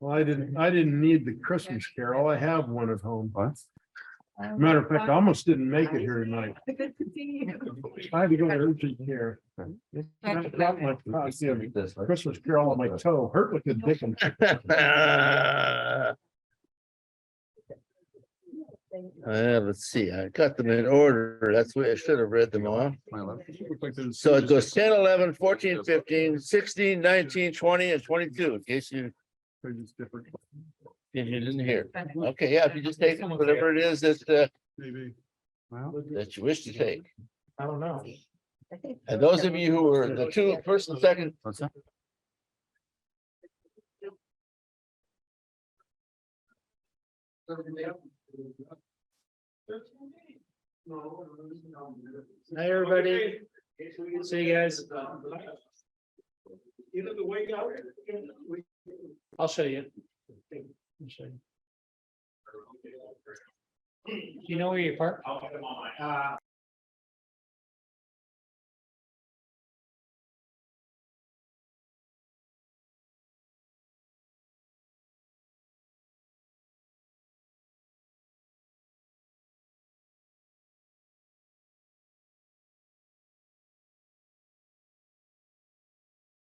S12: Well, I didn't need the Christmas Carol. I have one at home. Matter of fact, I almost didn't make it here tonight.
S6: Good to see you.
S12: I had to go to urgent care. I got my Christmas Carol on my toe. Hurt like a dickens.
S1: Let's see, I got them in order. That's why I should have read them all. So it goes 10, 11, 14, 15, 16, 19, 20, and 22, in case you didn't hear. Okay, yeah, if you just take whatever it is that that you wish to take.
S19: I don't know.
S1: And those of you who were the first and second.
S14: Hi, everybody. See you guys. I'll show you. Do you know where you park?